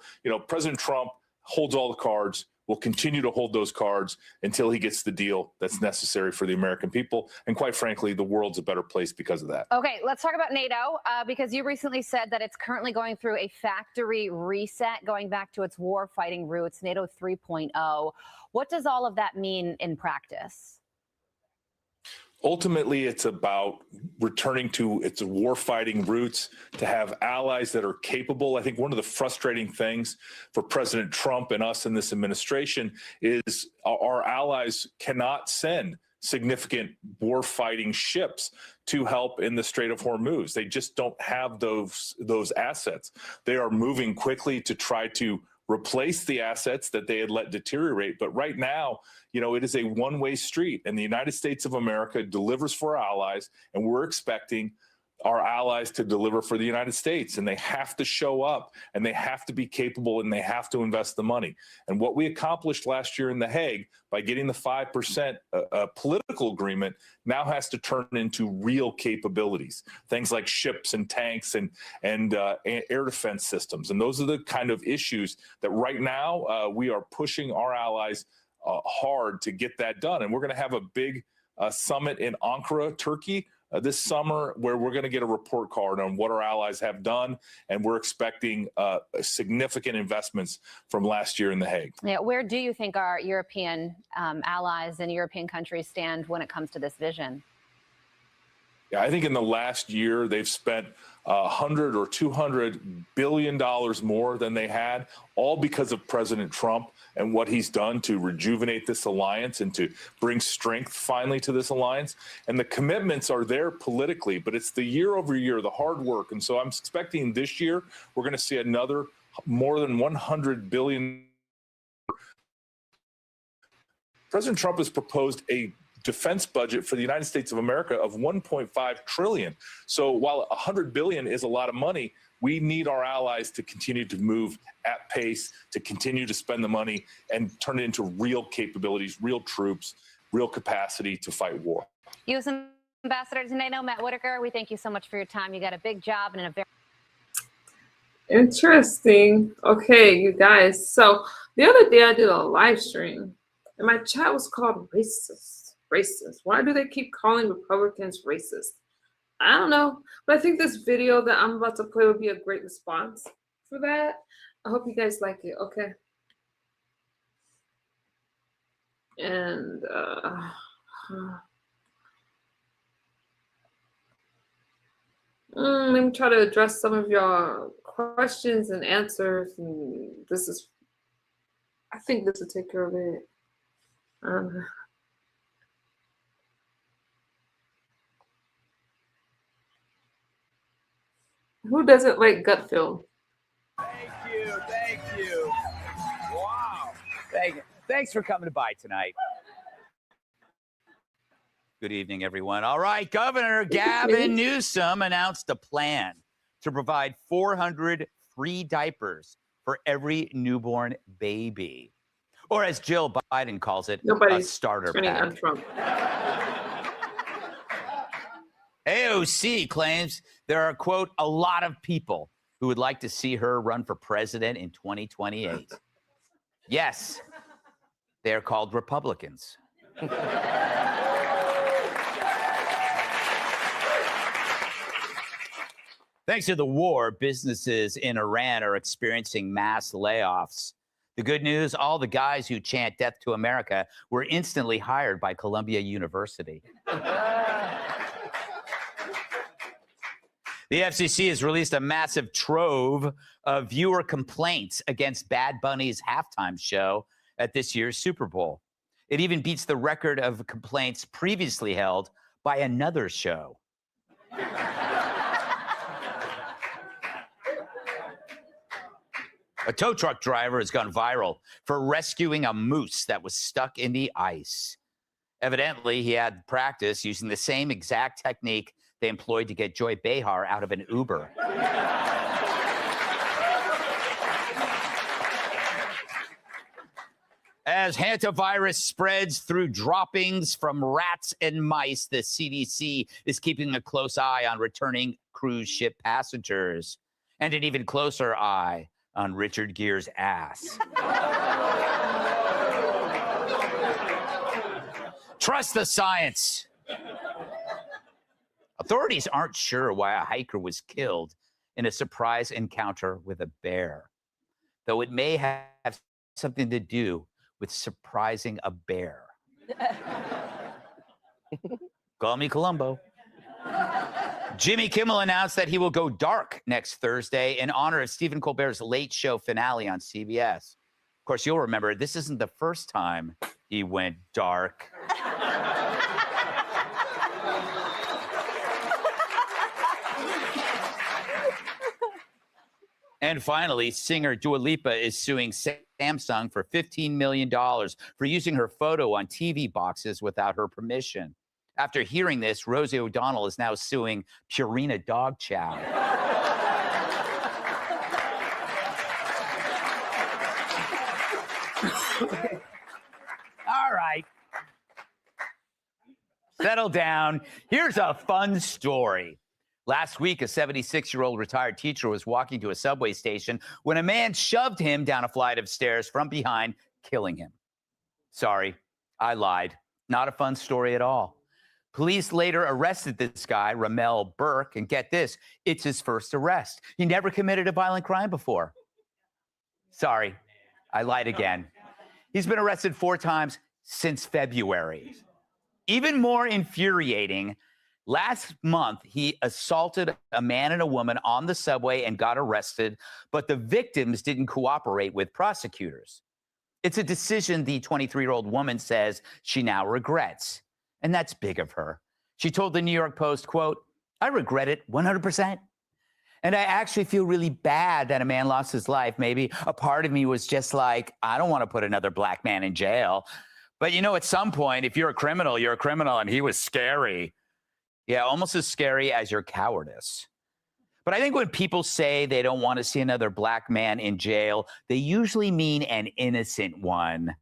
President Trump holds all the cards, will continue to hold those cards until he gets the deal that's necessary for the American people. And quite frankly, the world's a better place because of that. Okay, let's talk about NATO, because you recently said that it's currently going through a factory reset, going back to its war-fighting roots, NATO 3.0. What does all of that mean in practice? Ultimately, it's about returning to its war-fighting roots, to have allies that are capable. I think one of the frustrating things for President Trump and us in this administration is our allies cannot send significant war-fighting ships to help in the Strait of Hormuz. They just don't have those assets. They are moving quickly to try to replace the assets that they had let deteriorate. But right now, it is a one-way street, and the United States of America delivers for our allies, and we're expecting our allies to deliver for the United States, and they have to show up, and they have to be capable, and they have to invest the money. And what we accomplished last year in The Hague by getting the 5% political agreement now has to turn into real capabilities, things like ships and tanks and air defense systems. And those are the kind of issues that right now we are pushing our allies hard to get that done. And we're going to have a big summit in Ankara, Turkey, this summer, where we're going to get a report card on what our allies have done, and we're expecting significant investments from last year in The Hague. Yeah, where do you think our European allies and European countries stand when it comes to this vision? Yeah, I think in the last year they've spent $100 or $200 billion more than they had, all because of President Trump and what he's done to rejuvenate this alliance and to bring strength finally to this alliance. And the commitments are there politically, but it's the year over year, the hard work. And so I'm expecting this year we're going to see another more than $100 billion. President Trump has proposed a defense budget for the United States of America of $1.5 trillion. So while $100 billion is a lot of money, we need our allies to continue to move at pace, to continue to spend the money and turn it into real capabilities, real troops, real capacity to fight war. U.S. Ambassador to NATO, Matt Whitaker, we thank you so much for your time. You got a big job and a very interesting. Okay, you guys. So the other day I did a live stream and my chat was called racist. Why do they keep calling Republicans racist? I don't know, but I think this video that I'm about to play would be a great response for that. I hope you guys like it. Okay. And let me try to address some of your questions and answers. And I think this will take care of it. Who doesn't like gut film? Thank you. Wow. Thanks for coming by tonight. Good evening, everyone. All right, Governor Gavin Newsom announced a plan to provide 400 free diapers for every newborn baby. Or as Jill Biden calls it, a starter pack. AOC claims there are, quote, a lot of people who would like to see her run for president in 2028. Yes, they're called Republicans. Thanks to the war, businesses in Iran are experiencing mass layoffs. The good news, all the guys who chant death to America were instantly hired by Columbia University. The FCC has released a massive trove of viewer complaints against Bad Bunny's halftime show at this year's Super Bowl. It even beats the record of complaints previously held by another show. A tow truck driver has gone viral for rescuing a moose that was stuck in the ice. Evidently, he had practice using the same exact technique they employed to get Joy Behar out of an Uber. As hantavirus spreads through droppings from rats and mice, the CDC is keeping a close eye on returning cruise ship passengers, and an even closer eye on Richard Gere's ass. Trust the science. Authorities aren't sure why a hiker was killed in a surprise encounter with a bear, though it may have something to do with surprising a bear. Call me Columbo. Jimmy Kimmel announced that he will go dark next Thursday in honor of Stephen Colbert's Late Show finale on CBS. Of course, you'll remember this isn't the first time he went dark. And finally, singer Dua Lipa is suing Samsung for $15 million for using her photo on TV boxes without her permission. After hearing this, Rosie O'Donnell is now suing Purina Dog Chow. All right. Settle down. Here's a fun story. Last week, a 76-year-old retired teacher was walking to a subway station when a man shoved him down a flight of stairs from behind, killing him. Sorry, I lied. Not a fun story at all. Police later arrested this guy, Ramel Burke, and get this, it's his first arrest. He never committed a violent crime before. Sorry, I lied again. He's been arrested 4 times since February. Even more infuriating, last month, he assaulted a man and a woman on the subway and got arrested, but the victims didn't cooperate with prosecutors. It's a decision the 23-year-old woman says she now regrets, and that's big of her. She told the New York Post, quote, "I regret it 100%. And I actually feel really bad that a man lost his life. Maybe a part of me was just like, I don't want to put another black man in jail. But you know, at some point, if you're a criminal, you're a criminal, and he was scary. Yeah, almost as scary as your cowardice." But I think when people say they don't want to see another black man in jail, they usually mean an innocent one.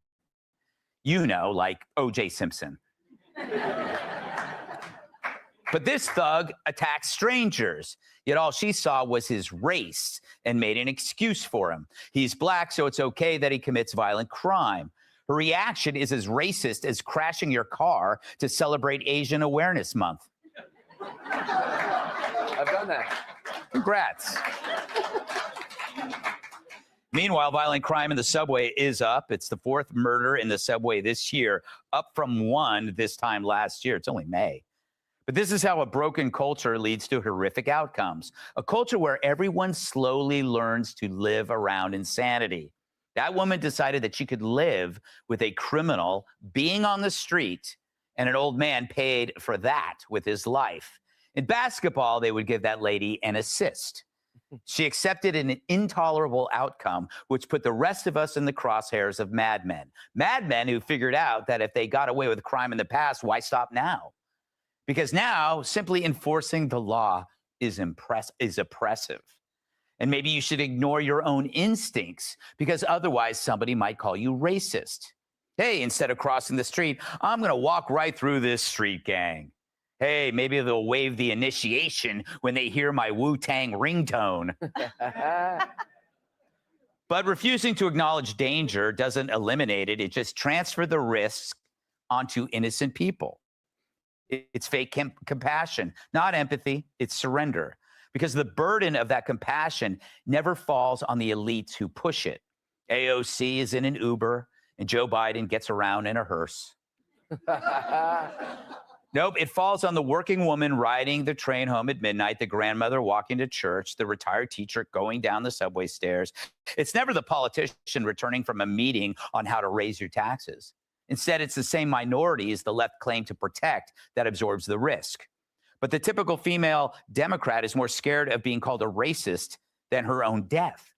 You know, like O.J. Simpson. But this thug attacked strangers, yet all she saw was his race and made an excuse for him. He's black, so it's okay that he commits violent crime. Her reaction is as racist as crashing your car to celebrate Asian Awareness Month. I've done that. Congrats. Meanwhile, violent crime in the subway is up. It's the 4th murder in the subway this year, up from 1 this time last year. It's only May. But this is how a broken culture leads to horrific outcomes. A culture where everyone slowly learns to live around insanity. That woman decided that she could live with a criminal being on the street, and an old man paid for that with his life. In basketball, they would give that lady an assist. She accepted an intolerable outcome, which put the rest of us in the crosshairs of madmen. Madmen who figured out that if they got away with crime in the past, why stop now? Because now, simply enforcing the law is oppressive. And maybe you should ignore your own instincts, because otherwise somebody might call you racist. Hey, instead of crossing the street, I'm going to walk right through this street gang. Hey, maybe they'll waive the initiation when they hear my Wu-Tang ringtone. But refusing to acknowledge danger doesn't eliminate it. It just transfers the risks onto innocent people. It's fake compassion, not empathy. It's surrender. Because the burden of that compassion never falls on the elites who push it. AOC is in an Uber, and Joe Biden gets around in a hearse. Nope, it falls on the working woman riding the train home at midnight, the grandmother walking to church, the retired teacher going down the subway stairs. It's never the politician returning from a meeting on how to raise your taxes. Instead, it's the same minorities the left claim to protect that absorbs the risk. But the typical female Democrat is more scared of being called a racist than her own death.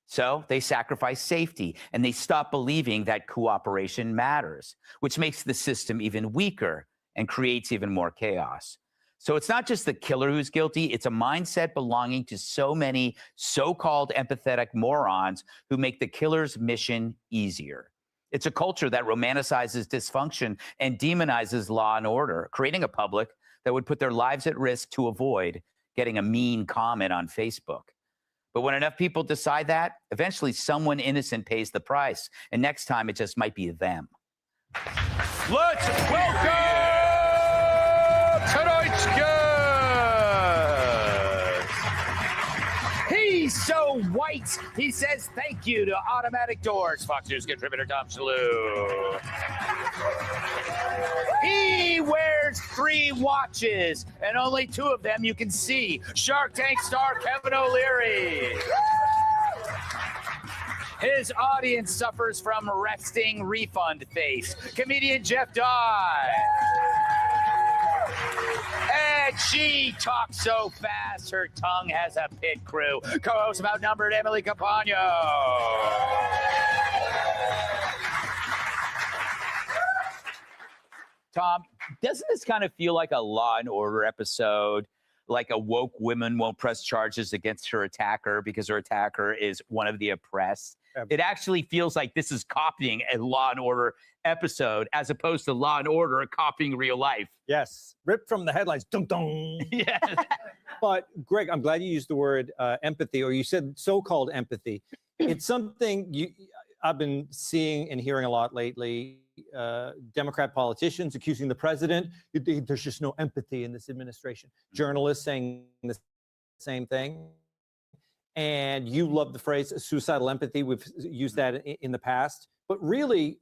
So they sacrifice safety and they stop believing that cooperation matters, which makes the system even weaker and creates even more chaos. So it's not just the killer who's guilty, it's a mindset belonging to so many so-called empathetic morons who make the killer's mission easier. It's a culture that romanticizes dysfunction and demonizes law and order, creating a public that would put their lives at risk to avoid getting a mean comment on Facebook. But when enough people decide that, eventually someone innocent pays the price. And next time, it just might be them. Let's welcome tonight's guest. He's so white, he says thank you to Automatic Doors. Fox News contributor Tom Shalhoub. He wears 3 watches, and only 2 of them you can see. Shark Tank star Kevin O'Leary. His audience suffers from resting refund face. Comedian Jeff Dye. And she talks so fast, her tongue has a pit crew. Co-host of Outnumbered, Emily Capano. Tom, doesn't this kind of feel like a Law and Order episode? Like a woke woman won't press charges against her attacker because her attacker is one of the oppressed. It actually feels like this is copying a Law and Order episode as opposed to Law and Order copying real life. Yes, ripped from the headlines. Dun, dun. Yes. But Greg, I'm glad you used the word empathy, or you said so-called empathy. It's something I've been seeing and hearing a lot lately. Democrat politicians accusing the president, there's just no empathy in this administration. Journalists saying the same thing. And you love the phrase suicidal empathy. We've used that in the past. But really,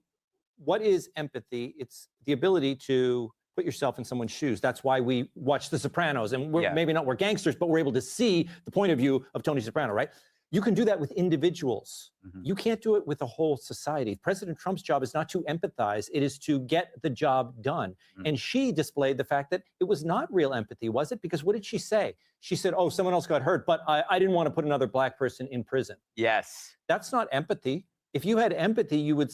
what is empathy? It's the ability to put yourself in someone's shoes. That's why we watch The Sopranos. And maybe not we're gangsters, but we're able to see the point of view of Tony Soprano, right? You can do that with individuals. You can't do it with a whole society. President Trump's job is not to empathize. It is to get the job done. And she displayed the fact that it was not real empathy, was it? Because what did she say? She said, oh, someone else got hurt, but I didn't want to put another black person in prison. Yes. That's not empathy. If you had empathy, you would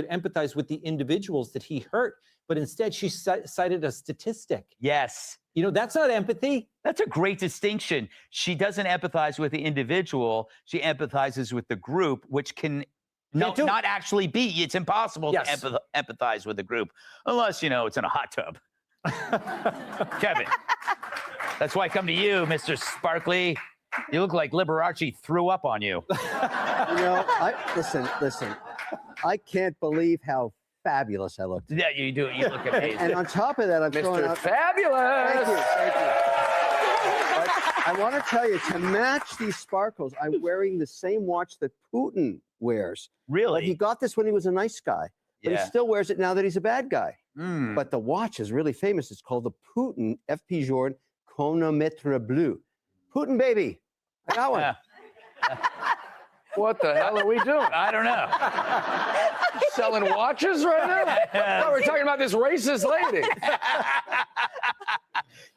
empathize with the individuals that he hurt. But instead, she cited a statistic. Yes. You know, that's not empathy. That's a great distinction. She doesn't empathize with the individual. She empathizes with the group, which can not actually be. It's impossible to empathize with the group unless, it's in a hot tub. Kevin, that's why I come to you, Mr. Sparkly. You look like Liberace threw up on you. Listen. I can't believe how fabulous I look. Yeah, you do. You look amazing. And on top of that, I'm throwing out Fabulous. Thank you. But I want to tell you, to match these sparkles, I'm wearing the same watch that Putin wears. Really? But he got this when he was a nice guy, but he still wears it now that he's a bad guy. But the watch is really famous. It's called the Putin FP Journe Chronomètre Bleu. Putin, baby. I got one. What the hell are we doing? I don't know. Selling watches right now? No, we're talking about this racist lady.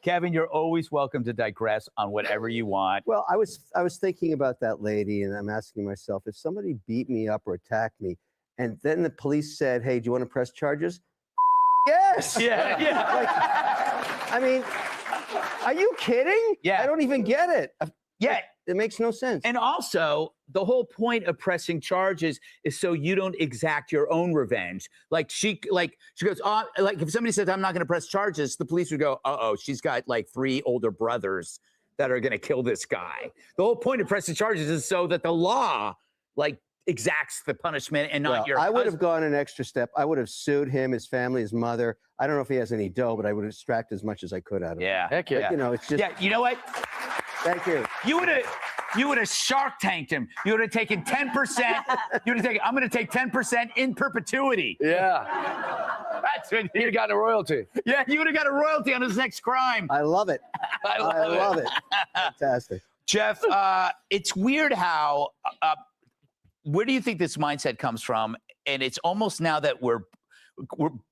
Kevin, you're always welcome to digress on whatever you want. Well, I was thinking about that lady, and I'm asking myself, if somebody beat me up or attacked me, and then the police said, hey, do you want to press charges? Yes. Yeah. I mean, are you kidding? Yeah. I don't even get it. Yeah. It makes no sense. And also, the whole point of pressing charges is so you don't exact your own revenge. She goes, if somebody says, I'm not going to press charges, the police would go, she's got 3 older brothers that are going to kill this guy. The whole point of pressing charges is so that the law, exacts the punishment and not your I would have gone an extra step. I would have sued him, his family, his mother. I don't know if he has any dough, but I would have extracted as much as I could out of him. Yeah. Heck yeah. It's just. Yeah, you know what? Thank you. You would have Shark Tanked him. You would have taken 10%. You would have taken, I'm going to take 10% in perpetuity. Yeah. That's what He'd have gotten a royalty. Yeah, you would have got a royalty on his next crime. I love it. I love it. Fantastic. Jeff, it's weird how, where do you think this mindset comes from? And it's almost now that we're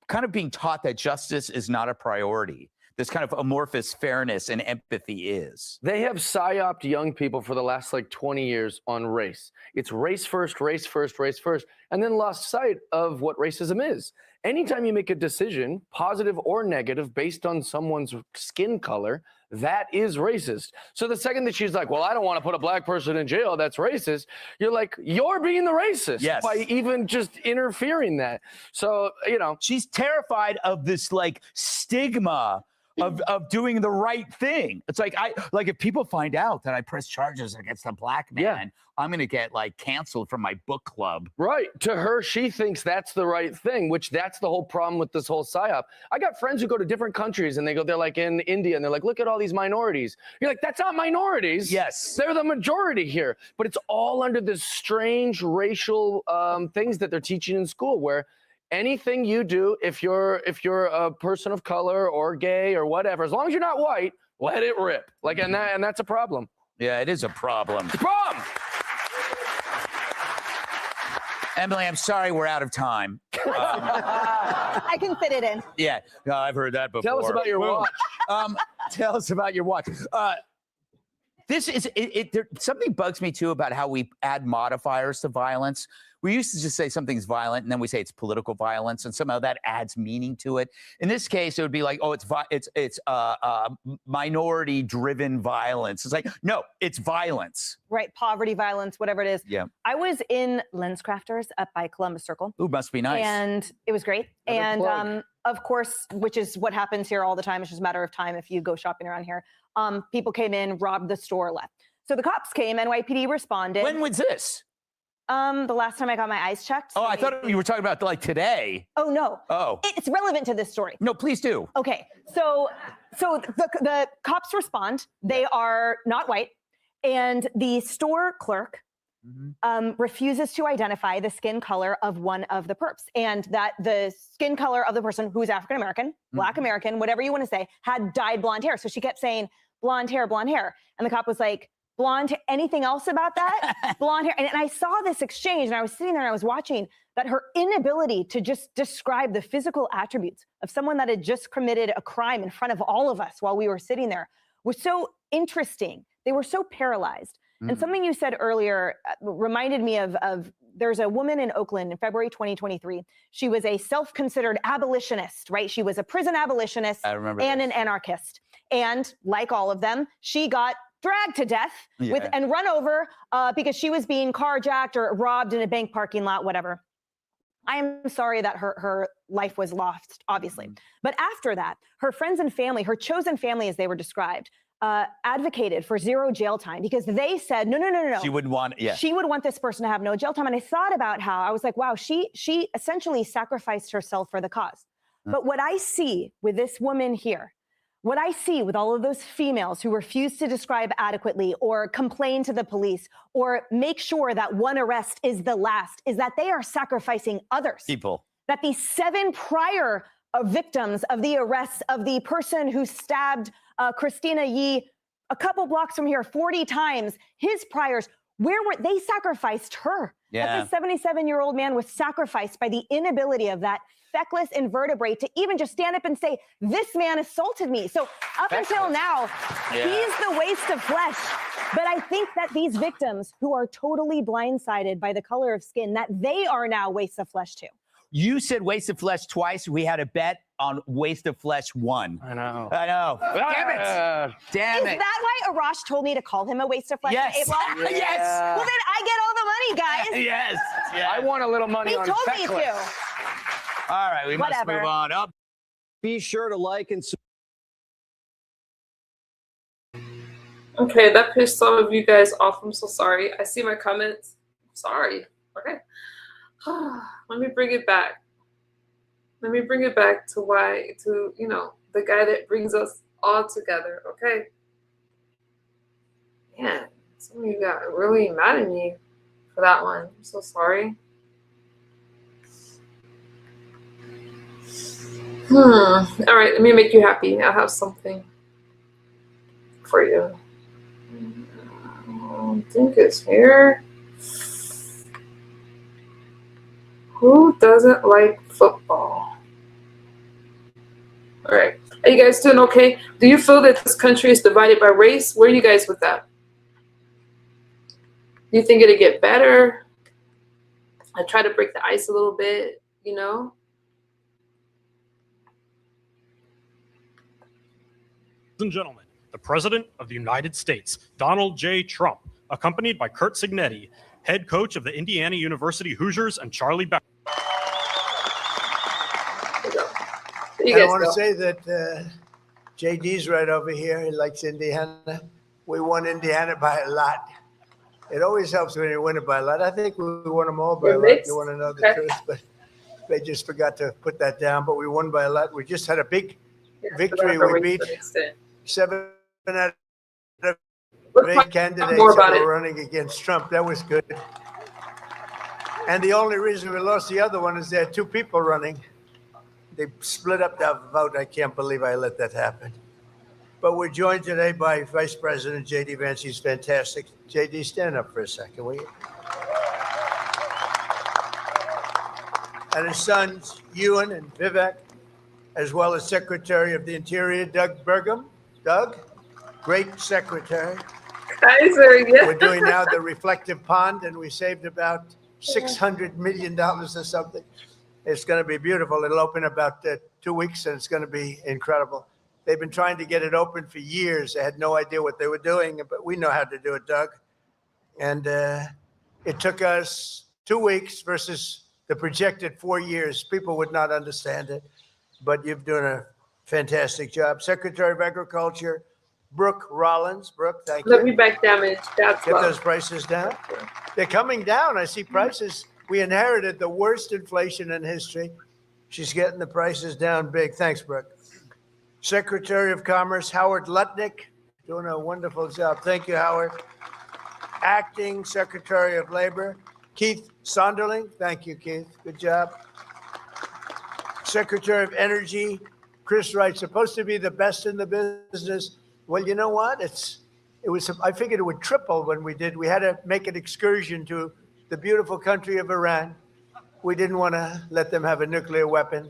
kind of being taught that justice is not a priority. This kind of amorphous fairness and empathy is. They have psyoped young people for the last like 20 years on race. It's race first, race first, race first, and then lost sight of what racism is. Anytime you make a decision, positive or negative, based on someone's skin color, that is racist. So the second that she's like, well, I don't want to put a black person in jail, that's racist, you're like, you're being the racist by even just interfering that. So, you know. She's terrified of this like stigma of doing the right thing. It's like if people find out that I press charges against a black man, I'm gonna get like canceled from my book club. Right. To her, she thinks that's the right thing, which that's the whole problem with this whole psyop. I got friends who go to different countries and they're like in India and they're like, look at all these minorities. You're like, that's not minorities. Yes. They're the majority here. But it's all under this strange racial things that they're teaching in school where anything you do, if you're a person of color or gay or whatever, as long as you're not white, let it rip. Like, and that's a problem. Yeah, it is a problem. It's a problem. Emily, I'm sorry we're out of time. I can fit it in. Yeah, no, I've heard that before. Tell us about your watch. Tell us about your watch. This is something bugs me too about how we add modifiers to violence. We used to just say something's violent, and then we say it's political violence, and somehow that adds meaning to it. In this case, it would be like, oh, it's minority-driven violence. It's like, no, it's violence. Right, poverty, violence, whatever it is. Yeah. I was in Lens Crafters up by Columbus Circle. Ooh, must be nice. And it was great. Of course, which is what happens here all the time. It's just a matter of time if you go shopping around here. People came in, robbed the store, left. So the cops came, NYPD responded. When was this? The last time I got my eyes checked. Oh, I thought you were talking about like today. Oh, no. Oh. It's relevant to this story. No, please do. Okay. So the cops respond. They are not white. And the store clerk refuses to identify the skin color of one of the perps, and that the skin color of the person who is African American, Black American, whatever you want to say, had dyed blonde hair. So she kept saying blonde hair, blonde hair. And the cop was like, blonde, anything else about that? Blonde hair. And I saw this exchange, and I was sitting there and I was watching that her inability to just describe the physical attributes of someone that had just committed a crime in front of all of us while we were sitting there was so interesting. They were so paralyzed. And something you said earlier reminded me of there's a woman in Oakland in February 2023. She was a self-considered abolitionist, right? She was a prison abolitionist and an anarchist. And like all of them, she got dragged to death and run over because she was being carjacked or robbed in a bank parking lot, whatever. I am sorry that her life was lost, obviously. But after that, her friends and family, her chosen family as they were described, advocated for 0 jail time because they said, no. She wouldn't want, She would want this person to have no jail time. And I thought about how I was like, wow, she essentially sacrificed herself for the cause. But what I see with this woman here, what I see with all of those females who refuse to describe adequately or complain to the police or make sure that one arrest is the last is that they are sacrificing others. People. That the 7 prior victims of the arrests of the person who stabbed Christina Yee a couple blocks from here 40 times, his priors, where were they? Sacrificed her. Yeah. That this 77-year-old man was sacrificed by the inability of that feckless invertebrate to even just stand up and say, this man assaulted me. So up until now, he's the waste of flesh. But I think that these victims who are totally blindsided by the color of skin, that they are now waste of flesh too. You said waste of flesh twice. We had a bet on waste of flesh 1. I know. Damn it. Damn Is it. that why Arash told me to call him a waste of flesh? Yes. Yes. Yes. Well, then I get all the money, guys. Yes. I want a little money He on told me feckless. to. All right, we must Whatever. move on. Up. Be sure to like and Okay, that pissed some of you guys off. I'm so sorry. I see my comments. Sorry. Okay. Let me bring it back. Let me bring it back to the guy that brings us all together, okay? Man, some of you got really mad at me for that one. I'm so sorry. All right, let me make you happy. I'll have something for you. I think it's here. Who doesn't like football? All right. Are you guys doing okay? Do you feel that this country is divided by race? Where are you guys with that? Do you think it'll get better? I try to break the ice a little bit, you know? Ladies and gentlemen, the President of the United States, Donald J. Trump, accompanied by Curt Cignetti, head coach of the Indiana University Hoosiers, and Charlie Beck. I want to say that JD's right over here. He likes Indiana. We won Indiana by a lot. It always helps when you win it by a lot. I think we won them all by a lot. You want to know the truth, but they just forgot to put that down. But we won by a lot. We just had a big victory. We beat 7 out of 8 candidates that were running against Trump. That was good. And the only reason we lost the other one is there are 2 people running. They split up the vote. I can't believe I let that happen. But we're joined today by Vice President J.D. Vance. He's fantastic. J.D., stand up for a second, will you? And his sons, Ewan and Vivek, as well as Secretary of the Interior, Doug Burgum. Doug, great secretary. Kaiser, yeah. We're doing now the reflective pond, and we saved about $600 million or something. It's going to be beautiful. It'll open about 2 weeks, and it's going to be incredible. They've been trying to get it open for years. They had no idea what they were doing, but we know how to do it, Doug. And it took us 2 weeks versus the projected 4 years. People would not understand it, but you've done a fantastic job. Secretary of Agriculture, Brooke Rollins. Brooke, thank you. Let me back damage. That's Get those prices down. They're coming down. I see prices. We inherited the worst inflation in history. She's getting the prices down big. Thanks, Brooke. Secretary of Commerce, Howard Lutnick, doing a wonderful job. Thank you, Howard. Acting Secretary of Labor, Keith Sonderling. Thank you, Keith. Good job. Secretary of Energy, Chris Wright, supposed to be the best in the business. Well, you know what? I figured it would triple when we did. We had to make an excursion to the beautiful country of Iran. We didn't want to let them have a nuclear weapon.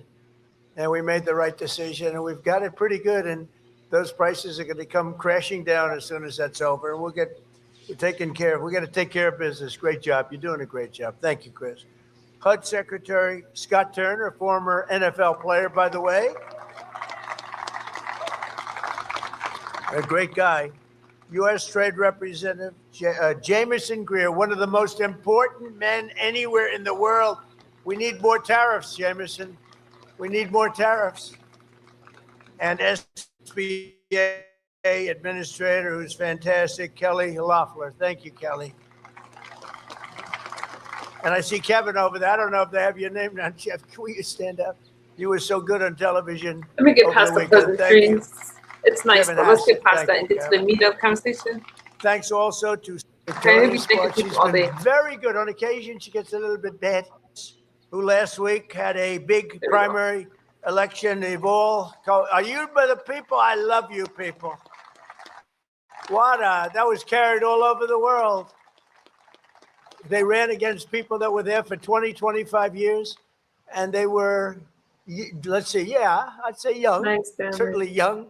And we made the right decision, and we've got it pretty good. And those prices are going to come crashing down as soon as that's over. And we're taken care of. We got to take care of business. Great job. You're doing a great job. Thank you, Chris. HUD Secretary Scott Turner, former NFL player, by the way. A great guy. U.S. Trade Representative Jamieson Greer, one of the most important men anywhere in the world. We need more tariffs, Jamieson. We need more tariffs. And SBA Administrator, who's fantastic, Kelly Loeffler. Thank you, Kelly. And I see Kevin over there. I don't know if they have your name now, Jeff. Will you stand up? You were so good on television. Let me get past the pleasantries. It's nice, Kevin but let's get Hassett, past thank that you, and get to Kevin. the meetup conversation. Thanks also to Okay, Victoria Scott. She's been very good. On occasion, she gets a little bit bad. Who last week had a big primary election. They've all are you by the people? I love you people. That was carried all over the world. They ran against people that were there for 20, 25 years, and they were, let's see, I'd say young, certainly young,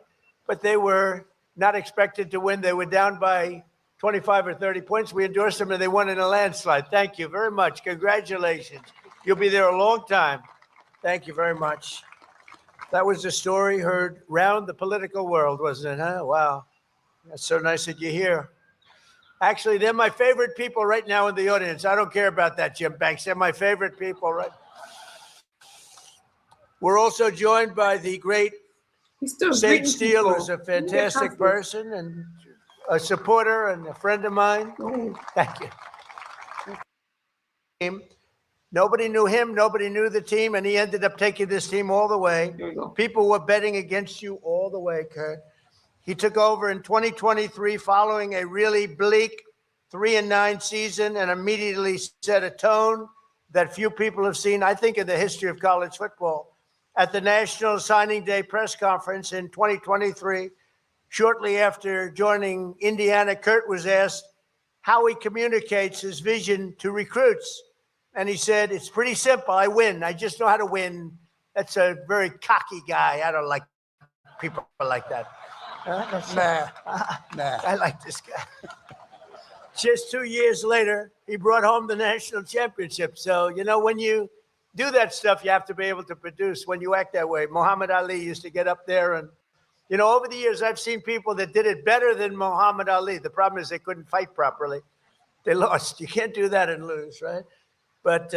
but they were not expected to win. They were down by 25 or 30 points. We endorsed them, and they won in a landslide. Thank you very much. Congratulations. You'll be there a long time. Thank you very much. That was a story heard round the political world, wasn't it, huh? Wow. That's so nice that you're here. Actually, they're my favorite people right now in the audience. I don't care about that, Jim Banks. They're my favorite people, right? We're also joined by the great Sage Steele, who's a fantastic person and a supporter and a friend of mine. Thank you. Nobody knew him. Nobody knew the team, and he ended up taking this team all the way. People were betting against you all the way, Kurt. He took over in 2023 following a really bleak 3-9 season and immediately set a tone that few people have seen, I think, in the history of college football. at the National Signing Day press conference in 2023. Shortly after joining Indiana, Kurt was asked how he communicates his vision to recruits. And he said, it's pretty simple. I win. I just know how to win. That's a very cocky guy. I don't like people like that. Nah. I like this guy. Just 2 years later, he brought home the national championship. So, when you do that stuff, you have to be able to produce when you act that way. Muhammad Ali used to get up there and, over the years, I've seen people that did it better than Muhammad Ali. The problem is they couldn't fight properly. They lost. You can't do that and lose, right? But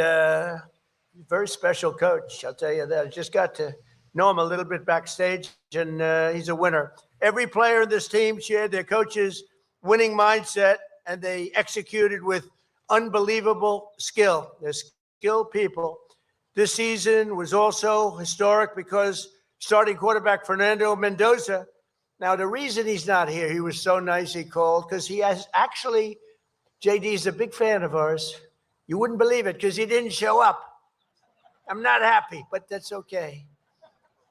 very special coach, I'll tell you that. I just got to know him a little bit backstage, and he's a winner. Every player in this team shared their coach's winning mindset, and they executed with unbelievable skill. They're skilled people. This season was also historic because starting quarterback Fernando Mendoza. Now, the reason he's not here, he was so nice he called, because he has actually, JD's a big fan of ours. You wouldn't believe it because he didn't show up. I'm not happy, but that's okay.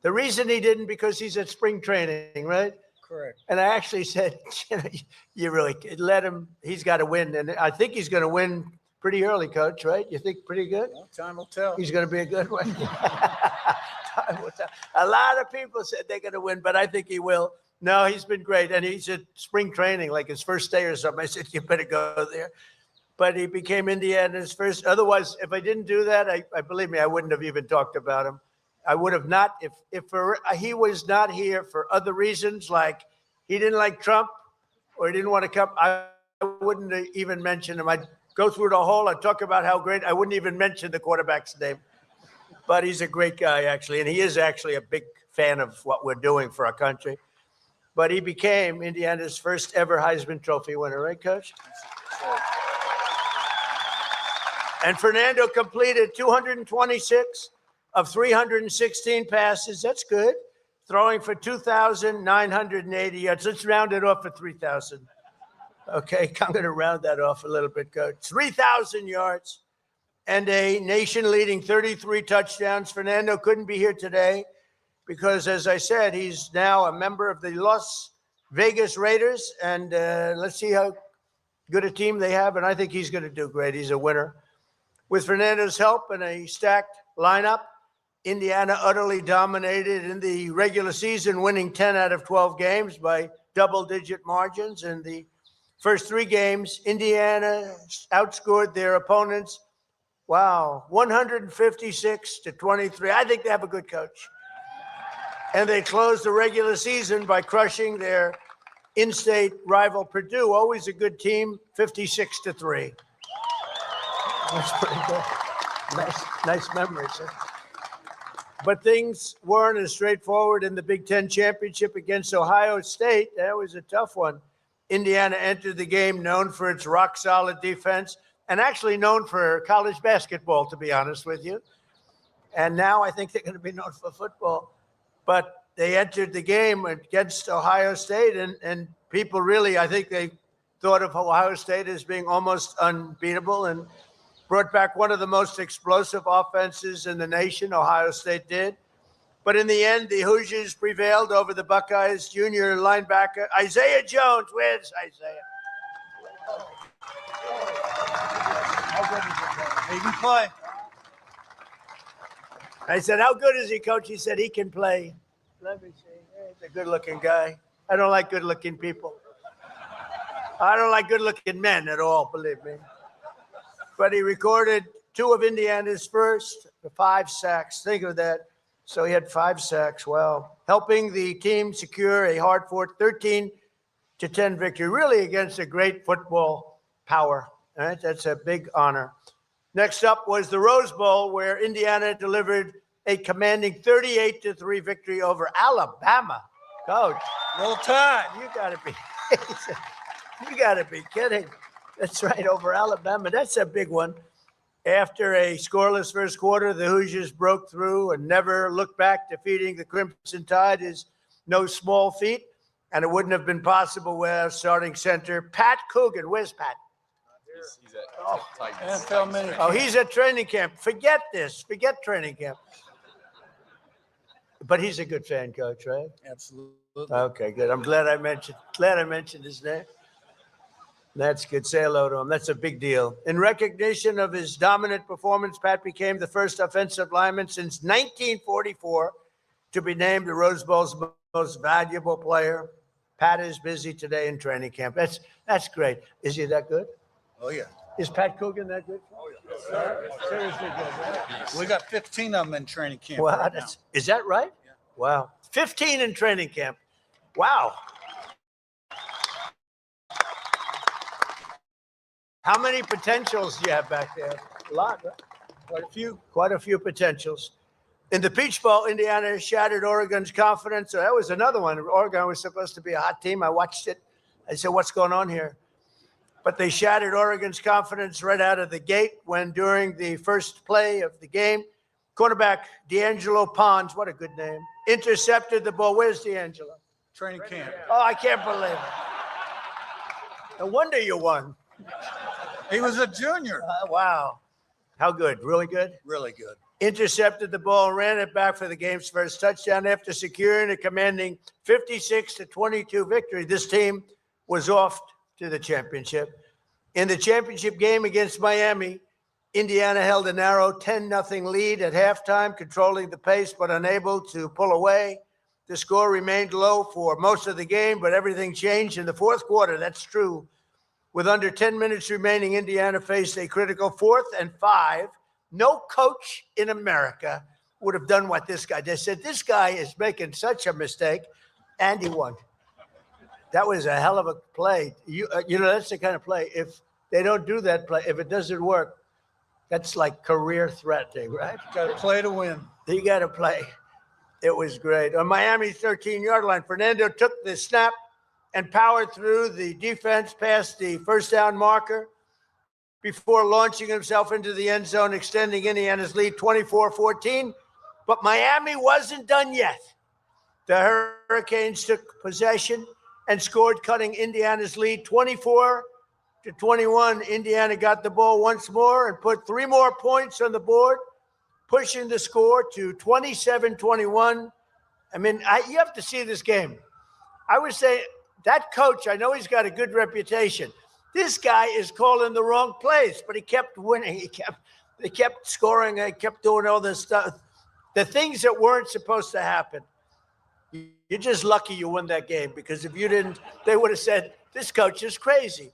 The reason he didn't, because he's at spring training, right? Correct. And I actually said, you really let him, he's got to win. And I think he's going to win pretty early, Coach, right? You think pretty good? Well, time will tell. He's going to be a good one. Time will tell. A lot of people said they're going to win, but I think he will. No, he's been great. And he's at spring training, like his first day or something. I said, you better go there. But he became Indiana's first. Otherwise, if I didn't do that, I believe me, I wouldn't have even talked about him. I would have not, if he was not here for other reasons, like he didn't like Trump or he didn't want to come, I wouldn't have even mention him. I'd go through the whole, I'd talk about how great, I wouldn't even mention the quarterback's name. But he's a great guy, actually, and he is actually a big fan of what we're doing for our country. But he became Indiana's first ever Heisman Trophy winner, right, Coach? And Fernando completed 226 of 316 passes. That's good. Throwing for 2,980 yards. Let's round it off for 3,000. Okay, I'm going to round that off a little bit, Coach. 3,000 yards and a nation-leading 33 touchdowns. Fernando couldn't be here today because, as I said, he's now a member of the Las Vegas Raiders. And let's see how good a team they have. And I think he's going to do great. He's a winner. With Fernando's help and a stacked lineup, Indiana utterly dominated in the regular season, winning 10 out of 12 games by double-digit margins. In the first 3 games, Indiana outscored their opponents, 156-23. I think they have a good coach. And they closed the regular season by crushing their in-state rival Purdue, always a good team, 56-3. That's pretty good. Nice memories. Huh? But things weren't as straightforward in the Big Ten championship against Ohio State. That was a tough one. Indiana entered the game known for its rock-solid defense and actually known for college basketball, to be honest with you. And now I think they're going to be known for football. But they entered the game against Ohio State, and people really, I think they thought of Ohio State as being almost unbeatable and brought back one of the most explosive offenses in the nation, Ohio State did. But in the end, the Hoosiers prevailed over the Buckeyes. Junior linebacker Isaiah Jones wins. Isaiah. He can play. I said, how good is he, Coach? He said, he can play. Let me see. He's a good-looking guy. I don't like good-looking people. I don't like good-looking men at all, believe me. But he recorded 2 of Indiana's first 5 sacks. Think of that. So he had 5 sacks. Well, helping the team secure a hard-fought 13-10 victory, really against a great football power. All right? That's a big honor. Next up was the Rose Bowl, where Indiana delivered a commanding 38-3 victory over Alabama. Coach, Roll Tide. You got to be kidding. That's right, over Alabama. That's a big one. After a scoreless first quarter, the Hoosiers broke through and never looked back. Defeating the Crimson Tide is no small feat, and it wouldn't have been possible without starting center Pat Coogan. Where's Pat? He's at NFL minute. Oh, he's at training camp. Forget this. Forget training camp. But he's a good fan, Coach, right? Absolutely. Okay, good. I'm glad I mentioned his name. That's good. Say hello to him. That's a big deal. In recognition of his dominant performance, Pat became the first offensive lineman since 1944 to be named the Rose Bowl's most valuable player. Pat is busy today in training camp. That's great. Is he that good? Oh, yeah. Is Pat Coogan that good? Oh, yeah. Seriously good, right? We got 15 of them in training camp. Wow, right now. is that right? Yeah. Wow. 15 in training camp. Wow. How many potentials do you have back there? A lot, right? Quite a few. Quite a few potentials. In the Peach Bowl, Indiana shattered Oregon's confidence. So that was another one. Oregon was supposed to be a hot team. I watched it. I said, what's going on here? But they shattered Oregon's confidence right out of the gate when during the first play of the game, quarterback D'Angelo Pons, what a good name, intercepted the ball. Where's D'Angelo? Training camp. Oh, I can't believe it. No wonder you won. He was a junior. Wow. How good? Really good? Really good. Intercepted the ball and ran it back for the game's first touchdown after securing a commanding 56-22 victory. This team was off to the championship. In the championship game against Miami, Indiana held a narrow 10-0 lead at halftime, controlling the pace but unable to pull away. The score remained low for most of the game, but everything changed in the fourth quarter. That's true. With under 10 minutes remaining, Indiana faced a critical 4th and 5. No coach in America would have done what this guy did. They said, this guy is making such a mistake, and he won. That was a hell of a play. You know, that's the kind of play. If they don't do that play, if it doesn't work, that's like career threatening, right? You got to play to win. You got to play. It was great. On Miami's 13-yard line, Fernando took the snap and powered through the defense past the first down marker before launching himself into the end zone, extending Indiana's lead 24-14. But Miami wasn't done yet. The Hurricanes took possession and scored, cutting Indiana's lead 24-21. Indiana got the ball once more and put 3 more points on the board, pushing the score to 27-21. I mean, you have to see this game. I would say that coach, I know he's got a good reputation. This guy is calling the wrong plays, but he kept winning. They kept scoring. They kept doing all this stuff. The things that weren't supposed to happen. You're just lucky you won that game, because if you didn't, they would have said, this coach is crazy.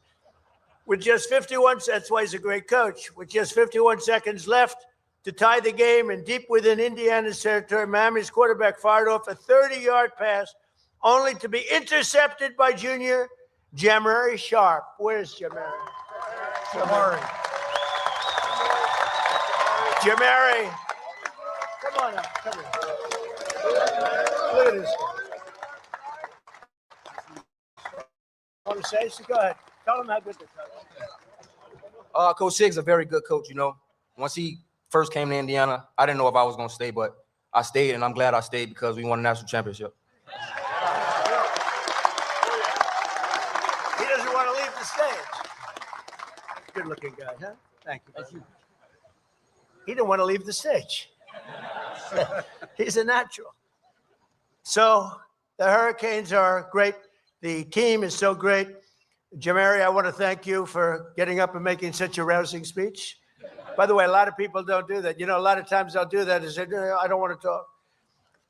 With just 51, that's why he's a great coach. With just 51 seconds left to tie the game and deep within Indiana's territory, Miami's quarterback fired off a 30-yard pass, only to be intercepted by junior Jamari Sharp. Where's Jamari? Jamari. Come on up. Come here. Look at this guy. Want to say so? Go ahead. Tell him how good the coach is. Coach Sig's a very good coach, you know. Once he first came to Indiana, I didn't know if I was going to stay, but I stayed, and I'm glad I stayed because we won a national championship. He doesn't want to leave the stage. Good-looking guy, huh? Thank you. He didn't want to leave the stage. He's a natural. So the Hurricanes are great. The team is so great. Jamari, I want to thank you for getting up and making such a rousing speech. By the way, a lot of people don't do that. You know, a lot of times they'll do that and say, no, I don't want to talk.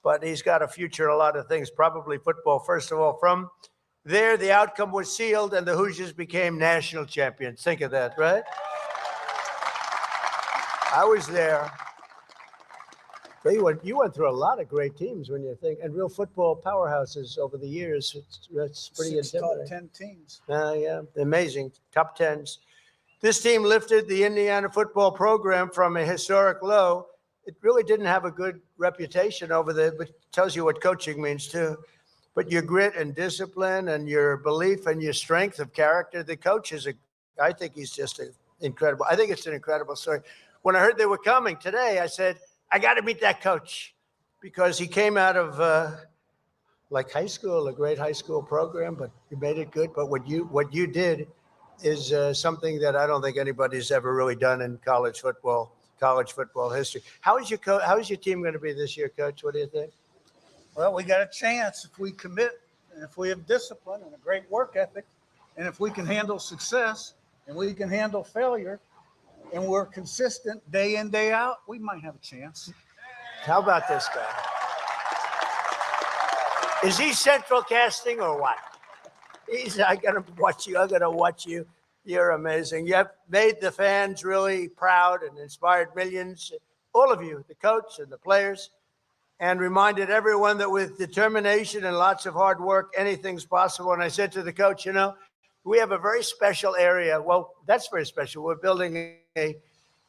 But he's got a future in a lot of things, probably football. First of all, from there, the outcome was sealed and the Hoosiers became national champions. Think of that, right? I was there. You went through a lot of great teams when you think, and real football powerhouses over the years. It's pretty intimidating. Top 10 teams. Yeah, amazing. Top 10s. This team lifted the Indiana football program from a historic low. It really didn't have a good reputation over there, but it tells you what coaching means too. But your grit and discipline and your belief and your strength of character, the coach I think he's just incredible. I think it's an incredible story. When I heard they were coming today, I said, I got to meet that coach, because he came out of like high school, a great high school program, but you made it good. But what you did is something that I don't think anybody's ever really done in college football history. How is your team going to be this year, Coach? What do you think? Well, we got a chance if we commit and if we have discipline and a great work ethic, and if we can handle success and we can handle failure, and we're consistent day in, day out, we might have a chance. How about this guy? Is he central casting or what? I gotta watch you. I gotta watch you. You're amazing. You have made the fans really proud and inspired millions, all of you, the coach and the players, and reminded everyone that with determination and lots of hard work, anything's possible. And I said to the coach, you know, we have a very special area. Well, that's very special. We're building a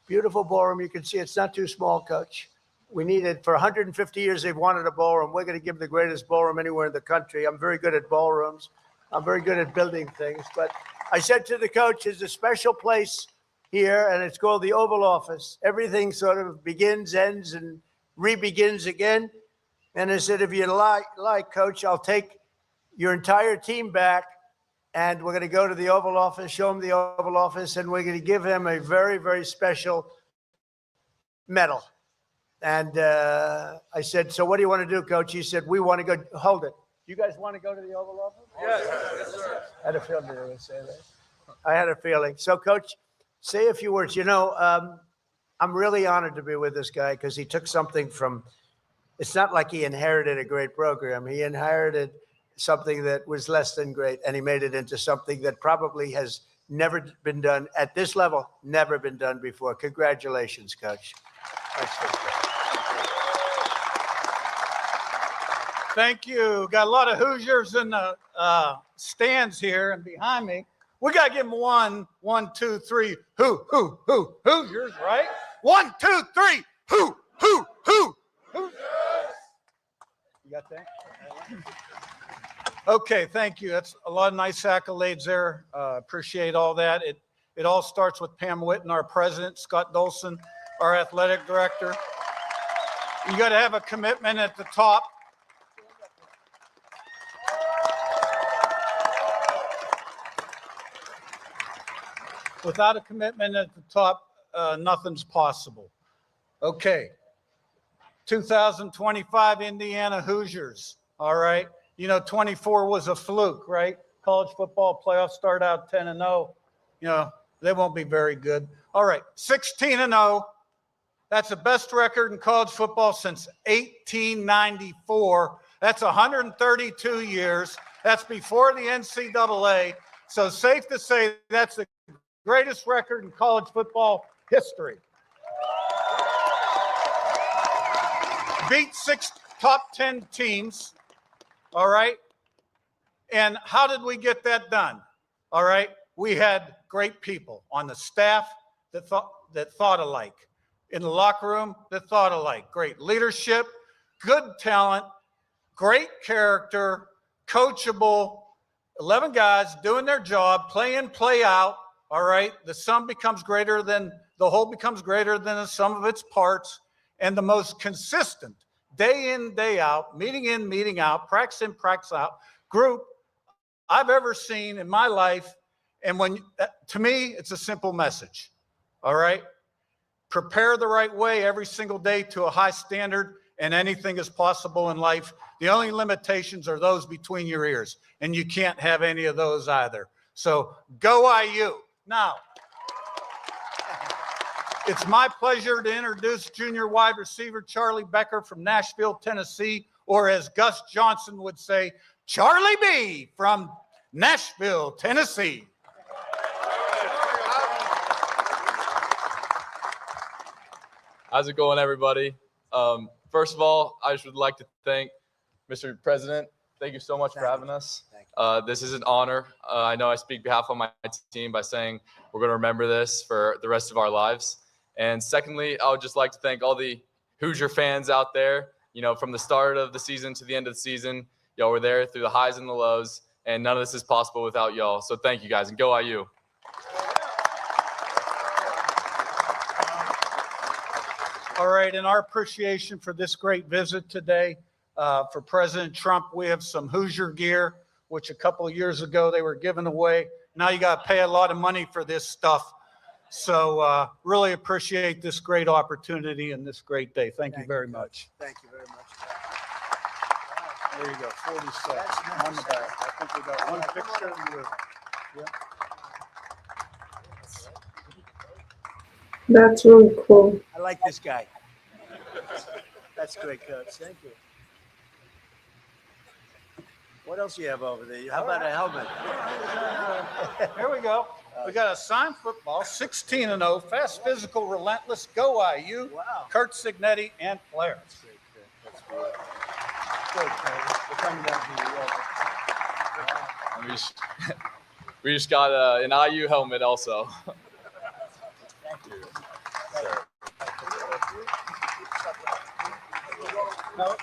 beautiful ballroom. You can see it's not too small, Coach. We need it. For 150 years, they've wanted a ballroom. We're going to give the greatest ballroom anywhere in the country. I'm very good at ballrooms. I'm very good at building things. But I said to the coach, there's a special place here, and it's called the Oval Office. Everything sort of begins, ends, and re-begins again. And I said, if you like, Coach, I'll take your entire team back, and we're going to go to the Oval Office, show him the Oval Office, and we're going to give him a very, very special medal. And I said, so what do you want to do, Coach? He said, we want to go. Hold it. You guys want to go to the Oval Office? Yes, sir. I had a feeling they would say that. I had a feeling. So, Coach, say a few words. You know, I'm really honored to be with this guy because he took something from, it's not like he inherited a great program. He inherited something that was less than great, and he made it into something that probably has never been done at this level, never been done before. Congratulations, Coach. Thank you. Got a lot of Hoosiers in the stands here and behind me. We got to give them one, two, three, Hoosiers, right? 1, 2, 3, Hoosiers. You got that? Okay, thank you. That's a lot of nice accolades there. Appreciate all that. It all starts with Pam Whitten, our president, Scott Dolson, our athletic director. You got to have a commitment at the top. Without a commitment at the top, nothing's possible. Okay. 2025 Indiana Hoosiers. All right. You know, 24 was a fluke, right? College football playoffs start out 10-0. You know, they won't be very good. All right. 16-0. That's the best record in college football since 1894. That's 132 years. That's before the NCAA. So safe to say that's the greatest record in college football history. Beat 6 top 10 teams, all right? And how did we get that done? All right, we had great people on the staff that thought alike, in the locker room that thought alike. Great leadership, good talent, great character, coachable, 11 guys doing their job, play in, play out. All right, the sum becomes greater than, the whole becomes greater than the sum of its parts, and the most consistent, day in, day out, meeting in, meeting out, practice in, practice out, group I've ever seen in my life. And when, to me, it's a simple message, all right? Prepare the right way every single day to a high standard, and anything is possible in life. The only limitations are those between your ears, and you can't have any of those either. So go IU. Now, it's my pleasure to introduce junior wide receiver Charlie Becker from Nashville, Tennessee, or as Gus Johnson would say, Charlie B from Nashville, Tennessee. How's it going, everybody? First of all, I just would like to thank Mr. President. Thank you so much for having us. This is an honor. I know I speak behalf of my team by saying we're going to remember this for the rest of our lives. And secondly, I would just like to thank all the Hoosier fans out there. You know, from the start of the season to the end of the season, y'all were there through the highs and the lows, and none of this is possible without y'all. So thank you, guys, and go IU. All right, in our appreciation for this great visit today, for President Trump, we have some Hoosier gear, which a couple of years ago they were giving away. Now you got to pay a lot of money for this stuff. So really appreciate this great opportunity and this great day. Thank you very much. Thank you very much. There you go, 47 on the back. I think we got one picture. Yeah. That's really cool. I like this guy. That's great, Coach. Thank you. What else do you have over there? How about a helmet? Here we go. We got a signed football, 16-0, fast, physical, relentless, go IU, Kurt Signetti, and Flair. That's great, Kurt. That's beautiful. Good, Kurt. We're coming down to you. We just got an IU helmet also. Thank you. No,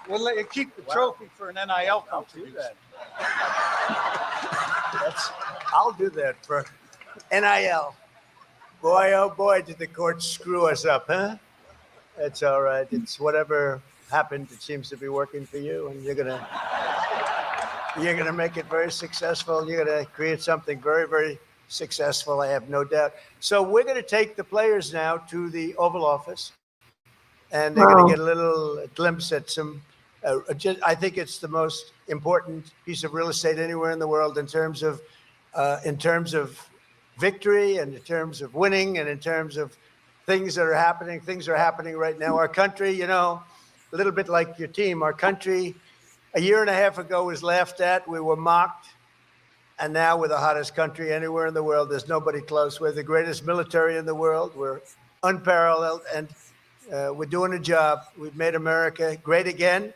we'll let you keep the trophy for an NIL contribution. I'll do that for NIL. Boy, oh boy, did the court screw us up, huh? That's all right. It's whatever happened. It seems to be working for you, and you're gonna make it very successful. You're gonna create something very, very successful. I have no doubt. So we're gonna take the players now to the Oval Office, and they're gonna get a little glimpse at some. I think it's the most important piece of real estate anywhere in the world in terms of victory and in terms of winning and in terms of things that are happening. Things are happening right now. Our country, you know, a little bit like your team, our country a year and a half ago was laughed at. We were mocked. And now we're the hottest country anywhere in the world. There's nobody close. We're the greatest military in the world. We're unparalleled. And we're doing a job. We've made America great again.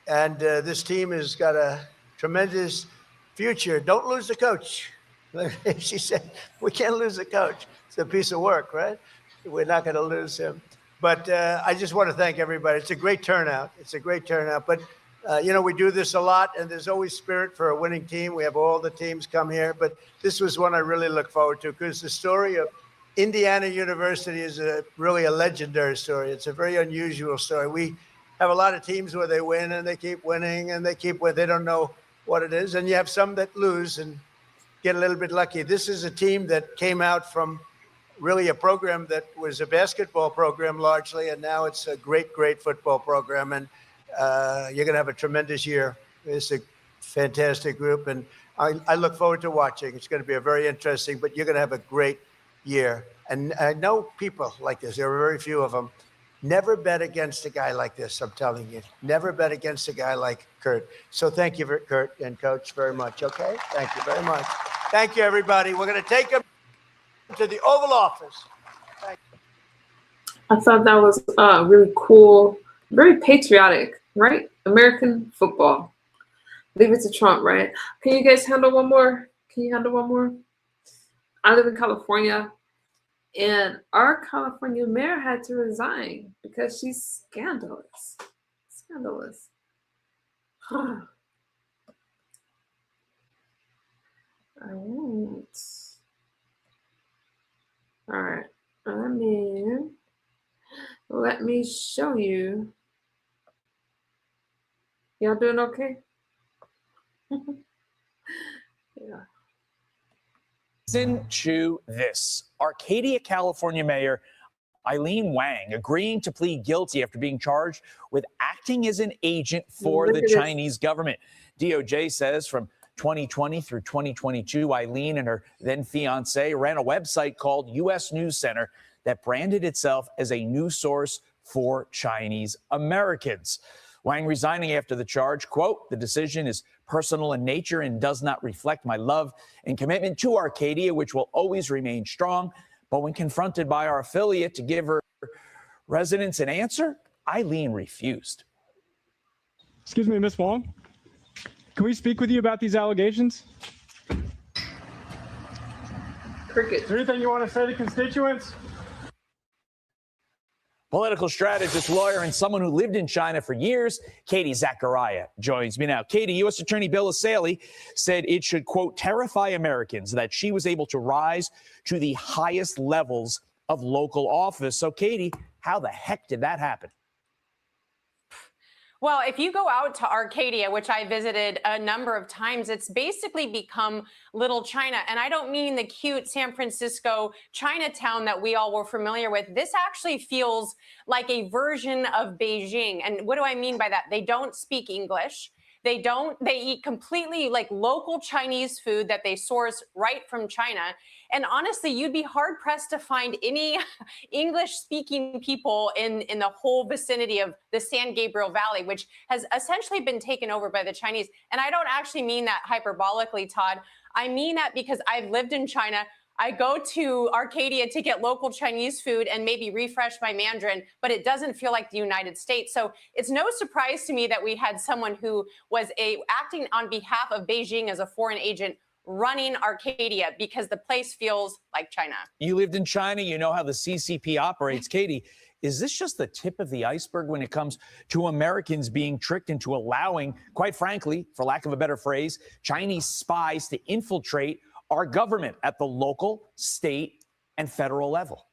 And this team has got a tremendous future. Don't lose the coach. She said, we can't lose the coach. It's a piece of work, right? We're not going to lose him. But I just want to thank everybody. It's a great turnout. It's a great turnout. But, you know, we do this a lot, and there's always spirit for a winning team. We have all the teams come here. But this was one I really look forward to because the story of Indiana University is really a legendary story. It's a very unusual story. We have a lot of teams where they win and they keep winning and they keep winning. They don't know what it is. And you have some that lose and get a little bit lucky. This is a team that came out from really a program that was a basketball program largely, and now it's a great, great football program. And you're going to have a tremendous year. It's a fantastic group, and I look forward to watching. It's going to be a very interesting, but you're going to have a great year. And I know people like this. There are very few of them. Never bet against a guy like this, I'm telling you. Never bet against a guy like Kurt. So thank you, Kurt and Coach, very much, okay? Thank you very much. Thank you, everybody. We're going to take them to the Oval Office. Thank you. I thought that was really cool, very patriotic, right? American football. Leave it to Trump, right? Can you guys handle one more? Can you handle one more? I live in California, and our California mayor had to resign because she's scandalous. Scandalous. I won't. All right. Let me show you. Y'all doing okay? Yeah. Listen to this. Arcadia, California Mayor Eileen Wang agreeing to plead guilty after being charged with acting as an agent for the Chinese government. DOJ says from 2020 through 2022, Eileen and her then fiance ran a website called U.S. News Center that branded itself as a news source for Chinese Americans. Wang resigning after the charge, quote, "The decision is personal in nature and does not reflect my love and commitment to Arcadia, which will always remain strong. But when confronted by our affiliate to give her residents an answer, Eileen refused." Excuse me, Ms. Wong. Can we speak with you about these allegations? Cricket. Is there anything you want to say to constituents? Political strategist, lawyer, and someone who lived in China for years, Katie Zachariah joins me now. Katie, U.S. Attorney Bill Assaley said it should, quote, terrify Americans that she was able to rise to the highest levels of local office. So, Katie, how the heck did that happen? Well, if you go out to Arcadia, which I visited a number of times, it's basically become Little China. And I don't mean the cute San Francisco Chinatown that we all were familiar with. This actually feels like a version of Beijing. And what do I mean by that? They don't speak English. They eat completely like local Chinese food that they source right from China. And honestly, you'd be hard pressed to find any English speaking people in the whole vicinity of the San Gabriel Valley, which has essentially been taken over by the Chinese. And I don't actually mean that hyperbolically, Todd. I mean that because I've lived in China. I go to Arcadia to get local Chinese food and maybe refresh my Mandarin, but it doesn't feel like the United States. So it's no surprise to me that we had someone who was acting on behalf of Beijing as a foreign agent running Arcadia because the place feels like China. You lived in China, you know how the CCP operates. Katie, is this just the tip of the iceberg when it comes to Americans being tricked into allowing, quite frankly, for lack of a better phrase, Chinese spies to infiltrate our government at the local, state, and federal level?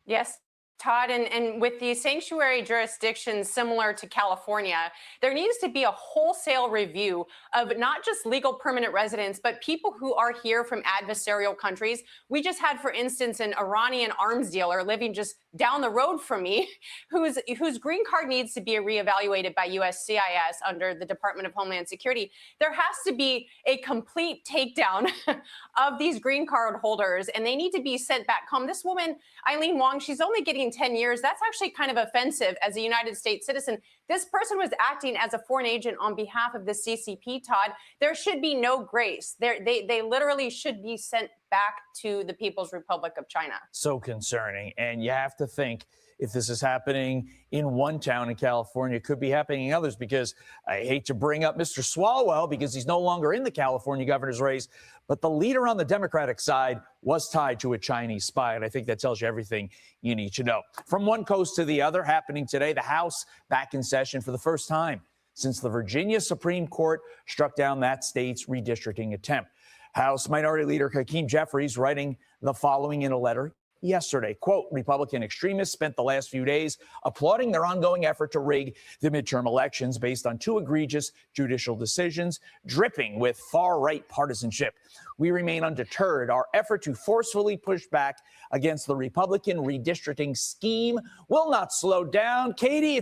Yes, Todd, and with the sanctuary jurisdictions similar to California, there needs to be a wholesale review of not just legal permanent residents, but people who are here from adversarial countries. We just had, for instance, an Iranian arms dealer living just down the road from me, whose green card needs to be reevaluated by USCIS under the Department of Homeland Security. There has to be a complete takedown of these green card holders, and they need to be sent back home. This woman, Eileen Wong, she's only getting 10 years. That's actually kind of offensive as a United States citizen. This person was acting as a foreign agent on behalf of the CCP, Todd. There should be no grace. They literally should be sent back to the People's Republic of China. So concerning. And you have to think, if this is happening in one town in California, it could be happening in others, because I hate to bring up Mr. Swalwell because he's no longer in the California governor's race, but the leader on the Democratic side was tied to a Chinese spy. And I think that tells you everything you need to know. From one coast to the other, happening today, the House back in session for the first time since the Virginia Supreme Court struck down that state's redistricting attempt. House Minority Leader Hakeem Jeffries writing the following in a letter yesterday, quote, Republican extremists spent the last few days applauding their ongoing effort to rig the midterm elections based on two egregious judicial decisions dripping with far-right partisanship. We remain undeterred. Our effort to forcefully push back against the Republican redistricting scheme will not slow down. Katie,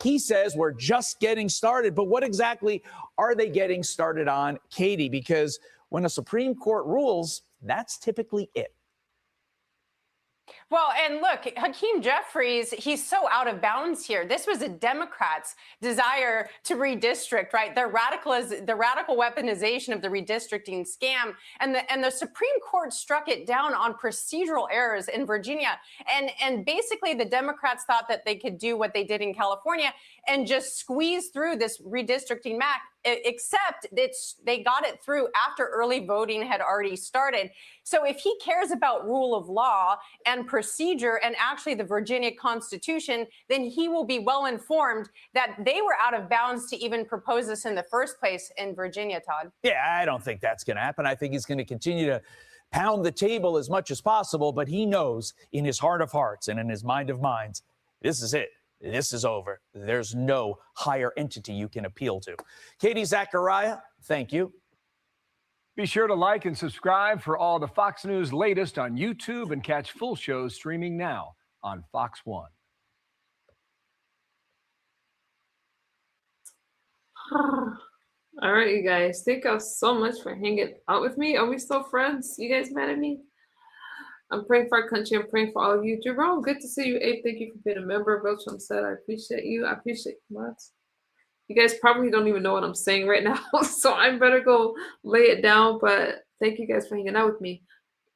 he says we're just getting started. But what exactly are they getting started on, Katie? Because when a Supreme Court rules, that's typically it. Well, and look, Hakeem Jeffries, he's so out of bounds here. This was a Democrat's desire to redistrict, right? The radical weaponization of the redistricting scam. And the Supreme Court struck it down on procedural errors in Virginia. And basically the Democrats thought that they could do what they did in California and just squeeze through this redistricting map, except they got it through after early voting had already started. So if he cares about rule of law and procedure and actually the Virginia Constitution, then he will be well informed that they were out of bounds to even propose this in the first place in Virginia, Todd. Yeah, I don't think that's going to happen. I think he's going to continue to pound the table as much as possible, but he knows in his heart of hearts and in his mind of minds, this is it. This is over. There's no higher entity you can appeal to. Katie Zachariah, thank you. Be sure to like and subscribe for all the Fox News latest on YouTube, and catch full shows streaming now on Fox One. All right, you guys. Thank y'all so much for hanging out with me. Are we still friends? You guys mad at me? I'm praying for our country. I'm praying for all of you. Jerome, good to see you. Abe, thank you for being a member of Beltram said. I appreciate you. I appreciate what? You guys probably don't even know what I'm saying right now, so I better go lay it down. But thank you guys for hanging out with me.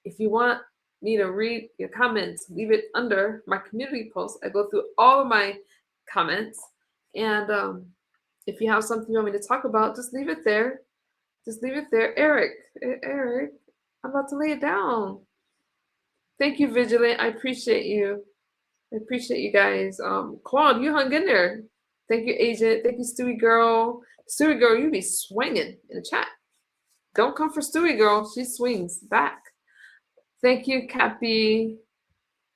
If you want me to read your comments, leave it under my community post. I go through all of my comments. And if you have something you want me to talk about, just leave it there. Just leave it there. Eric, I'm about to lay it down. Thank you, Vigilant. I appreciate you. I appreciate you guys. Claude, you hung in there. Thank you, Agent. Thank you, Stewie Girl. Stewie Girl, you be swinging in the chat. Don't come for Stewie Girl. She swings back. Thank you, Cappy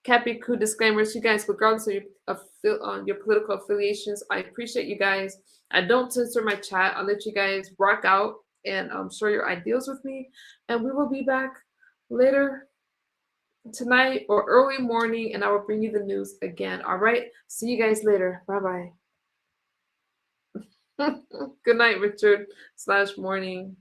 Coup Disclaimers. You guys, regardless of your political affiliations, I appreciate you guys. I don't censor my chat. I'll let you guys rock out and share your ideas with me. And we will be back later tonight or early morning, and I will bring you the news again. All right. See you guys later. Bye-bye. Good night, Richard / morning.